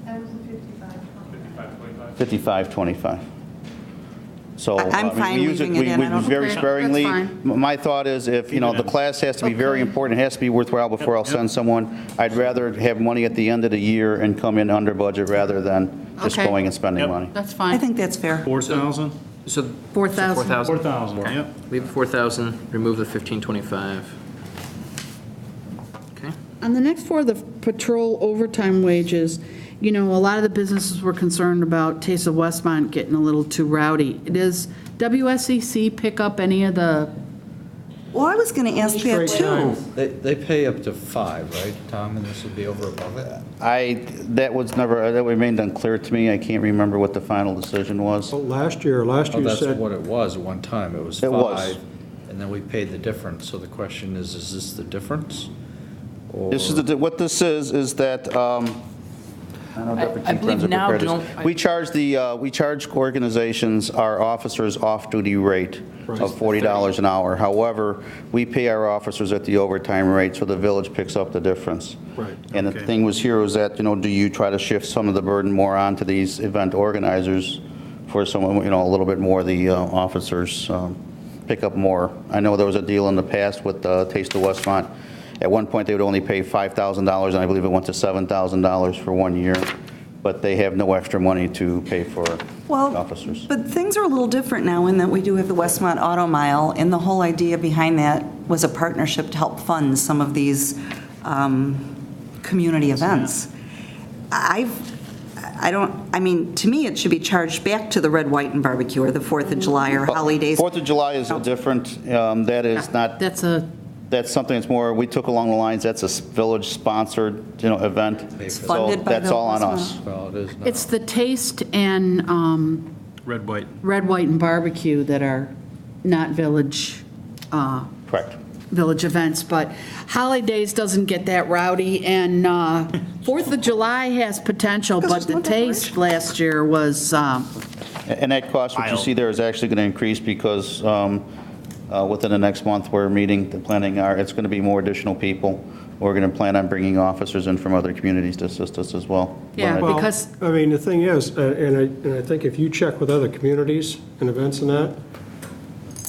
That was the 55. 5525. So I'm I mean, fine we use it, leaving it in. I don't- very Okay, sparingly. that's fine. My thought is if, you know, the class has to be very important, it has to be worthwhile before I'll send someone. I'd rather have money at the end of the year and come in under budget rather than just Okay. going and spending Yep. money. That's I fine. think that's fair. 4,000? So 4,000. 4,000, yep. Leave the 4,000, remove the 1,525. Okay. On the next four, the patrol overtime wages, you know, a lot of the businesses were concerned about Taste of Westmont getting a little too rowdy. Does WSEC pick up any of the, Well, I was going to ask that too. They pay up to 5, right, Tom, and this would be over above it? That remained unclear to me. I can't remember what the final decision was. Well, last year Oh, you that's said, what it was at one time, it was It was. 5, and then we paid the difference. So the question is this the difference? This is, what this is that, I know Deputy I Chief believe Renzo now prepared this. don't- We charge organizations, our officers, off-duty rate of $40 an hour. However, we pay our officers at the overtime rate, so the village picks up the difference. Right. And the Okay. thing was here was that, you know, do you try to shift some of the burden more onto these event organizers for someone, you know, a little bit more the officers pick up more? I know there was a deal in the past with Taste of Westmont. At one point, they would only pay $5,000, and I believe it went to $7,000 for 1 year, but they have no extra money to pay for Well, officers. but things are a little different now in that we do have the Westmont Auto Mile, and the whole idea behind that was a partnership to help fund some of these community events. I mean, to me, it should be charged back to the Red, White, and Barbecue, or the 4th of July, or holidays. 4th of July is a different, that is not, that's something that's more, we took along the lines, that's a village-sponsored, you know, event. It's So funded by that's the all on Westmont. us. Well, it is now. it's the Taste and Red, white. Red, White, and Barbecue that are not village, Correct. village events, but holidays doesn't get that rowdy, and 4th of July has potential, but the Taste last year was, And that cost, what you see there, is actually going to increase because within the next month, we're meeting, it's going to be more additional people. We're going to plan on bringing officers in from other communities to assist us as well. yeah, well, because, I mean, the thing is, and I think if you check with other communities and events and that,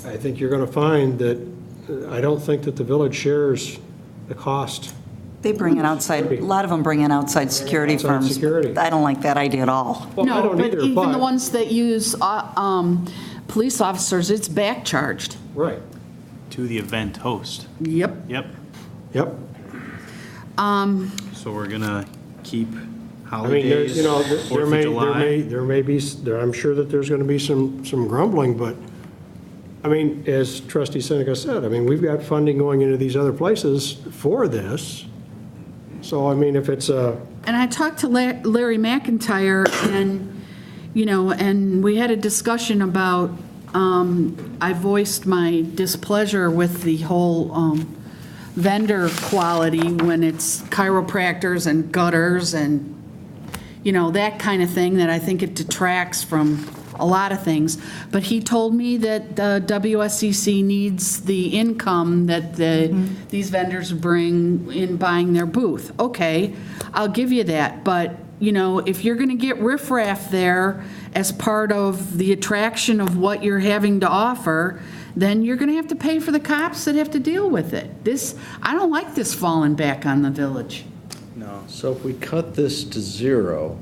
I think you're going to find that, I don't think that the village shares the cost. They bring in outside, a lot of them bring in outside security Outside firms. security. I don't like that idea at all. Well, I no, don't but either, even the ones that use police officers, it's back charged. Right, To the event host. Yep. Yep. yep. So we're gonna keep I mean, there's, holidays, you know, 4th of July. there may be, I'm sure that there's going to be some grumbling, but, I mean, as trustee Seneca said, I mean, we've got funding going into these other places for this. So, I mean, if it's a, And I talked to Larry McIntyre, and, you know, and we had a discussion about, I voiced my displeasure with the whole vendor quality when it's chiropractors and gutters and, you know, that kind of thing, that I think it detracts from a lot of things. But he told me that WSCC needs the income that these vendors bring in buying their booth. Okay, I'll give you that, but, you know, if you're going to get riffraff there as part of the attraction of what you're having to offer, then you're going to have to pay for the cops that have to deal with it. I don't like this falling back on the village. No, so if we cut this to 0,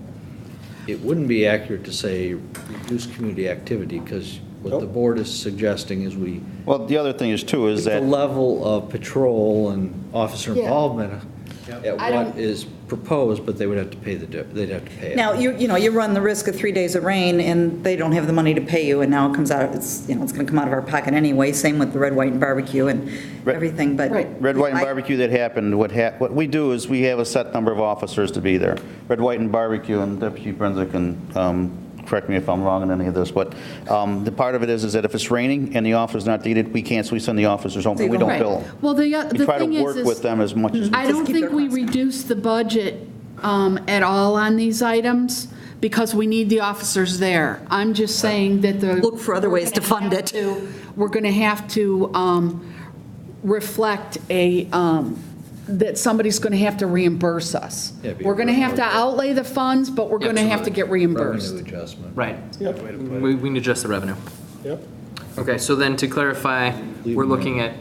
it wouldn't be accurate to say reduce community activity, because what the board is suggesting is we, Well, the other thing is too, is the that, level of patrol and officer Yeah. involvement at I don't- what is proposed, but they would have to pay they'd have to pay it. Now, you know, you run the risk of 3 days of rain, and they don't have the money to pay you, and now it comes out, it's going to come out of our pocket anyway, same with the Red, White, and Barbecue and everything, but. Red, White, and I- Barbecue that happened, what we do is we have a set number of officers to be there. Red, White, and Barbecue, and Deputy Chief Renzo can correct me if I'm wrong on any of this, but the part of it is that if it's raining and the officer's not needed, we send the officers home, and we don't Right. bill them. Well, We the try to thing work is with them as much as we I can. don't think we reduce the budget at all on these items because we need the officers there. I'm just saying that Look for other ways to fund it. We're going to have to reflect that somebody's going to have to reimburse us. Yeah, be We're going to have to reimbursed. outlay the funds, but we're going to have to get reimbursed. Revenue adjustment. Right. We can adjust the revenue. Yep. Okay, so then to clarify, we're looking at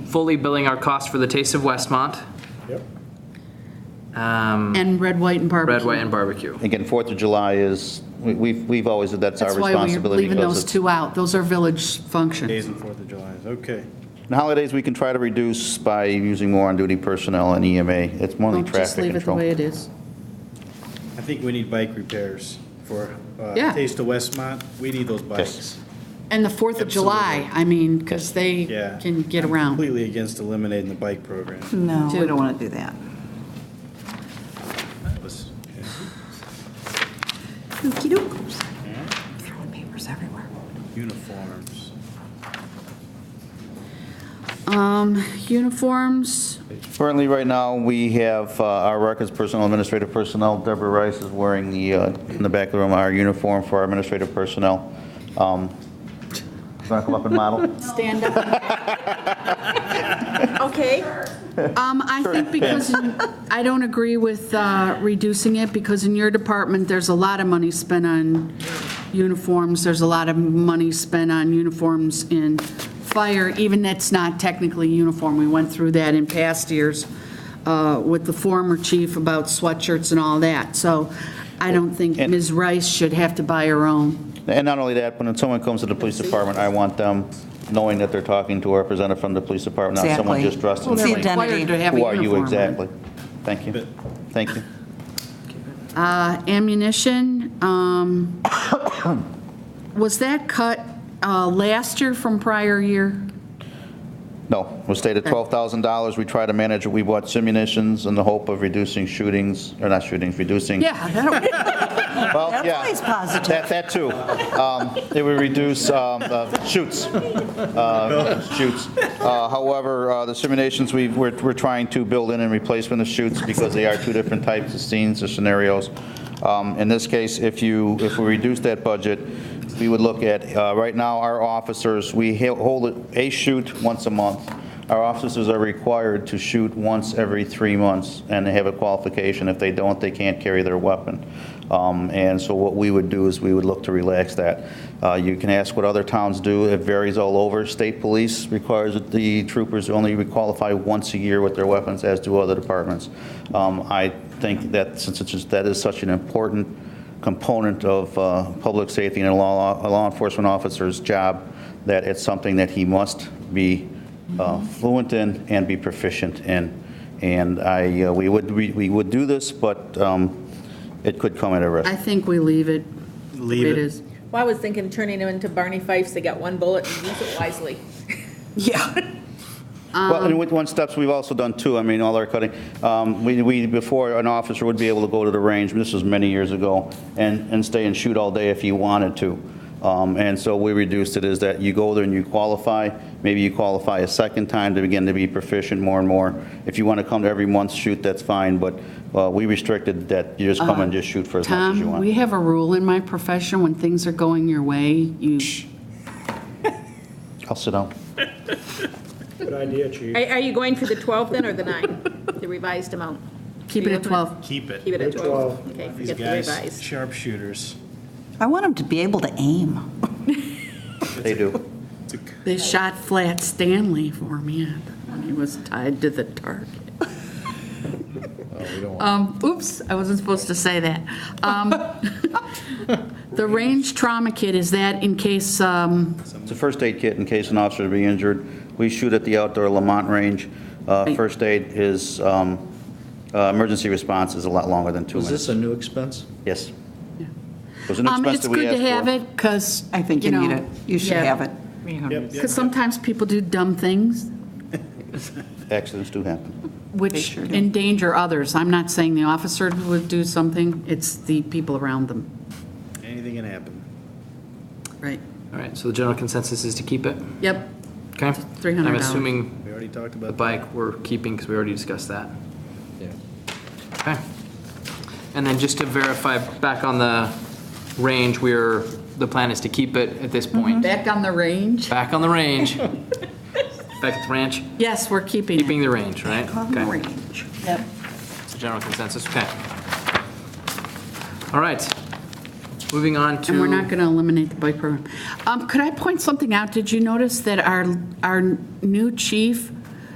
fully billing our costs for the Taste of Westmont. Yep. And red, white, and barbecue. Red, white, and barbecue. Again, 4th of July is, we've always, that's our That's why we're responsibility. leaving because those it's- two out. Those are village functions. Days and 4th of July, okay. And holidays, we can try to reduce by using more on-duty personnel and EMA. It's more Well, than traffic just leave it the control. way it is. I think we need bike repairs for Yeah. Taste of Westmont. We need those bikes. And the 4th of July, I mean, because they Yeah. can get around. Completely against eliminating the bike program. No, we don't want to do that. That was- Okey-doke. Throwing papers everywhere. Uniforms. Uniforms, Currently, right now, we have our records personnel, administrative personnel. Deborah Rice is wearing in the back of the room, our uniform for our administrative personnel. Want to come up and model? stand up. Okay. I think because, I don't agree with reducing it, because in your department, there's a lot of money spent on uniforms, there's a lot of money spent on uniforms in fire, even that's not technically uniform. We went through that in past years with the former chief about sweatshirts and all that. So I don't think Ms. Rice should have to buy her own. And not only that, but when someone comes to the police department, I want them knowing that they're talking to a representative from the police department, not someone Exactly. just dressed in Well, they're plain. required to have a Who are you uniform on. exactly? Thank you. Thank you. Ammunition, was that cut last year from prior year? No, we stayed at $12,000. We try to manage it. We bought simunitions in the hope of reducing shootings, or not shootings, reducing. Yeah, that'll, Well, That's yeah. always positive. That too. It would reduce shoots. Shoots. However, the simulations we're trying to build in replacement of shoots because they are two different types of scenes or scenarios. In this case, if we reduce that budget, we would look at, right now, our officers, we hold a shoot once a month. Our officers are required to shoot once every 3 months, and they have a qualification. If they don't, they can't carry their weapon. And so what we would do is we would look to relax that. You can ask what other towns do. It varies all over. State police requires that the troopers only qualify once a year with their weapons, as do other departments. I think that since that is such an important component of public safety and a law enforcement officer's job, that it's something that he must be fluent in and be proficient in. And we would do this, but it could come at a risk. I think we leave it. Leave It it. is. Well, I was thinking of turning them into Barney Fifes. They got one bullet and use it wisely. Yeah. Well, and with one steps we've also done too, I mean, all our cutting, before an officer would be able to go to the range, this was many years ago, and stay and shoot all day if he wanted to. And so we reduced it is that you go there and you qualify, maybe you qualify a second time to begin to be proficient more and more. If you want to come to every month shoot, that's fine, but we restricted that you just come and just shoot for as much as you Tom, want. we have a rule in my profession, when things are going your way, you, I'll sit down. Good idea, Chief. Are you going for the 12 then, or the 9, the revised amount? keep it at 12. Keep it. Keep it at 12. Okay, These forget the guys, revised. sharpshooters. I want them to be able to aim. They do. They shot Flat Stanley for me when he was tied to the target. Oops, I wasn't supposed to say that. The range trauma kit, is that in case, It's a first aid kit in case an officer be injured. We shoot at the outdoor Lamont range. First aid is, emergency response is a lot longer than 2 Was minutes. this a new expense? Yes. It was an expense it's that we good to asked have for. it, because, I think you need it. You should have it. Because sometimes people do dumb things Accidents do happen. which sure do. endanger others. I'm not saying the officer would do something, it's the people around them. Anything can happen. Right. All right, so the general consensus is to keep it? Yep. Okay. $300. I'm assuming We already talked the about bike we're keeping because we already discussed that. Yeah. Okay. And then just to verify back on the range, the plan is to keep it at this point. Back on the range? Back on the range. Back at the ranch. Yes, we're keeping it. Keeping the range, right? On the Okay. range. Yep. It's a general consensus, okay. All right. Moving on to. And we're not going to eliminate the bike program. Could I point something out? Did you notice that our new chief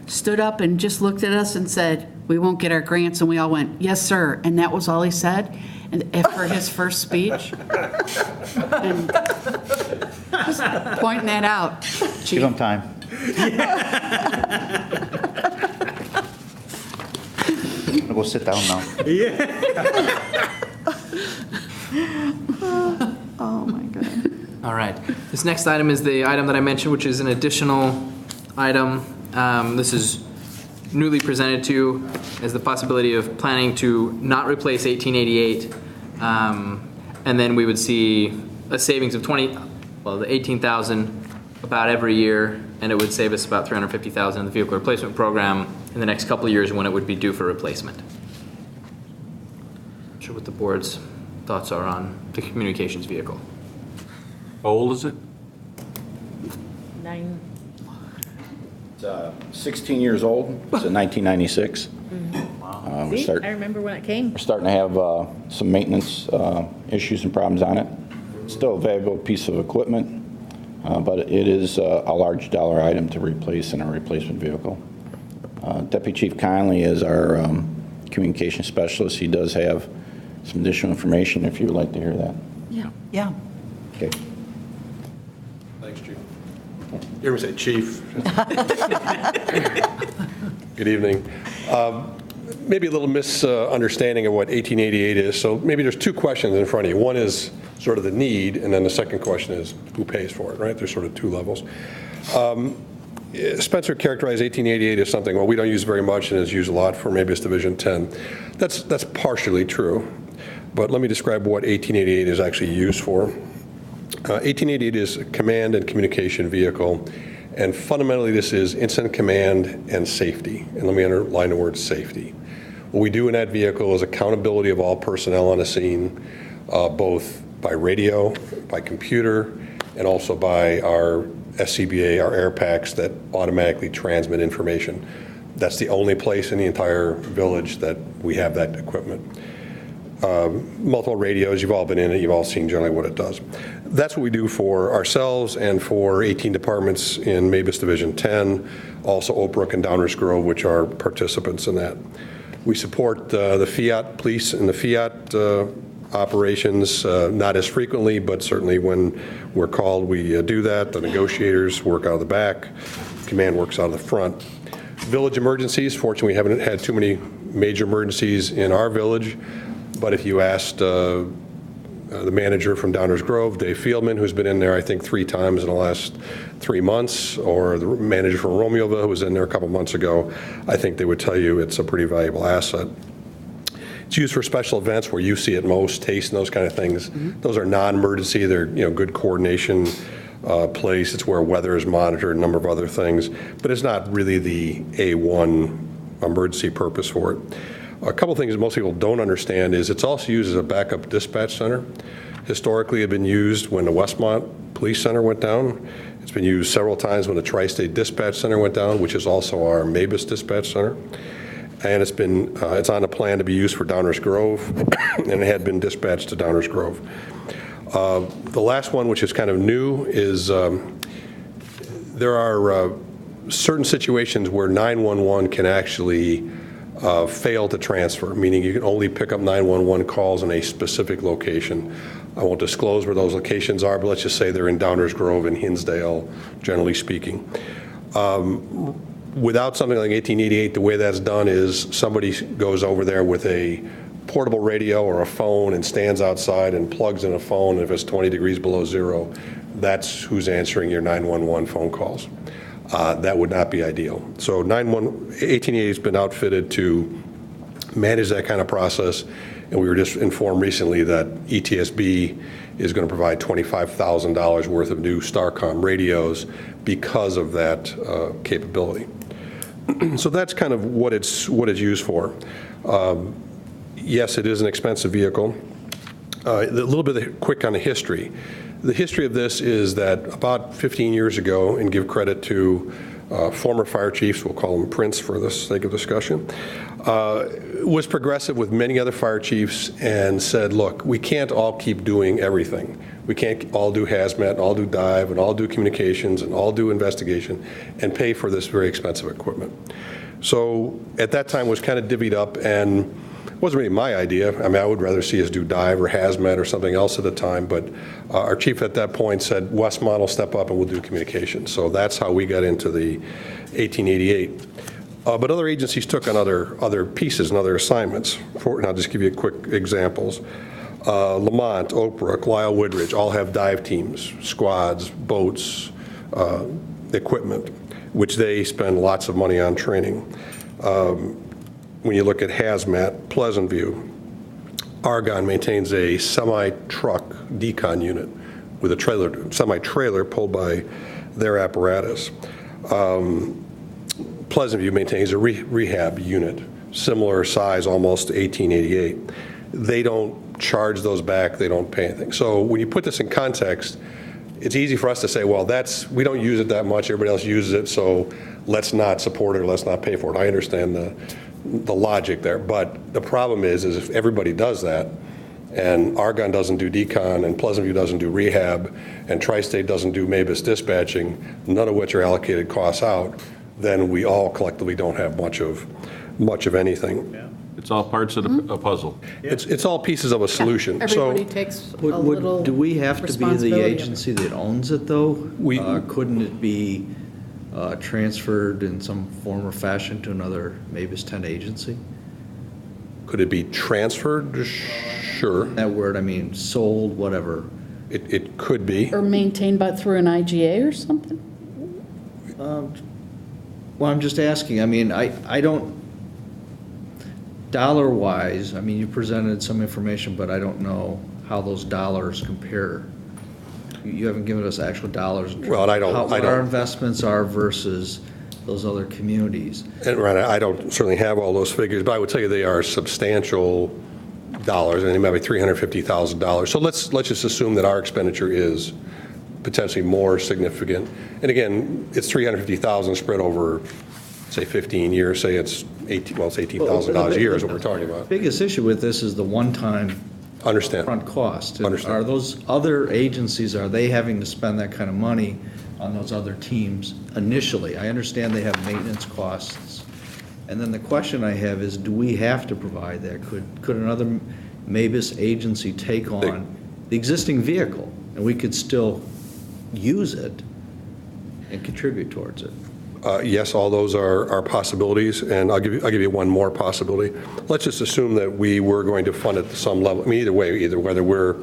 stood up and just looked at us and said, "We won't get our grants," and we all went, "Yes, sir," and that was all he said? And for his first speech? And just pointing that out, Give chief. them time. I'll go sit down now. Oh, my God. All right. This next item is the item that I mentioned, which is an additional item. This is newly presented to as the possibility of planning to not replace 1888. And then we would see a savings of the 18,000 about every year, and it would save us about 350,000 in the vehicle replacement program in the next couple of years when it would be due for replacement. Not sure what the board's thoughts are on the communications vehicle. How old is it? 9. It's 16 years old. It's a 1996. We're See, I remember when it came. We're starting to have some maintenance issues and problems on it. It's still a valuable piece of equipment, but it is a large dollar item to replace in a replacement vehicle. Deputy Chief Conley is our communication specialist. He does have some additional information if you would like to hear that. Yeah. Yeah. Okay. Thanks, Chief. You hear me say chief? Good evening. Maybe a little misunderstanding of what 1888 is. So maybe there's two questions in front of you. One is sort of the need, and then the second question is who pays for it, right? There's sort of two levels. Spencer characterized 1888 as something, well, we don't use very much and is used a lot for maybe it's Division 10. That's partially true. But let me describe what 1888 is actually used for. 1888 is a command and communication vehicle, and fundamentally this is incident command and safety. And let me underline the word safety. What we do in that vehicle is accountability of all personnel on the scene, both by radio, by computer, and also by our SCBA, our air packs that automatically transmit information. That's the only place in the entire village that we have that equipment. Multiple radios, you've all been in it, you've all seen generally what it does. That's what we do for ourselves and for 18 departments in Mavis Division 10, also Oak Brook and Downers Grove, which are participants in that. We support the Fiat police and the Fiat operations, not as frequently, but certainly when we're called, we do that. The negotiators work out of the back, command works out of the front. Village emergencies, fortunately, we haven't had too many major emergencies in our village, but if you asked the manager from Downers Grove, Dave Fieldman, who's been in there, I think, 3 times in the last 3 months, or the manager from Romeoville, who was in there a couple months ago, I think they would tell you it's a pretty valuable asset. It's used for special events where you see it most, taste and those kind of things. Mm-hmm. Those are non-emergency. They're good coordination place. It's where weather is monitored, a number of other things, but it's not really the A1 emergency purpose for it. A couple things that most people don't understand is it's also used as a backup dispatch center. Historically, it had been used when the Westmont Police Center went down. It's been used several times when the Tri-State Dispatch Center went down, which is also our Mavis Dispatch Center. And it's on a plan to be used for Downers Grove, and it had been dispatched to Downers Grove. The last one, which is kind of new, is there are certain situations where 911 can actually fail to transfer, meaning you can only pick up 911 calls in a specific location. I won't disclose where those locations are, but let's just say they're in Downers Grove and Hinsdale, generally speaking. Without something like 1888, the way that's done is somebody goes over there with a portable radio or a phone and stands outside and plugs in a phone. And if it's 20 degrees below zero, that's who's answering your 911 phone calls. That would not be ideal. So 1888 has been outfitted to manage that kind of process. And we were just informed recently that ETSB is going to provide $25,000 worth of new Starcom radios because of that capability. So that's kind of what it's used for. Yes, it is an expensive vehicle. A little bit quick on the history. The history of this is that about 15 years ago, and give credit to former fire chiefs, we'll call them Prince for the sake of discussion, was progressive with many other fire chiefs and said, look, we can't all keep doing everything. We can't all do hazmat, and all do dive, and all do communications, and all do investigation, and pay for this very expensive equipment. So at that time it was kind of divvied up, and it wasn't really my idea. I mean, I would rather see us do dive or hazmat or something else at the time, but our chief at that point said, Westmont will step up and we'll do communications. So that's how we got into the 1888. But other agencies took on other pieces and other assignments. And I'll just give you quick examples. Lamont, Oak Brook, Lyle Woodridge all have dive teams, squads, boats, equipment, which they spend lots of money on training. When you look at hazmat, Pleasant View, Argonne maintains a semi-truck decon unit with a semi-trailer pulled by their apparatus. Pleasant View maintains a rehab unit, similar size, almost 1888. They don't charge those back, they don't pay anything. So when you put this in context, it's easy for us to say, well, we don't use it that much, everybody else uses it, so let's not support it or let's not pay for it. I understand the logic there, but the problem is if everybody does that, and Argonne doesn't do decon, and Pleasant View doesn't do rehab, and Tri-State doesn't do MABUS dispatching, none of which are allocated costs out, then we all collectively don't have much of anything. Yeah. It's all parts of a puzzle. It's all pieces of a solution. Everybody takes a little Do we have to be the responsibility of it. agency that owns it, though? Couldn't it be transferred in some form or fashion to another MABUS 10 agency? Could it be transferred? Sure. That word, I mean, sold, whatever. It could be. Or maintained through an IGA or something? Well, I'm just asking, I mean, I don't, dollar-wise, I mean, you presented some information, but I don't know how those dollars compare. You haven't given us actual dollars. Well, What our investments are versus those other communities. And right, I don't certainly have all those figures, but I would tell you they are substantial dollars, and they might be $350,000. So let's just assume that our expenditure is potentially more significant. And again, it's $350,000 spread over, say, 15 years. Say it's $18,000 a year is what we're talking about. Biggest issue with this is the one-time front cost. Are those other agencies, are they having to spend that kind of money on those other teams initially? I understand they have maintenance costs. And then the question I have is, do we have to provide that? Could another MABUS agency take on the existing vehicle, and we could still use it and contribute towards it? Yes, all those are possibilities, and I'll give you one more possibility. Let's just assume that we were going to fund it to some level. I mean, either way, whether we're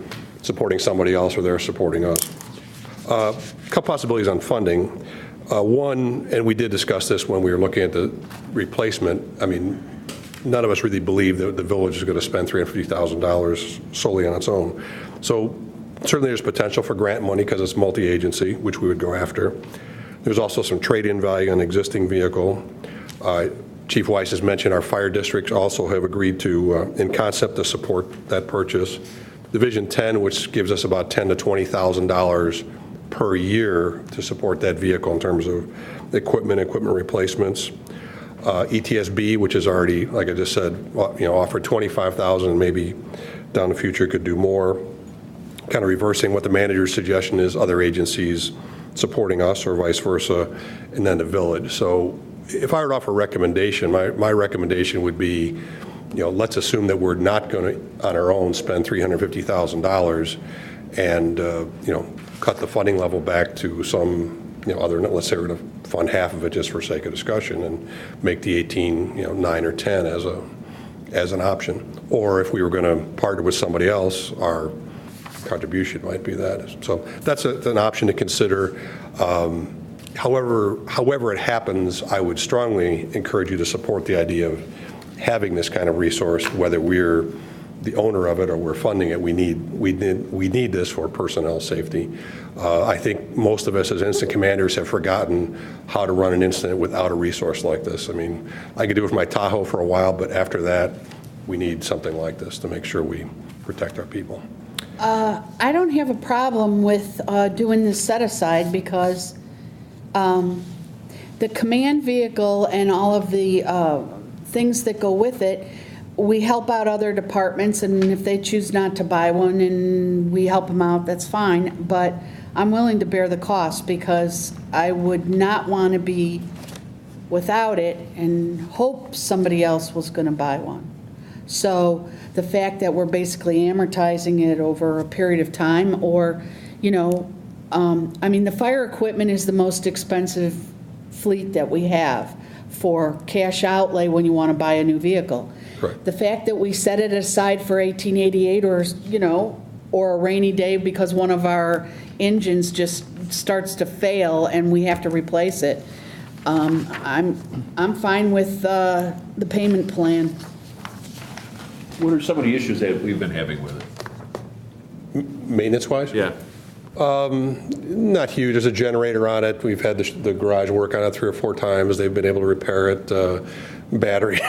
supporting somebody else or they're supporting us. A couple possibilities on funding. One, and we did discuss this when we were looking at the replacement. I mean, none of us really believe that the village is going to spend $350,000 solely on its own. So certainly there's potential for grant money because it's multi-agency, which we would go after. There's also some trade-in value on an existing vehicle. Chief Weiss has mentioned our fire districts also have agreed to, in concept, to support that purchase. Division 10, which gives us about $10,000 to $20,000 per year to support that vehicle in terms of equipment replacements. ETSB, which is already, like I just said, offered $25,000, and maybe down the future could do more. Kind of reversing what the manager's suggestion is, other agencies supporting us or vice versa, and then the village. So if I were to offer a recommendation, my recommendation would be, let's assume that we're not going to, on our own, spend $350,000 and, cut the funding level back to some, other, let's say we're going to fund half of it just for sake of discussion and make the 18, 9 or 10 as an option. Or if we were going to partner with somebody else, our contribution might be that. So that's an option to consider. However it happens, I would strongly encourage you to support the idea of having this kind of resource, whether we're the owner of it or we're funding it, we need this for personnel safety. I think most of us as incident commanders have forgotten how to run an incident without a resource like this. I mean, I could do it with my Tahoe for a while, but after that, we need something like this to make sure we protect our people. I don't have a problem with doing this set-aside because the command vehicle and all of the things that go with it, we help out other departments, and if they choose not to buy one and we help them out, that's fine. But I'm willing to bear the cost because I would not want to be without it and hope somebody else was going to buy one. So the fact that we're basically amortizing it over a period of time, or, you know, I mean, the fire equipment is the most expensive fleet that we have for cash outlay when you want to buy a new vehicle. Correct. The fact that we set it aside for 1888 or, you know, or a rainy day because one of our engines just starts to fail and we have to replace it, I'm fine with the payment plan. What are some of the issues that we've been having with it? Maintenance-wise? Yeah. Not huge. There's a generator on it. We've had the garage work on it 3 or 4 times. They've been able to repair it. Batteries,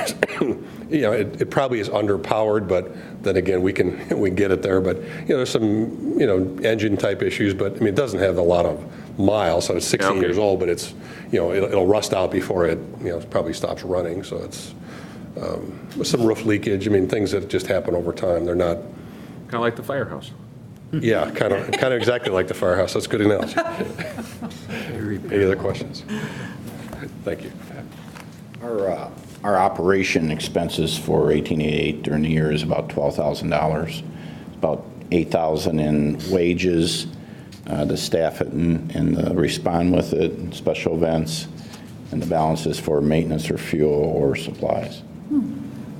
you know, it probably is underpowered, but then again, we can get it there. But, you know, there's some, you know, engine type issues, but I mean, it doesn't have a lot of miles, so it's 16 years old, but it's, you know, it'll rust out before it, you know, probably stops running. So it's some roof leakage. I mean, things that just happen over time. They're not Kind of like the firehouse. Yeah, kind of exactly like the firehouse. That's a good analogy. Any other questions? Thank you. Our operation expenses for 1888 during the year is about $12,000. About $8,000 in wages, the staff and the respond with it, and special events, and the balance is for maintenance or fuel or supplies.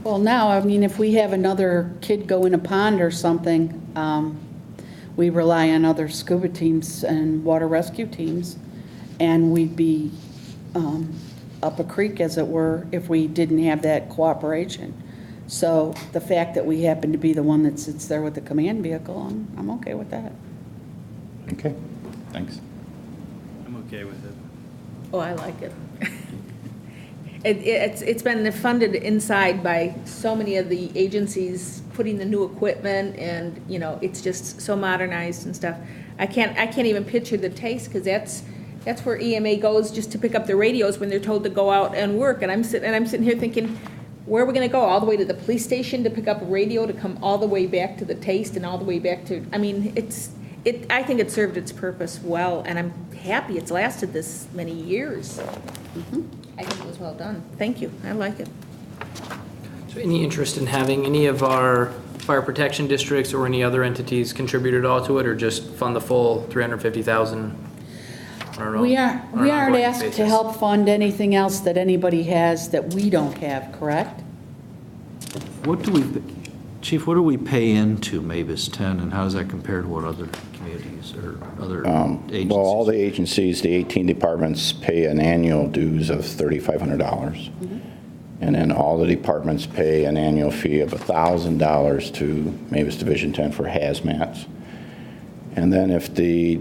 Well, now, I mean, if we have another kid go in a pond or something, we rely on other scuba teams and water rescue teams, and we'd be up a creek, as it were, if we didn't have that cooperation. So the fact that we happen to be the one that sits there with the command vehicle, I'm okay with that. Okay, thanks. I'm okay with it. Oh, I like it. It's been funded inside by so many of the agencies putting the new equipment, and, you know, it's just so modernized and stuff. I can't even picture the taste, because that's where EMA goes just to pick up the radios when they're told to go out and work. And I'm sitting here thinking, where are we going to go? All the way to the police station to pick up a radio, to come all the way back to the taste, and all the way back to, I mean, I think it served its purpose well, and I'm happy it's lasted this many years. I think it was well done. Thank you. I like it. So any interest in having any of our fire protection districts or any other entities contribute at all to it, or just fund the full $350,000? We aren't asked to help fund anything else that anybody has that we don't have, correct? Chief, what do we pay into Mavis 10, and how does that compare to what other communities or other agencies? Well, all the agencies, the 18 departments pay an annual dues of $3,500. And then all the departments pay an annual fee of $1,000 to Mavis Division 10 for hazmats. And then if the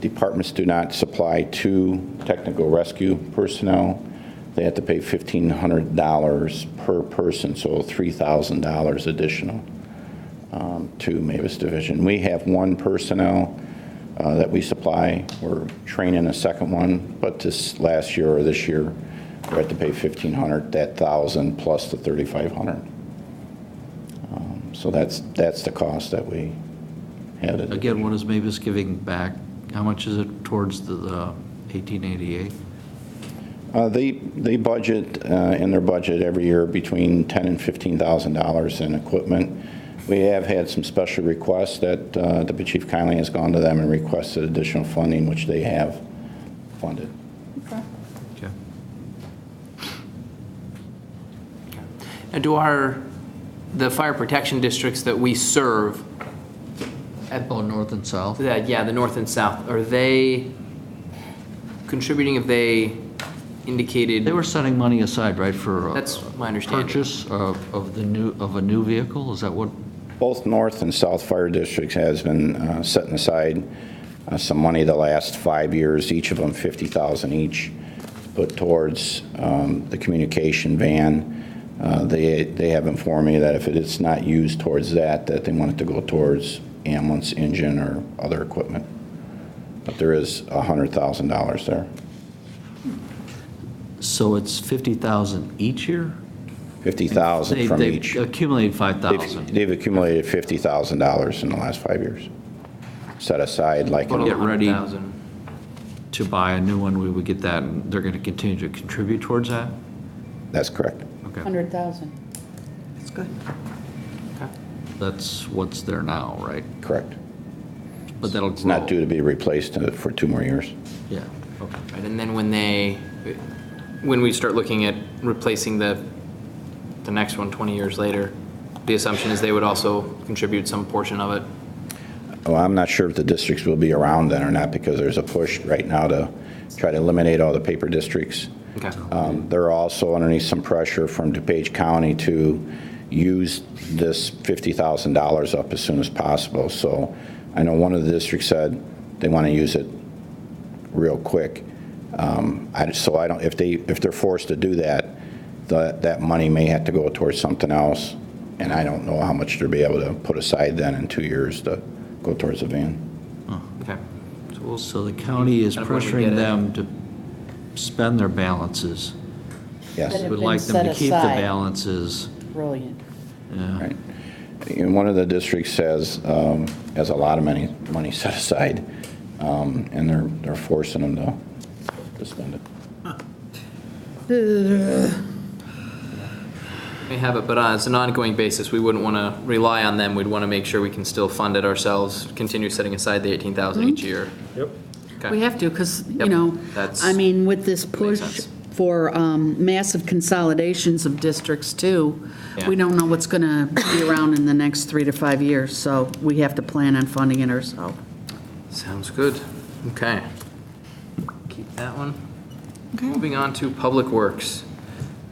departments do not supply 2 technical rescue personnel, they have to pay $1,500 per person, so $3,000 additional to Mavis Division. We have 1 personnel that we supply. We're training a second one, but this last year or this year, we had to pay $1,500, that $1,000 plus the $3,500. So that's the cost that we had. Again, what is Mavis giving back? How much is it towards the 1888? They budget in their budget every year between $10,000 and $15,000 in equipment. We have had some special requests that Deputy Chief kindly has gone to them and requested additional funding, which they have funded. Okay. And do the fire protection districts that we serve, North and South? Yeah, the north and south, are they contributing? Have they indicated. They were setting money aside, right, for That's my understanding. purchase of a new vehicle? Is that what? Both North and South Fire Districts has been setting aside some money the last 5 years, each of them $50,000 each, put towards the communication van. They have informed me that if it is not used towards that they want it to go towards ambulance, engine, or other equipment. But there is $100,000 there. So it's 50,000 each year? 50,000 from each. They accumulated 5,000. They've accumulated $50,000 in the last 5 years. Set aside like. Get ready to buy a new one, we would get that, and they're going to continue to contribute towards that? That's correct. Okay. 100,000. That's good. That's what's there now, right? Correct. But that'll It's not due to be replaced for 2 more years. Yeah, okay. Right, and then when we start looking at replacing the next one 20 years later, the assumption is they would also contribute some portion of it. Well, I'm not sure if the districts will be around then or not, because there's a push right now to try to eliminate all the paper districts. Okay. They're also underneath some pressure from DuPage County to use this $50,000 up as soon as possible. So I know one of the districts said they want to use it real quick. So I don't, if they're forced to do that, that money may have to go towards something else, and I don't know how much they'll be able to put aside then in 2 years to go towards a van. Okay. So the county is Kind of when we pressuring get it. them to spend their balances. Yes. That have Would been like them to set keep the aside. balances. Brilliant. Yeah. Right. And one of the districts has a lot of money set aside, and they're forcing them to spend it. We have it, but as an ongoing basis, we wouldn't want to rely on them. We'd want to make sure we can still fund it ourselves, continue setting aside the 18,000 each year. Yep. Okay. We have to, because, Yep, that's- I mean, with this makes push sense. for massive consolidations of districts too, Yeah. we don't know what's going to be around in the next 3 to 5 years, so we have to plan on funding it ourselves. Sounds good. Okay. Keep that one. Moving on to Public Works.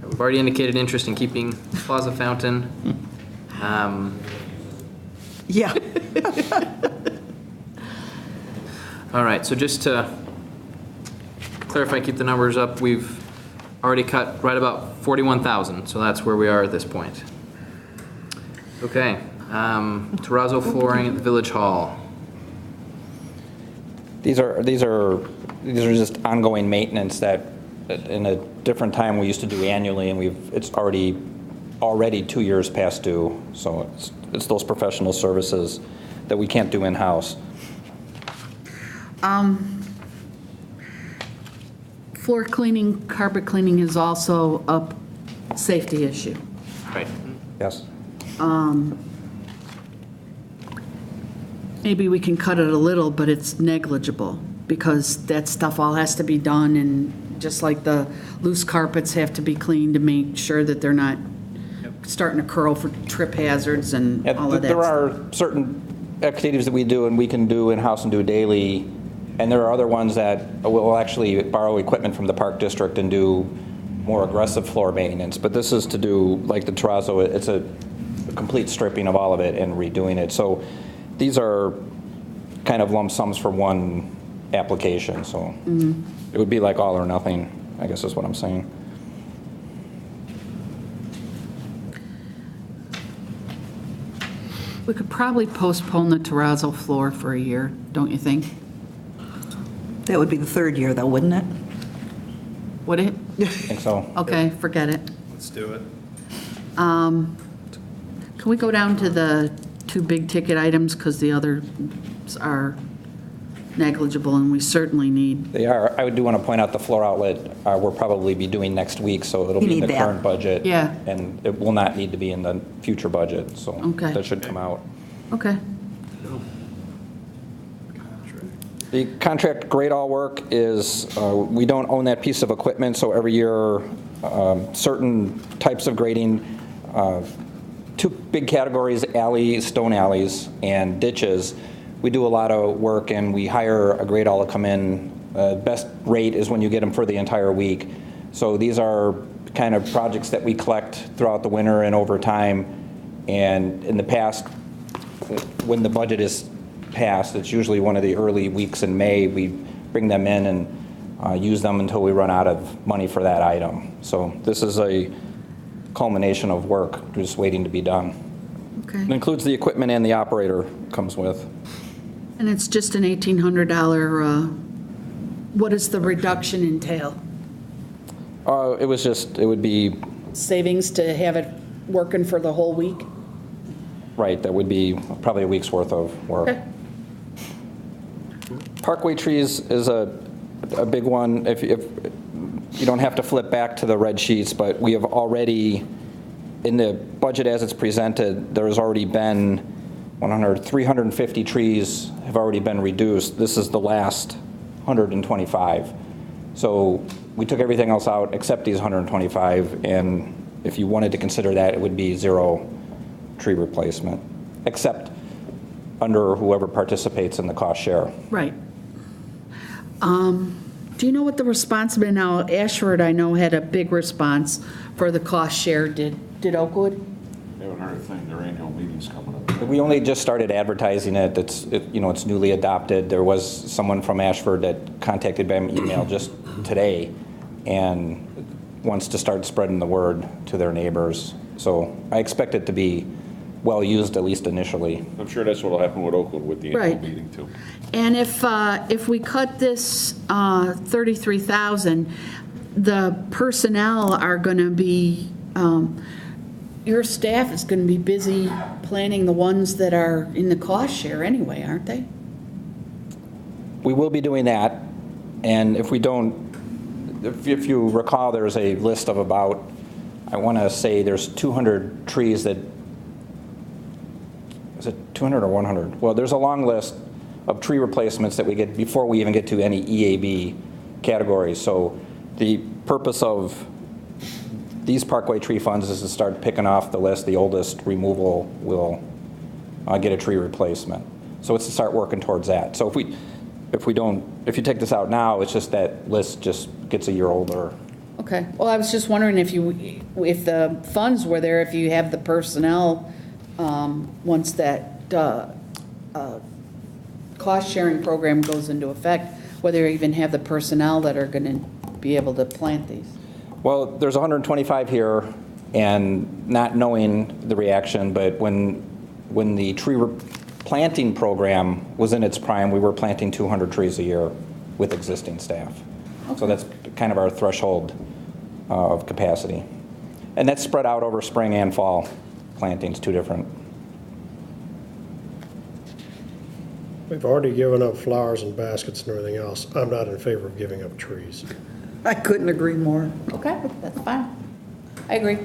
We've already indicated interest in keeping Plaza Fountain. Yeah. All right, so just to clarify, keep the numbers up, we've already cut right about 41,000, so that's where we are at this point. Okay, terrazzo flooring at the Village Hall. These are just ongoing maintenance that in a different time we used to do annually, and it's already 2 years past due. So it's those professional services that we can't do in-house. Floor cleaning, carpet cleaning is also a safety issue. Right. Yes. Maybe we can cut it a little, but it's negligible, because that stuff all has to be done, and just like the loose carpets have to be cleaned to make sure that they're not starting to curl for trip hazards and Yeah, all of that there stuff. are certain activities that we do and we can do in-house and do daily, and there are other ones that will actually borrow equipment from the Park District and do more aggressive floor maintenance. But this is to do, like the terrazzo, it's a complete stripping of all of it and redoing it. So these are kind of lump sums for one application, so it would be like all or nothing, I guess is what I'm saying. We could probably postpone the terrazzo floor for a year, don't you think? That would be the third year, though, wouldn't it? Would it? I think so. Okay, forget it. Let's do it. Can we go down to the 2 big ticket items, because the others are negligible and we certainly need. They are. I do want to point out the floor outlet we'll probably be doing next week, so it'll You be in need the that. current budget. Yeah. And it will not need to be in the future budget, so Okay. that should come out. Okay. The contract grade all work is, we don't own that piece of equipment, so every year, certain types of grading, 2 big categories, alleys, stone alleys, and ditches. We do a lot of work and we hire a grade all to come in. Best rate is when you get them for the entire week. So these are kind of projects that we collect throughout the winter and over time. And in the past, when the budget is passed, it's usually one of the early weeks in May, we bring them in and use them until we run out of money for that item. So this is a culmination of work just waiting to be done. Okay. It includes the equipment and the operator comes with. And it's just an $1,800, what does the reduction entail? It would be, Savings to have it working for the whole week? right, that would be probably a week's worth of work. Okay. Parkway trees is a big one. If you don't have to flip back to the red sheets, but we have already, in the budget as it's presented, there's already been 350 trees have already been reduced. This is the last 125. So we took everything else out except these 125, and if you wanted to consider that, it would be 0 tree replacement, except under whoever participates in the cost share. Right. Do you know what the response has been now? Ashford, I know, had a big response for the cost share. Did Oakwood? They haven't heard a thing. Their annual meeting's coming up. We only just started advertising it. It's newly adopted. There was someone from Ashford that contacted by email just today and wants to start spreading the word to their neighbors. So I expect it to be well used, at least initially. I'm sure that's what'll happen with Oakwood with the annual Right. meeting too. And if we cut this 33,000, the personnel are going to be, your staff is going to be busy planning the ones that are in the cost share anyway, aren't they? We will be doing that, and if we don't, if you recall, there's a list of about, I want to say there's 200 trees that, is it 200 or 100? Well, there's a long list of tree replacements that we get before we even get to any EAB categories. So the purpose of these Parkway Tree Funds is to start picking off the list. The oldest removal will get a tree replacement. So it's to start working towards that. So if you take this out now, it's just that list just gets a year older. Okay. Well, I was just wondering if the funds were there, if you have the personnel, once that cost-sharing program goes into effect, whether you even have the personnel that are going to be able to plant these. Well, there's 125 here, and not knowing the reaction, but when the tree planting program was in its prime, we were planting 200 trees a year with existing staff. Okay. So that's kind of our threshold of capacity. And that's spread out over spring and fall plantings, 2 different. We've already given up flowers and baskets and everything else. I'm not in favor of giving up trees. I couldn't agree more. Okay, that's fine. I agree.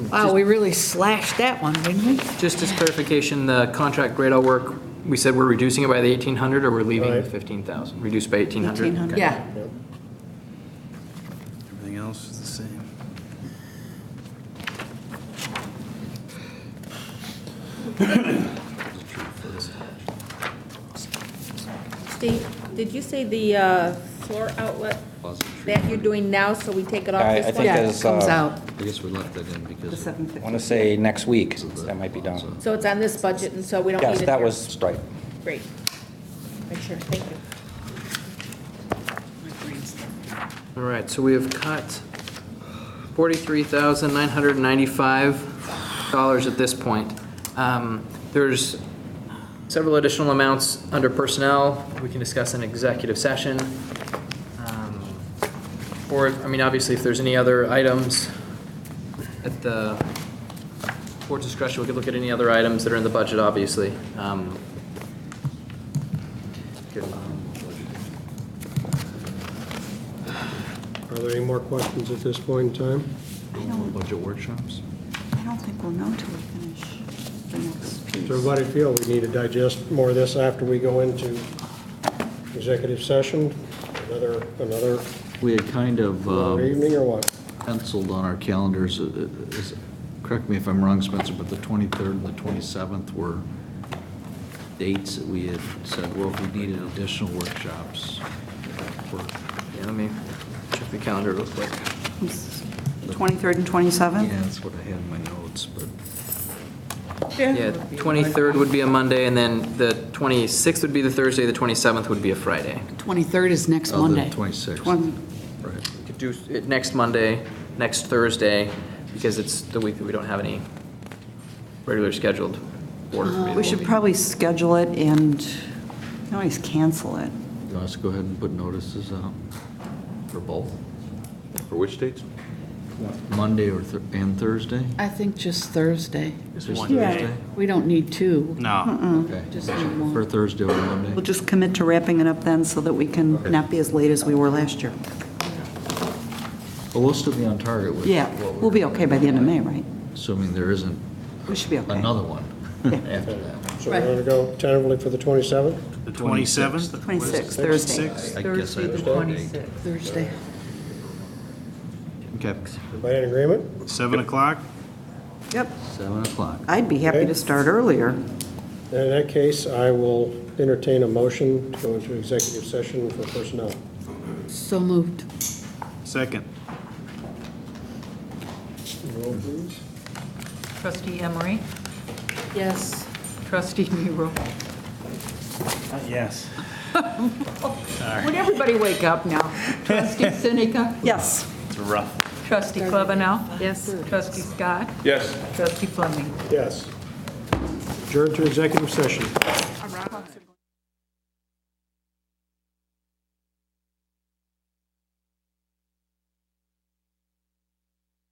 Wow, we really slashed that one, didn't we? Just as clarification, the contract grade out work, we said we're reducing it by the 1,800 or we're leaving the 15,000? Reduced by 1,800? 1,800. Okay. Yeah. Everything else is the same. Steve, did you say the floor outlet that you're doing now, so we take it off I this think one? Yeah, as, it comes out. I guess we left that in The because 750. I want to say next week, that might be done. So it's on this budget, and so we don't need it Yes, here? that was right. Great. Make sure, thank you. All right, so we have cut $43,995 at this point. There's several additional amounts under personnel we can discuss in executive session. Or, I mean, obviously, if there's any other items at the board's discretion, we could look at any other items that are in the budget, obviously. Are there any more questions at this point in time? budget workshops. I don't think we'll know till we finish the next piece. Does everybody feel we need to digest more of this after we go into executive session? Another We had kind of evening or what? penciled on our calendars, correct me if I'm wrong, Spencer, but the 23rd and the 27th were dates that we had said, well, if we needed additional workshops. Yeah, let me check the calendar real quick. 23rd and 27th? Yeah, that's what I had in my notes, but. Yeah, 23rd would be a Monday, and then the 26th would be the Thursday, the 27th would be a Friday. 23rd is next Monday. 26th. Right. We could do it next Monday, next Thursday, because it's the week that we don't have any regular scheduled board meetings. We should probably schedule it and you can always cancel it. You want us to go ahead and put notices out for both? For which dates? Monday and Thursday? I think just Thursday. Just Thursday? We don't need two. No. Okay. Just need one. For Thursday or Monday? We'll just commit to wrapping it up then so that we can not be as late as we were last year. Well, we'll still be on target with. Yeah, what we're we'll be okay by the end of May, right? Assuming there isn't We should be okay. another one after that. So we're going to go tentatively for the 27th? The 27th? 26th, Thursday. I guess I Thursday, the 26th. Thursday. Okay. Everybody in agreement? 7 o'clock? Yep. 7 o'clock. I'd be happy to start earlier. In that case, I will entertain a motion to go into executive session for personnel. So moved. Second. Roll, please. Trustee Emery? Yes. Trustee Nero? Yes. Would everybody wake up now? Trustee Seneca? Yes. It's rough. Trustee Klebanow? Yes. Trustee Scott? Yes. Trustee Fleming? Yes. Adjourn to executive session.